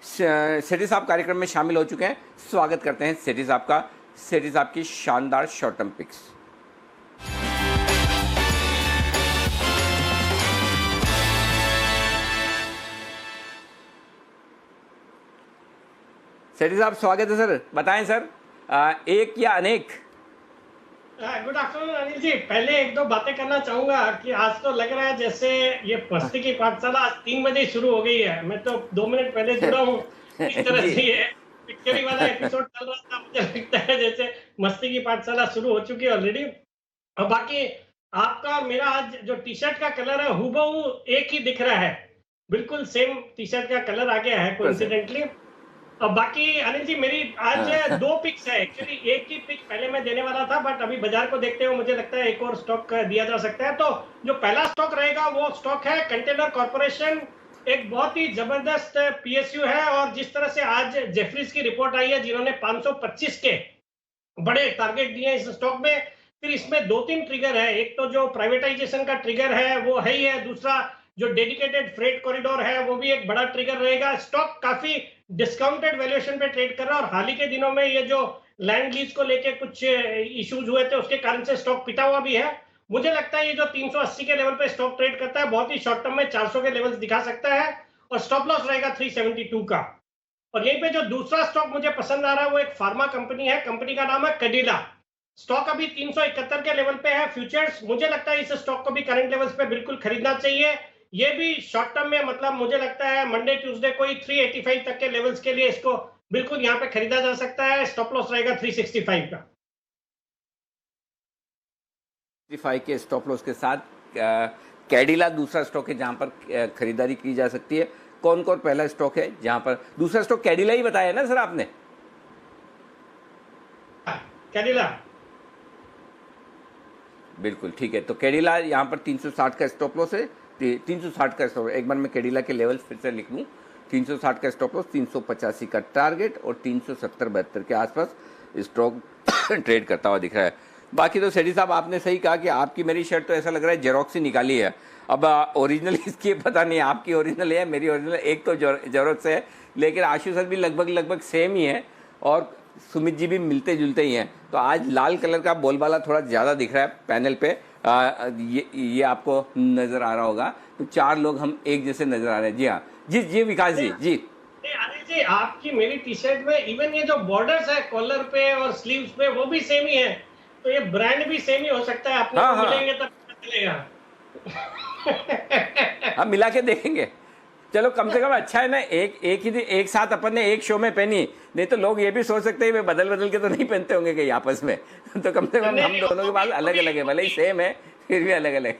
सेठी साहब कार्यक्रम में शामिल हो चुके हैं, स्वागत करते हैं सेठी साहब का। सेठी साहब की शानदार शॉर्ट टर्म पिक्स। सेठी साहब स्वागत है सर, बताएं सर, एक या अनेक? Good afternoon Anil ji. पहले एक दो बातें करना चाहूंगा कि आज तो लग रहा है जैसे ये मस्ती की पाठशाला आज 3 बजे शुरू हो गई है। मैं तो 2 मिनट पहले जुड़ा हूँ। इस तरह से ये पिक्चरी वाला एपिसोड चल रहा था, मुझे लगता है जैसे मस्ती की पाठशाला शुरू हो चुकी है ऑलरेडी। और बाकी आपका और मेरा आज जो टी शर्ट का कलर है हूबहू एक ही दिख रहा है, बिल्कुल सेम टी शर्ट का कलर आ गया है कोइंसिडेंटली। और बाकी अनिल जी मेरी आज 2 पिक्स है। एक्चुअली एक ही पिक पहले मैं देने वाला था, बट अभी बाजार को देखते हुए मुझे लगता है एक और स्टॉक दिया जा सकता है। तो जो पहला स्टॉक रहेगा वो स्टॉक है कंटेनर कॉर्पोरेशन। एक बहुत ही जबरदस्त पीएसयू है और जिस तरह से आज जेफरीज की रिपोर्ट आई है जिन्होंने 525 के बड़े टारगेट दिए इस स्टॉक में, फिर इसमें 2-3 ट्रिगर है। एक तो जो प्राइवेटाइजेशन का ट्रिगर है वो है ही है, दूसरा जो डेडिकेटेड फ्रेट कॉरिडोर है वो भी एक बड़ा ट्रिगर रहेगा। स्टॉक काफी डिस्काउंटेड वैल्यूएशन पे ट्रेड कर रहा है और हाल ही के दिनों में ये जो लैंड लीज को लेके कुछ इश्यूज हुए थे उसके कारण से स्टॉक पिटा हुआ भी है। मुझे लगता है ये जो 380 के लेवल पे स्टॉक ट्रेड करता है बहुत ही शॉर्ट टर्म में 400 के लेवल्स दिखा सकता है और स्टॉप लॉस रहेगा 372 का। और यहीं पे जो दूसरा स्टॉक मुझे पसंद आ रहा है वो एक फार्मा कंपनी है, कंपनी का नाम है कैडिला। स्टॉक अभी 371 के लेवल पे है फ्यूचर्स। मुझे लगता है इस स्टॉक को भी करंट लेवल्स पे बिल्कुल खरीदना चाहिए। ये भी शॉर्ट टर्म में मतलब मुझे लगता है मंडे ट्यूसडे कोई 385 तक के लेवल्स के लिए इसको बिल्कुल यहाँ पे खरीदा जा सकता है। स्टॉप लॉस रहेगा 365 का। 365 के स्टॉप लॉस के साथ कैडिला दूसरा स्टॉक है जहां पर खरीदारी की जा सकती है। कौन कौन पहला स्टॉक है जहां पर? दूसरा स्टॉक कैडिला ही बताया ना सर आपने? कैडिला बिल्कुल ठीक है। तो कैडिला यहाँ पर 360 का स्टॉप लॉस है, 360 का स्टॉप। एक बार मैं कैडिला के लेवल फिर से लिख लूँ, 360 का स्टॉप लॉस, 385 का टारगेट और 370-72 के आसपास स्टॉक ट्रेड करता हुआ दिख रहा है। बाकी तो सेठी साहब आपने सही कहा कि आपकी मेरी शर्ट तो ऐसा लग रहा है जेरोक्स ही निकाली है। अब ओरिजिनल इसकी पता नहीं, आपकी ओरिजिनल है, मेरी ओरिजिनल एक तो जेरोक्स है, लेकिन आशु सर भी लगभग सेम ही है और सुमित जी भी मिलते जुलते ही हैं। तो आज लाल कलर का बोलबाला थोड़ा ज़्यादा दिख रहा है पैनल पे, ये आपको नजर आ रहा होगा। तो 4 लोग हम एक जैसे नजर आ रहे हैं। जी हाँ, जी विकास जी। जी अनिल जी आपकी मेरी टी शर्ट में इवन ये जो बॉर्डर्स है कॉलर पे और स्लीव्स पे वो भी सेम ही है, तो ये ब्रांड भी सेम ही हो सकता है। अपने को मिलेंगे तब पता चलेगा। हम मिला के देखेंगे। चलो कम से कम अच्छा है ना, एक साथ अपन ने एक शो में पहनी, नहीं तो लोग ये भी सोच सकते हैं वे बदल के तो नहीं पहनते होंगे कहीं आपस में। तो कम से कम हम दोनों के पास अलग अलग है, भले ही सेम है फिर भी अलग अलग।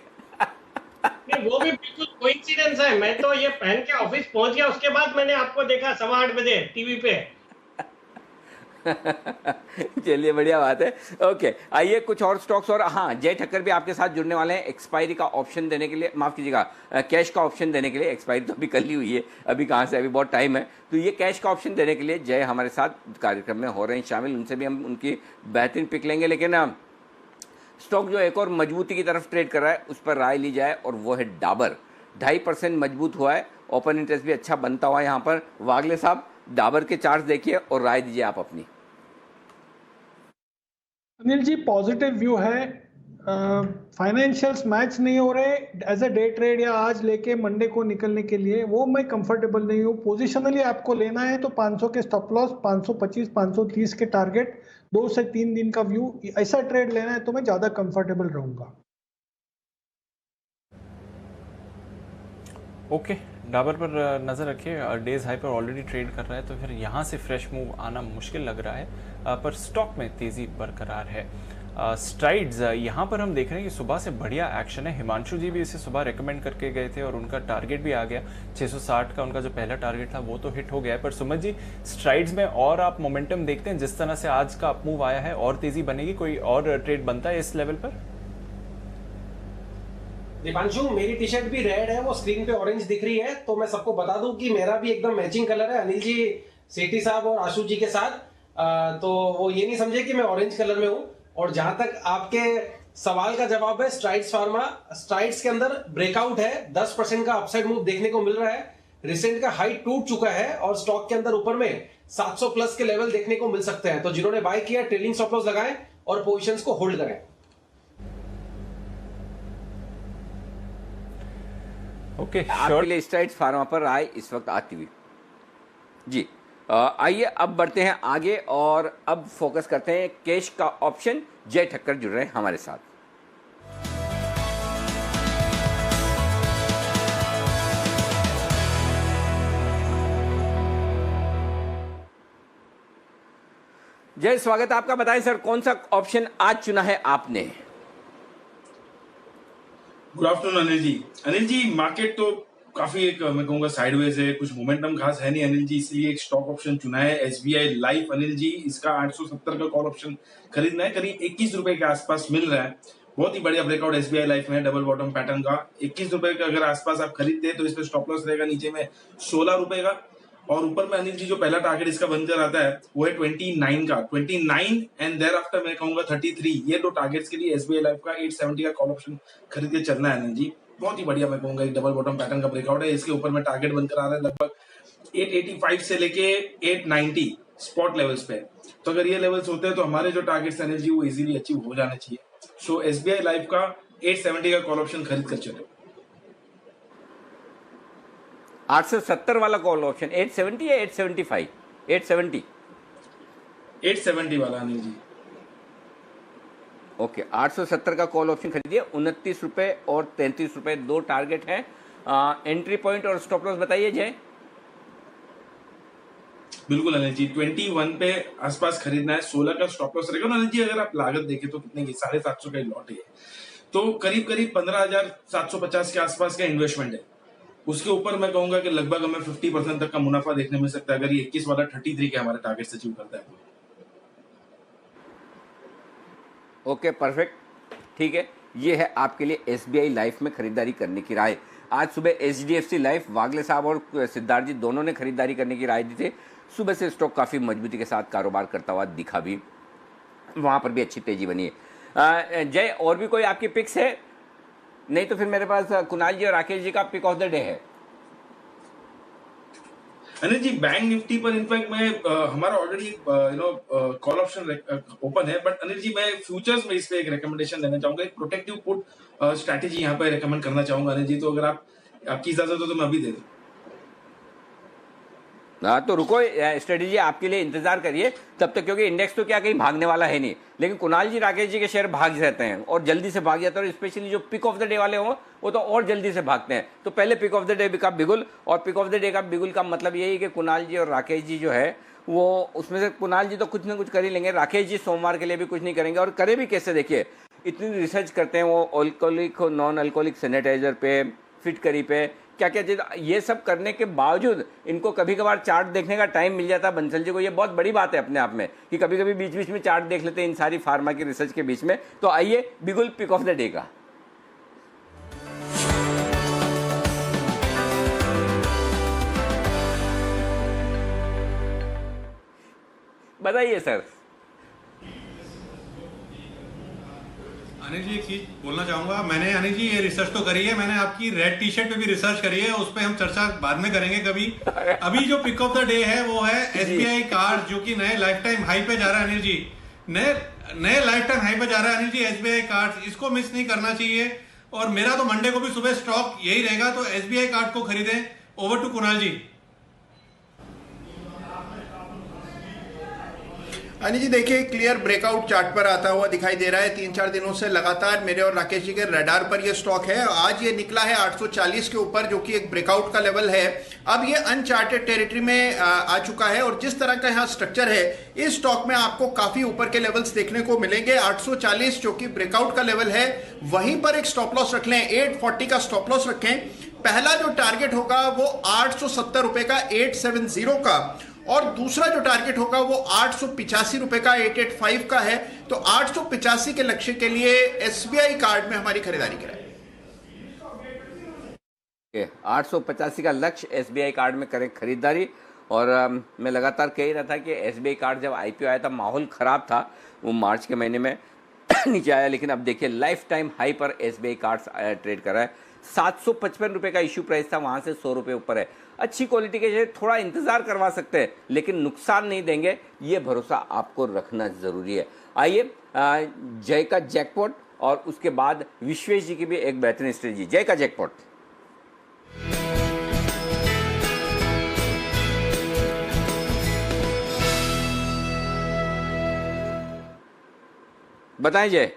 वो भी बिल्कुल कोइंसिडेंस है। मैं तो ये पहन के ऑफिस पहुंच गया, उसके बाद मैंने आपको देखा 8:15 बजे टीवी पे। चलिए बढ़िया बात है। ओके आइए कुछ और स्टॉक्स। और हाँ, जय ठक्कर भी आपके साथ जुड़ने वाले हैं एक्सपायरी का ऑप्शन देने के लिए, माफ कीजिएगा कैश का ऑप्शन देने के लिए। एक्सपायरी तो अभी कल ही हुई है, अभी कहाँ से, अभी बहुत टाइम है। तो ये कैश का ऑप्शन देने के लिए जय हमारे साथ कार्यक्रम में हो रहे हैं शामिल, उनसे भी हम उनकी बेहतरीन पिक लेंगे। लेकिन स्टॉक जो एक और मजबूती की तरफ ट्रेड कर रहा है उस पर राय ली जाए और वो है डाबर। 2.5% मजबूत हुआ है, ओपन इंटरेस्ट भी अच्छा बनता हुआ है यहाँ पर। वागले साहब डाबर के चार्ट देखिए और राय दीजिए आप अपनी। अनिल जी पॉजिटिव व्यू है, फाइनेंशियल्स मैच नहीं हो रहे एज अ डे ट्रेड या आज लेके मंडे को निकलने के लिए, वो मैं कंफर्टेबल नहीं हूँ। पोजिशनली आपको लेना है तो 500 के स्टॉप लॉस, 525 530 के टारगेट, 2 से 3 दिन का व्यू, ऐसा ट्रेड लेना है तो मैं ज्यादा कंफर्टेबल रहूंगा। ओके डाबर पर नज़र रखिए, डेज हाई पर ऑलरेडी ट्रेड कर रहा है तो फिर यहाँ से फ्रेश मूव आना मुश्किल लग रहा है, पर स्टॉक में तेज़ी बरकरार है। स्ट्राइड्स यहाँ पर हम देख रहे हैं कि सुबह से बढ़िया एक्शन है। हिमांशु जी भी इसे सुबह रेकमेंड करके गए थे और उनका टारगेट भी आ गया 660 का, उनका जो पहला टारगेट था वो तो हिट हो गया है। पर सुमित जी, स्ट्राइड्स में और आप मोमेंटम देखते हैं जिस तरह से आज का अपमूव आया है, और तेजी बनेगी, कोई और ट्रेड बनता है इस लेवल पर? दीपांशु, मेरी टी शर्ट भी रेड है, वो स्क्रीन पे ऑरेंज दिख रही है, तो मैं सबको बता दूं कि मेरा भी एकदम मैचिंग कलर है अनिल जी, सेठी साहब और आशु जी के साथ। तो वो ये नहीं समझे कि मैं ऑरेंज कलर में हूं। और जहां तक आपके सवाल का जवाब है, स्ट्राइड्स फार्मा, स्ट्राइड्स के अंदर ब्रेकआउट है, 10% का अपसाइड मूव देखने को मिल रहा है। रिसेंट का हाई टूट चुका है और स्टॉक के अंदर ऊपर में 700 प्लस के लेवल देखने को मिल सकते हैं। तो जिन्होंने बाय किया, ट्रेलिंग स्टॉप लॉस लगाएं और पोजीशंस को होल्ड करें। ओके, आपके लिए स्ट्राइड्स फार्मा पर आए इस वक्त आती हुई जी। आइए अब बढ़ते हैं आगे और अब फोकस करते हैं कैश का ऑप्शन। जय ठक्कर जुड़ रहे हैं हमारे साथ। जय, स्वागत है आपका। बताएं सर, कौन सा ऑप्शन आज चुना है आपने? Good afternoon Anil ji. Anil ji, market तो काफी एक मैं कहूंगा साइडवेज है, कुछ मोमेंटम खास है नहीं अनिल जी, इसलिए एक स्टॉक ऑप्शन चुना है एसबीआई लाइफ। अनिल जी, इसका 870 का कॉल ऑप्शन खरीदना है, करीब 21 रुपए के आसपास मिल रहा है। बहुत ही बढ़िया ब्रेकआउट एसबीआई लाइफ में, डबल बॉटम पैटर्न का। 21 रुपए का अगर आसपास आप खरीदते हैं तो इसमें स्टॉप लॉस रहेगा नीचे में 16 रुपए का, और ऊपर में अनिल जी जो पहला टारगेट इसका बनकर आता है वो है 29 का, 29 एंड देयर आफ्टर मैं कहूंगा 33। ये दो टारगेट्स के लिए एसबीआई लाइफ का 870 का कॉल ऑप्शन खरीद के चलना है अनिल जी। बहुत ही बढ़िया मैं कहूंगा एक डबल बॉटम पैटर्न का ब्रेकआउट है। इसके ऊपर में टारगेट बनकर आ रहा है लगभग 885 से लेके 890 स्पॉट लेवल्स पे। तो अगर ये लेवल्स होते हैं तो हमारे जो टारगेट्स एनर्जी वो इजीली अचीव हो जाने चाहिए। सो एसबीआई लाइफ का 870 का कॉल ऑप्शन खरीद कर चले। 870 वाला कॉल ऑप्शन 870 या 875? 870 वाला अनिल जी। ओके, 870 का कॉल ऑप्शन खरीदिए। 29 रुपए और 33 रुपए दो टारगेट हैं। एंट्री पॉइंट और स्टॉप लॉस बताइए जय। बिल्कुल अनिल जी, 21 पे आसपास खरीदना है, 16 का स्टॉप लॉस रहेगा। अनिल जी, अगर आप लागत देखें तो कितने की 750 का लॉट है, तो करीब करीब 15,750 के आसपास का इन्वेस्टमेंट है। उसके ऊपर मैं कहूंगा कि लगभग हमें 50% तक का मुनाफा देखने मिल सकता है अगर ये 21 वाला 33 के हमारे टारगेट से अचीव करता है। ओके, परफेक्ट, ठीक है। ये है आपके लिए एसबीआई लाइफ में खरीदारी करने की राय। आज सुबह एचडीएफसी लाइफ, वागले साहब और सिद्धार्थ जी दोनों ने खरीदारी करने की राय दी थी। सुबह से स्टॉक काफ़ी मजबूती के साथ कारोबार करता हुआ दिखा भी, वहाँ पर भी अच्छी तेजी बनी है। जय, और भी कोई आपकी पिक्स है? नहीं तो फिर मेरे पास कुणाल जी और राकेश जी का पिक ऑफ द डे है। अनिल जी, बैंक निफ्टी पर इनफैक्ट मैं हमारा ऑलरेडी कॉल ऑप्शन ओपन है, बट अनिल जी मैं फ्यूचर्स में इस पे एक रिकमेंडेशन देना चाहूंगा। एक प्रोटेक्टिव पुट स्ट्रैटेजी यहाँ पे रिकमेंड करना चाहूंगा अनिल जी, तो अगर आपकी इजाजत हो तो मैं अभी दे दूं। तो रुको, स्ट्रेटेजी आपके लिए इंतजार करिए तब तक, क्योंकि इंडेक्स तो क्या कहीं भागने वाला है नहीं, लेकिन कुणाल जी राकेश जी के शेयर भाग जाते हैं और जल्दी से भाग जाते हैं, और स्पेशली जो पिक ऑफ द डे वाले हों वो तो और जल्दी से भागते हैं। तो पहले पिक ऑफ द डे का बिगुल, और पिक ऑफ द डे का बिगुल का मतलब यही कि कुणाल जी और राकेश जी जो है वो, उसमें से कुणाल जी तो कुछ ना कुछ कर ही लेंगे, राकेश जी सोमवार के लिए भी कुछ नहीं करेंगे। और करे भी कैसे, देखिए इतनी रिसर्च करते हैं वो, अल्कोहलिक नॉन अल्कोहलिक सैनिटाइजर पे, फिटकरी पे, क्या क्या चीज़, ये सब करने के बावजूद इनको कभी कभार चार्ट देखने का टाइम मिल जाता है बंसल जी को। ये बहुत बड़ी बात है अपने आप में कि कभी कभी बीच बीच में चार्ट देख लेते हैं इन सारी फार्मा की रिसर्च के बीच में। तो आइए बिगुल पिक ऑफ द डे का। बताइए सर। अनिल जी, एक चीज बोलना चाहूंगा। मैंने अनिल जी ये रिसर्च तो करी है, मैंने आपकी रेड टी शर्ट पे भी रिसर्च करी है, उस पर हम चर्चा बाद में करेंगे कभी। अभी जो पिक ऑफ द डे है वो है एसबीआई कार्ड, जो कि नए लाइफ टाइम हाई पे जा रहा है अनिल जी। नए लाइफ टाइम हाई पे जा रहा है अनिल जी एसबीआई कार्ड, इसको मिस नहीं करना चाहिए। और मेरा तो मंडे को भी सुबह स्टॉक यही रहेगा, तो एसबीआई कार्ड को खरीदें। ओवर टू कुणाल जी। अनिल जी देखिए, क्लियर ब्रेकआउट चार्ट पर आता हुआ दिखाई दे रहा है। 3-4 दिनों से लगातार मेरे और राकेश जी के रडार पर ये स्टॉक है। आज ये निकला है 840 के ऊपर, जो कि एक ब्रेकआउट का लेवल है। अब ये अनचार्टेड टेरिटरी में आ चुका है और जिस तरह का यहाँ स्ट्रक्चर है, इस स्टॉक में आपको काफी ऊपर के लेवल्स देखने को मिलेंगे। 840 जो कि ब्रेकआउट का लेवल है, वहीं पर एक स्टॉप लॉस रख लें, 840 का स्टॉप लॉस रखें। पहला जो टारगेट होगा वो 870 रुपए का 870 का, और दूसरा जो टारगेट होगा वो 885 रुपए का 885 का है। तो 885 के लक्ष्य के लिए एसबीआई कार्ड में हमारी खरीदारी करें। 885 का लक्ष्य एसबीआई कार्ड में करें खरीदारी। और मैं लगातार कह ही रहा था कि एसबीआई कार्ड जब आईपीओ आया था माहौल खराब था, वो मार्च के महीने में नीचे आया, लेकिन अब देखिए लाइफ टाइम हाई पर एसबीआई कार्ड ट्रेड कर रहा है। 755 रुपए का इश्यू प्राइस था, वहां से 100 रुपए ऊपर है। अच्छी क्वालिटी के शेयर थोड़ा इंतजार करवा सकते हैं, लेकिन नुकसान नहीं देंगे, ये भरोसा आपको रखना जरूरी है। आइए जय का जैकपॉट और उसके बाद विश्वेश जी की भी एक बेहतरीन स्ट्रेटजी। जय का जैकपॉट। बताएं जय।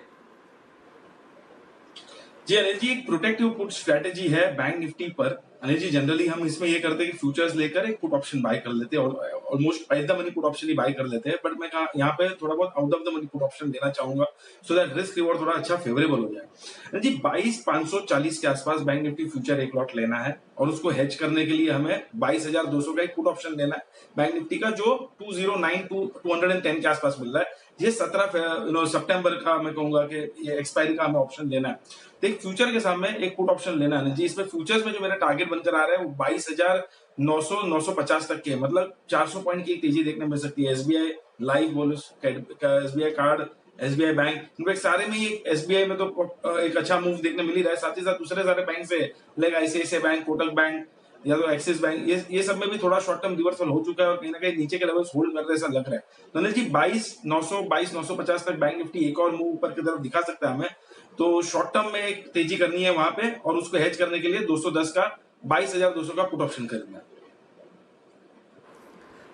जी अनिल जी, एक प्रोटेक्टिव पुट स्ट्रेटेजी है बैंक निफ्टी पर। अनिल जी जनरली हम इसमें ये करते हैं कि फ्यूचर्स लेकर एक पुट ऑप्शन बाय कर लेते हैं और almost at the money put option ही बाय कर लेते हैं, बट मैं यहाँ पे थोड़ा बहुत out of the money put option देना चाहूंगा सो दैट रिस्क रिवॉर्ड थोड़ा अच्छा फेवरेबल हो जाए। अनिल जी 22,540 के आसपास बैंक निफ्टी फ्यूचर एक लॉट लेना है और उसको हेज करने के लिए हमें 22,200 का एक पुट ऑप्शन लेना है बैंक निफ्टी का, जो 209-210 के आसपास मिल रहा है। ये 17 सितंबर का मैं कहूंगा कि ये एक्सपायरी का हमें ऑप्शन लेना है। तो एक फ्यूचर के सामने एक पुट ऑप्शन लेना है जी। इसमें फ्यूचर्स में जो मेरा टारगेट बनकर आ रहा है वो 22,900-950 तक के, मतलब 400 पॉइंट की एक तेजी देखने मिल सकती है। एसबीआई लाइफ बोलो, SBI card, SBI bank, in fact सारे में ये एसबीआई में तो एक अच्छा मूव देखने मिल ही रहा है। साथ ही साथ दूसरे सारे बैंक से like ICICI bank, Kotak bank या तो एक्सिस बैंक, ये सब में भी थोड़ा शॉर्ट टर्म रिवर्सल हो चुका है और कहीं ना कहीं नीचे के लेवल्स होल्ड कर रहे ऐसा लग रहा है। तो अनिल जी 22,950 तक बैंक निफ्टी एक और मूव ऊपर की तरफ दिखा सकता है हमें। तो शॉर्ट टर्म में एक तेजी करनी है वहां पे और उसको हेज करने के लिए 210 का 22,200 का पुट ऑप्शन खरीदना है।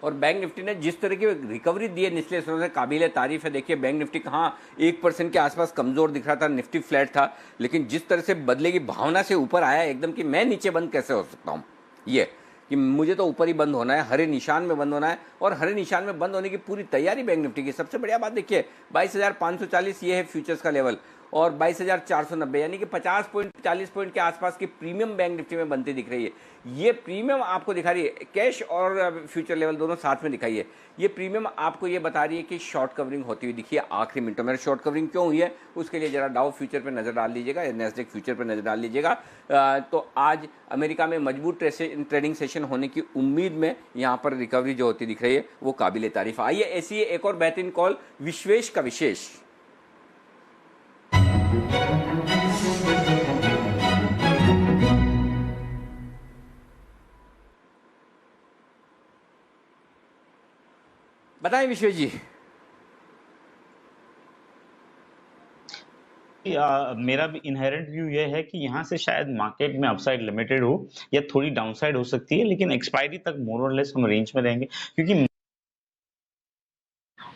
और बैंक निफ्टी ने जिस तरह की रिकवरी दी है निचले स्तरों से, काबिल तारीफ है। देखिए बैंक निफ्टी कहाँ 1% के आसपास कमजोर दिख रहा था, निफ्टी फ्लैट था, लेकिन जिस तरह से बदले की भावना से ऊपर आया एकदम कि मैं नीचे बंद कैसे हो सकता हूँ, ये कि मुझे तो ऊपर ही बंद होना है, हरे निशान में बंद होना है, और हरे निशान में बंद होने की पूरी तैयारी बैंक निफ्टी की। सबसे बढ़िया बात देखिए 22,540 ये है फ्यूचर्स का लेवल और 22,490, यानी कि 50 पॉइंट 40 पॉइंट के आसपास की प्रीमियम बैंक निफ्टी में बनती दिख रही है। ये प्रीमियम आपको दिखा रही है, कैश और फ्यूचर लेवल दोनों साथ में दिखाई है। ये प्रीमियम आपको ये बता रही है कि शॉर्ट कवरिंग होती हुई दिखी है आखिरी मिनटों में। शॉर्ट कवरिंग क्यों हुई है उसके लिए जरा डाउ फ्यूचर पर नजर डाल लीजिएगा, नैस्डैक फ्यूचर पर नजर डाल लीजिएगा। तो आज अमेरिका में मजबूत ट्रेडिंग सेशन होने की उम्मीद में यहाँ पर रिकवरी जो होती दिख रही है वो काबिल तारीफ। आइए ऐसी एक और बेहतरीन कॉल विश्वेश का विशेष। बताएं विश्वेश जी। मेरा भी इनहेरेंट व्यू ये है कि यहाँ से शायद मार्केट में अपसाइड लिमिटेड हो या थोड़ी डाउनसाइड हो सकती है, लेकिन एक्सपायरी तक मोर और लेस हम रेंज में रहेंगे, क्योंकि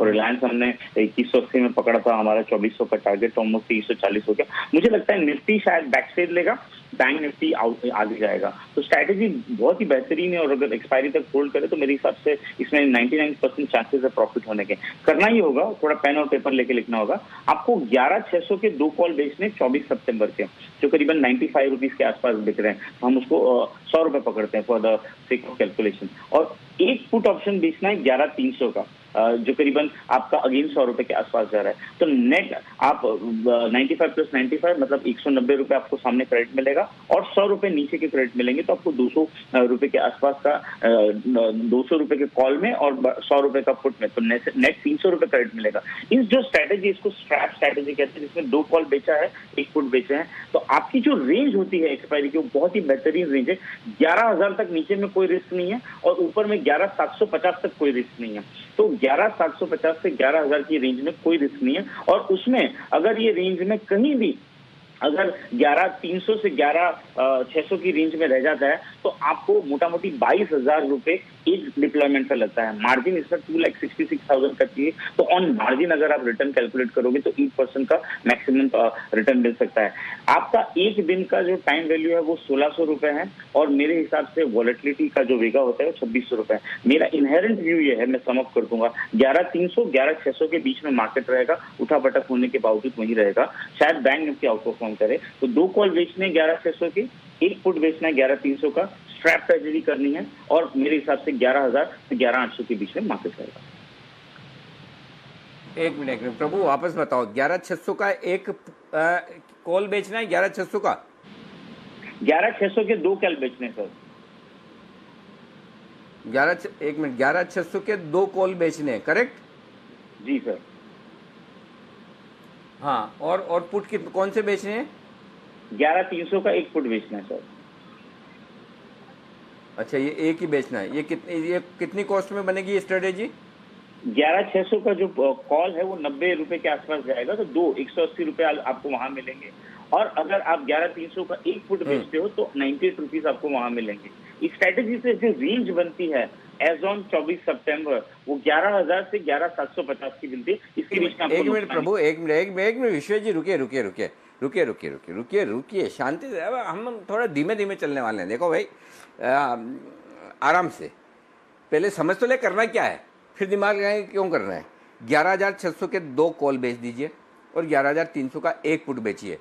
और रिलायंस हमने 2180 में पकड़ा था, हमारा 2400 का टारगेट, ऑलमोस्ट 340 हो गया। मुझे लगता है निफ्टी शायद बैक स्टेज लेगा, बैंक निफ्टी आगे जाएगा। तो स्ट्रैटेजी बहुत ही बेहतरीन है और अगर एक्सपायरी तक होल्ड करे तो मेरे हिसाब से इसमें 99% चांसेस है प्रॉफिट होने के। करना ही होगा, थोड़ा पेन और पेपर लेके लिखना होगा। आपको 11,600 के 2 कॉल बेचने 24 सितंबर के, जो करीबन 95 रुपीज के आसपास बिक रहे हैं। हम उसको 100 रुपए पकड़ते हैं for the sake of calculation, और एक पुट ऑप्शन बेचना है 11,300 का, जो करीबन आपका अगेन 100 रुपए के आसपास जा रहा है। तो नेट आप 95 प्लस 95 मतलब 190 रुपए आपको सामने क्रेडिट मिलेगा और 100 रुपए नीचे के क्रेडिट मिलेंगे, तो आपको 200 रुपए के आसपास का 200 रुपए के कॉल में और 100 रुपए का पुट में, तो नेट 300 रुपए क्रेडिट मिलेगा। इस जो स्ट्रैटेजी, इसको स्ट्रैप स्ट्रैटेजी कहते हैं, जिसमें 2 कॉल बेचा है 1 पुट बेचे हैं, तो आपकी जो रेंज होती है एक्सपायरी की वो बहुत ही बेहतरीन रेंज है। 11,000 तक नीचे में कोई रिस्क नहीं है और ऊपर में 11,750 तक कोई रिस्क नहीं है। तो 11,750 से 11,000 की रेंज में कोई रिस्क नहीं है, और उसमें अगर ये रेंज में कहीं भी अगर 11,300 से 11,600 की रेंज में रह जाता है तो आपको मोटा मोटी 22,000 रुपए एक डिप्लॉयमेंट का लगता है। मार्जिन इस वक्त 2,66,000 का चाहिए, तो ऑन मार्जिन अगर आप रिटर्न कैलकुलेट करोगे तो 8% का मैक्सिमम रिटर्न मिल सकता है। आपका एक दिन का जो टाइम वैल्यू है वो 1,600 रुपए है, और मेरे हिसाब से वॉलेटिलिटी का जो वेगा होता है वो 2,600 रुपए है। मेरा इनहेरेंट व्यू ये है, मैं सम अप कर दूंगा, 11,300 11,600 के बीच में मार्केट रहेगा, उठा पटक होने के बावजूद वही रहेगा। शायद बैंक निफ्टी आउट परफॉर्म करे, तो 2 कॉल बेचने 11,600 के, 1 पुट बेचना है 11,300 का, स्ट्रैप ट्रेजरी करनी है, और मेरे हिसाब से 11,000 से 11,800 के बीच में मार्केट रहेगा। एक मिनट प्रभु वापस बताओ, 11,600 का एक कॉल बेचना है, 11,600 का 11,600 के 2 कॉल बेचने सर। 11,600 के 2 कॉल बेचने हैं, करेक्ट? जी सर। हाँ, और पुट कौन से बेचने हैं? 11,300 का 1 पुट बेचना है सर। अच्छा, ये एक ही बेचना है। ये कितनी कॉस्ट में बनेगी ये स्ट्रेटेजी? 11,600 का जो कॉल है वो 90 रुपए के आसपास जाएगा, तो 180 रुपए आपको वहां मिलेंगे। और अगर आप 11,300 का 1 फुट बेचते हो तो 98 रुपीज आपको वहां मिलेंगे। इस स्ट्रेटेजी से जो रेंज बनती है एज ऑन 24 सितंबर वो 11,000 से 11,750 की मिलती है। इसके बीच में एक मिनट प्रभु, एक मिनट विश्व जी, रुकिए शांति से। अब हम थोड़ा धीमे धीमे चलने वाले हैं। देखो भाई, आराम से, पहले समझ तो ले करना क्या है, फिर दिमाग लगाएंगे क्यों करना है। 11,600 के 2 कॉल बेच दीजिए और 11,300 का 1 पुट बेचिए।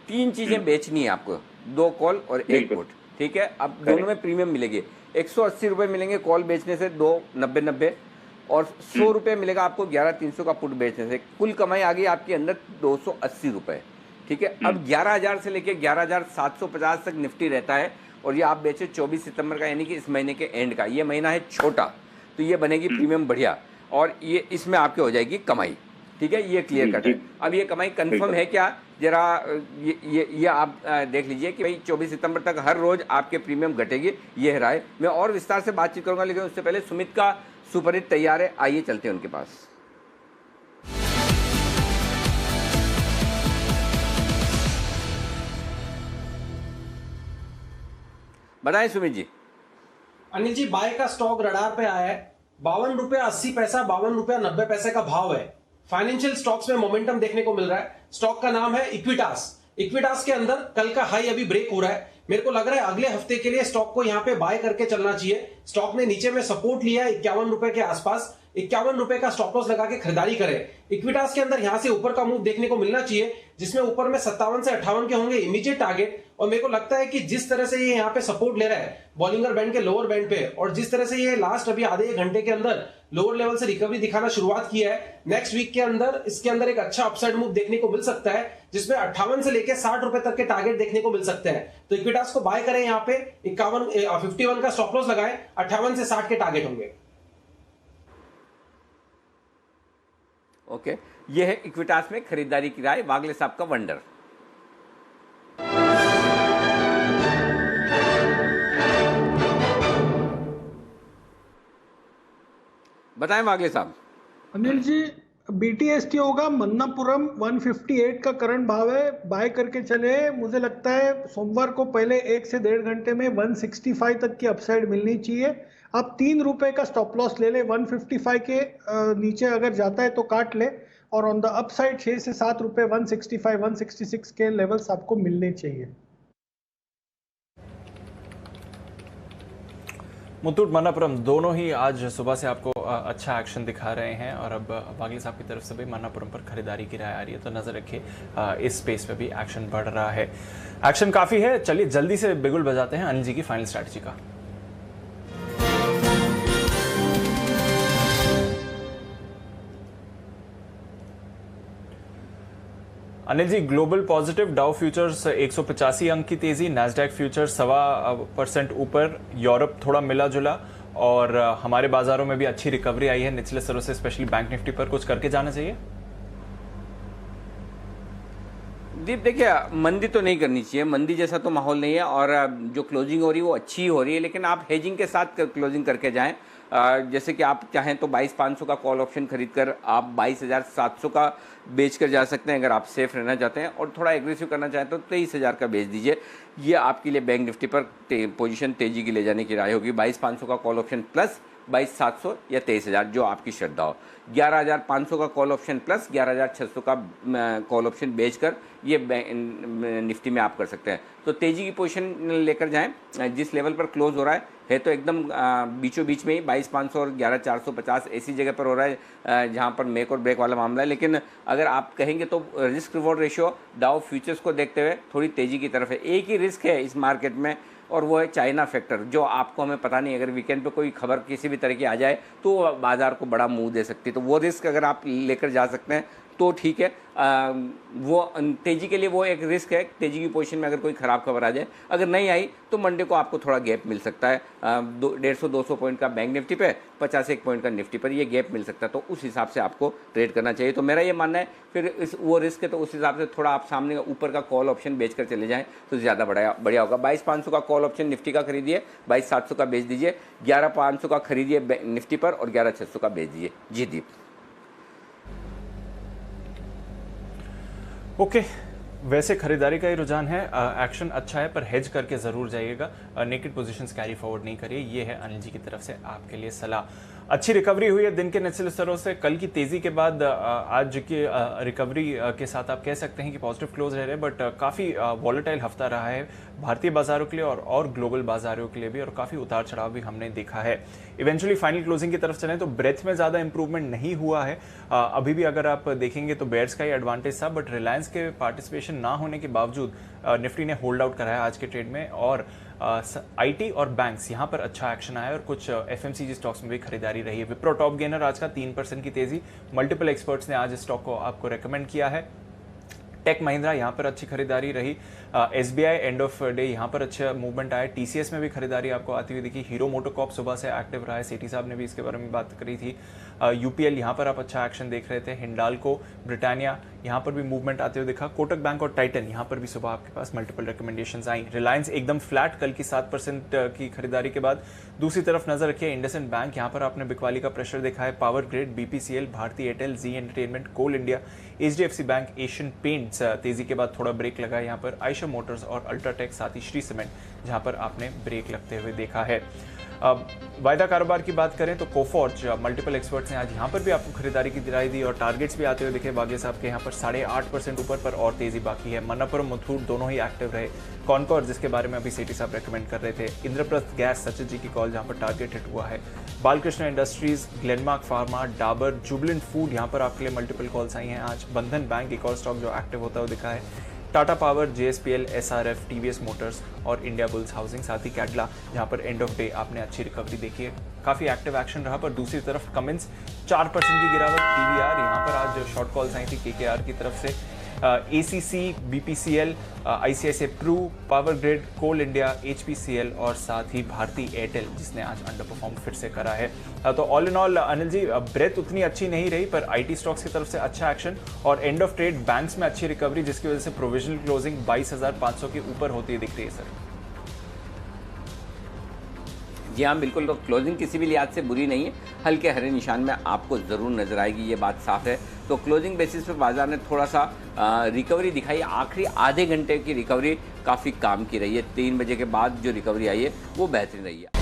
3 चीजें बेचनी है आपको, 2 कॉल और 1 पुट, ठीक है? अब दोनों में प्रीमियम मिलेगी। 180 रुपए मिलेंगे कॉल बेचने से, 2 90, और 100 रुपए मिलेगा आपको 11,300 का पुट बेचने से। कुल कमाई आ गई आपके अंदर 280 रुपए, ठीक है? अब 11,000 से लेके 11,750 तक निफ्टी रहता है, और ये आप बेचे 24 सितंबर का, यानी कि इस महीने के एंड का। ये महीना है छोटा, तो ये बनेगी प्रीमियम बढ़िया, और ये इसमें आपके हो जाएगी कमाई, ठीक है? ये क्लियर कट है। अब ये कमाई कंफर्म है क्या? जरा ये आप देख लीजिए कि भाई 24 सितंबर तक हर रोज आपके प्रीमियम घटेगी, ये है राय। मैं और विस्तार से बातचीत करूंगा, लेकिन उससे पहले सुमित का सुपरहिट तैयार है, आइए चलते हैं उनके पास। बताएं सुमित जी। अनिल जी, बाय का स्टॉक रडार पे आया है, 52 रुपया 80 पैसा, 52 रुपया 90 पैसे का भाव है। फाइनेंशियल स्टॉक्स में मोमेंटम देखने को मिल रहा है। स्टॉक का नाम है इक्विटास। इक्विटास के अंदर कल का हाई अभी ब्रेक हो रहा है। मेरे को लग रहा है अगले हफ्ते के लिए स्टॉक को यहाँ पे बाय करके चलना चाहिए। स्टॉक ने नीचे में सपोर्ट लिया है 51 रुपए के आसपास, 51 रुपए का स्टॉप लॉस लगा के खरीदारी करें। इक्विटास के अंदर यहां से ऊपर का मूव देखने को मिलना चाहिए, जिसमें ऊपर में 57 से 58 के होंगे इमीडिएट टारगेट। और मेरे को लगता है कि जिस तरह से ये यहाँ पे सपोर्ट ले रहा है बॉलिंगर बैंड के लोअर बैंड पे, और जिस तरह से ये लास्ट अभी आधे 1 घंटे के अंदर लोअर लेवल से रिकवरी दिखाना शुरुआत किया है, नेक्स्ट वीक के अंदर इसके अंदर एक अच्छा अपसाइड मूव देखने को मिल सकता है, जिसमें 58 से लेकर 60 रुपए तक के टारगेट देखने को मिल सकते हैं। तो इक्विटास को बाय करें, यहाँ पे 51 का स्टॉप लॉस लगाएं, 58 से 60 के टारगेट होंगे। ओके, ये है इक्विटास में खरीदारी की राय, वागले साहब का वंडर। बताएं वागले साहब। अनिल जी, BTST होगा मन्नापुरम, 158 का करंट भाव है, बाय करके चले। मुझे लगता है सोमवार को पहले 1 से 1.5 घंटे में 165 तक की अपसाइड मिलनी चाहिए। आप 3 रुपए का स्टॉप लॉस ले ले, 155 के नीचे अगर जाता है तो काट ले, और ऑन द अपसाइड 6 से 7 रुपए 165 166 के लेवल्स आपको मिलने चाहिए। मुथूट मन्नापुरम दोनों ही आज सुबह से आपको अच्छा एक्शन दिखा रहे हैं, और अब वागले साहब की तरफ से भी मन्नापुरम पर खरीदारी की राय आ रही है, तो नजर रखिए इस स्पेस पे भी एक्शन बढ़ रहा है। एक्शन काफी है। चलिए जल्दी से बिगुल बजाते हैं अनिल जी की फाइनल स्ट्रैटेजी का। Anil ji, global positive, Dow futures 185 अंक की तेजी, नैस्डैक फ्यूचर्स 1.25% ऊपर, यूरोप थोड़ा मिला जुला, और हमारे बाजारों में भी अच्छी रिकवरी आई है निचले स्तरों से, स्पेशली बैंक निफ्टी पर कुछ करके जाना चाहिए। दीप, देखिए मंदी तो नहीं करनी चाहिए, मंदी जैसा तो माहौल नहीं है, और जो क्लोजिंग हो रही है वो अच्छी हो रही है, लेकिन आप हेजिंग के साथ क्लोजिंग करके जाएं। जैसे कि आप चाहें तो 22,500 का कॉल ऑप्शन खरीद कर आप 22,700 का बेच कर जा सकते हैं अगर आप सेफ रहना चाहते हैं, और थोड़ा एग्रेसिव करना चाहें तो 23,000 का बेच दीजिए। ये आपके लिए बैंक निफ्टी पर पोजीशन तेजी की ले जाने की राय होगी। 22,500 का कॉल ऑप्शन प्लस 22,700 या 23,000 जो आपकी श्रद्धा हो। 11,500 का कॉल ऑप्शन प्लस 11,600 का कॉल ऑप्शन बेचकर ये निफ्टी में आप कर सकते हैं। तो तेजी की पोजीशन लेकर जाएं। जिस लेवल पर क्लोज हो रहा है तो एकदम बीचों बीच में ही 22,500 और 11,450 ऐसी जगह पर हो रहा है जहां पर मेक और ब्रेक वाला मामला है। लेकिन अगर आप कहेंगे तो risk reward ratio Dow futures को देखते हुए थोड़ी तेजी की तरफ है। एक ही रिस्क है इस मार्केट में और वो है चाइना फैक्टर, जो आपको हमें पता नहीं, अगर वीकेंड पे कोई खबर किसी भी तरह की आ जाए तो बाजार को बड़ा मुंह दे सकती है। तो वो रिस्क अगर आप लेकर जा सकते हैं तो ठीक है। वो तेजी के लिए वो एक रिस्क है, तेजी की पोजीशन में अगर कोई ख़राब खबर आ जाए। अगर नहीं आई तो मंडे को आपको थोड़ा गैप मिल सकता है। 150-200 पॉइंट का बैंक निफ्टी पे, 50-1 पॉइंट का निफ्टी पर ये गैप मिल सकता है। तो उस हिसाब से आपको ट्रेड करना चाहिए। तो मेरा ये मानना है फिर वो रिस्क है तो उस हिसाब से थोड़ा आप सामने ऊपर का कॉल ऑप्शन बेच कर चले जाएँ तो ज़्यादा बढ़िया होगा। 22,500 का कॉल ऑप्शन निफ्टी का खरीदिए, 22,700 का बेच दीजिए, 11,500 का खरीदिए निफ्टी पर और 11,600 का बेच दीजिए। जी दीप। ओके वैसे खरीदारी का ही रुझान है, एक्शन अच्छा है पर हेज करके ज़रूर जाइएगा, नेकेड पोजीशंस कैरी फॉरवर्ड नहीं करिए। ये है अनिल जी की तरफ से आपके लिए सलाह। अच्छी रिकवरी हुई है दिन के निचले स्तरों से। कल की तेज़ी के बाद आज की रिकवरी के साथ आप कह सकते हैं कि पॉजिटिव क्लोज रह रहे, बट काफ़ी वॉलेटाइल हफ्ता रहा है भारतीय बाजारों के लिए और ग्लोबल बाजारों के लिए भी, और काफ़ी उतार चढ़ाव भी हमने देखा है। इवेंचुअली फाइनल क्लोजिंग की तरफ चलें तो ब्रेथ में ज़्यादा इंप्रूवमेंट नहीं हुआ है। अभी भी अगर आप देखेंगे तो बेयर्स का ही एडवांटेज था, बट रिलायंस के पार्टिसिपेशन ना होने के बावजूद निफ्टी ने होल्ड आउट कराया आज के ट्रेड में, और आईटी और बैंक्स यहां पर अच्छा एक्शन आया और कुछ एफएमसीजी स्टॉक्स में भी खरीदारी रही है। विप्रो टॉप गेनर आज का 3% की तेजी, मल्टीपल एक्सपर्ट्स ने आज इस स्टॉक को आपको रेकमेंड किया है। टेक महिंद्रा यहाँ पर अच्छी खरीदारी रही। एसबीआई एंड ऑफ डे यहाँ पर अच्छा मूवमेंट आया। टीसीएस में भी खरीदारी आपको आती हुई दिखी। हीरो मोटोकॉर्प सुबह से एक्टिव रहा है, सेठी साहब ने भी इसके बारे में बात करी थी। यूपीएल यहाँ पर आप अच्छा एक्शन देख रहे थे। हिंडाल्को, ब्रिटानिया यहाँ पर भी मूवमेंट आते हुए दिखा। कोटक बैंक और टाइटन यहाँ पर भी सुबह आपके पास मल्टीपल रिकमेंडेशंस आई। रिलायंस एकदम फ्लैट कल की 7% की खरीदारी के बाद। दूसरी तरफ नजर रखिए इंडसइंड बैंक, यहाँ पर आपने बिकवाली का प्रेशर देखा है। पावर ग्रिड, बीपीसीएल, भारती एयरटेल, जी एंटरटेनमेंट, कोल इंडिया, एचडीएफसी बैंक, एशियन पेंट्स तेजी के बाद थोड़ा ब्रेक लगा यहाँ पर। आयशा मोटर्स और अल्ट्राटेक, साथ ही श्री सीमेंट जहाँ पर आपने ब्रेक लगते हुए देखा है। वायदा कारोबार की बात करें तो कोफॉर्ज, मल्टीपल एक्सपर्ट्स ने आज यहाँ पर भी आपको खरीदारी की दिलाई दी और टारगेट्स भी आते हुए दिखे। बागे साहब के यहाँ पर 8.5% ऊपर पर और तेजी बाकी है। मन्नापुरम, मुथूट दोनों ही एक्टिव रहे। कॉनकॉर जिसके बारे में अभी सेठी साहब रेकमेंड कर रहे थे। इंद्रप्रस्थ गैस, सचिन जी की कॉल जहाँ पर टारगेट हिट हुआ है। Balkrishna industries, Glenmark pharma, Dabur, Jubilant food यहाँ पर आपके लिए मल्टीपल कॉल्स आई हैं आज। बंधन बैंक एक और स्टॉक जो एक्टिव होता हुआ दिखा है। Tata power, JSPL, SRF, TVS Motors और इंडिया बुल्स हाउसिंग, साथ ही कैडला जहां पर एंड ऑफ डे आपने अच्छी रिकवरी देखी है। काफी एक्टिव एक्शन रहा। पर दूसरी तरफ कमिंस 4% की गिरावट। पीवीआर यहाँ पर आज शॉर्ट कॉल्स आई थी केकेआर की तरफ से। एसीसी, बीपीसीएल, आईसीआईसीआई प्रू, पावर ग्रिड, कोल इंडिया, एचपीसीएल और साथ ही भारती एयरटेल जिसने आज अंडर परफॉर्म फिर से करा है। तो all in all Anil ji breadth उतनी अच्छी नहीं रही, पर आईटी स्टॉक्स की तरफ से अच्छा एक्शन और एंड ऑफ ट्रेड बैंक्स में अच्छी रिकवरी, जिसकी वजह से प्रोविजनल क्लोजिंग 22,500 के ऊपर होती हुई दिख रही है सर। जी हाँ बिल्कुल, तो क्लोजिंग किसी भी लिहाज से बुरी नहीं है, हल्के हरे निशान में आपको ज़रूर नजर आएगी, ये बात साफ है। तो क्लोजिंग बेसिस पे बाजार ने थोड़ा सा रिकवरी दिखाई। आखिरी आधे घंटे की रिकवरी काफ़ी काम की रही है। 3 बजे के बाद जो रिकवरी आई है वो बेहतरीन रही है।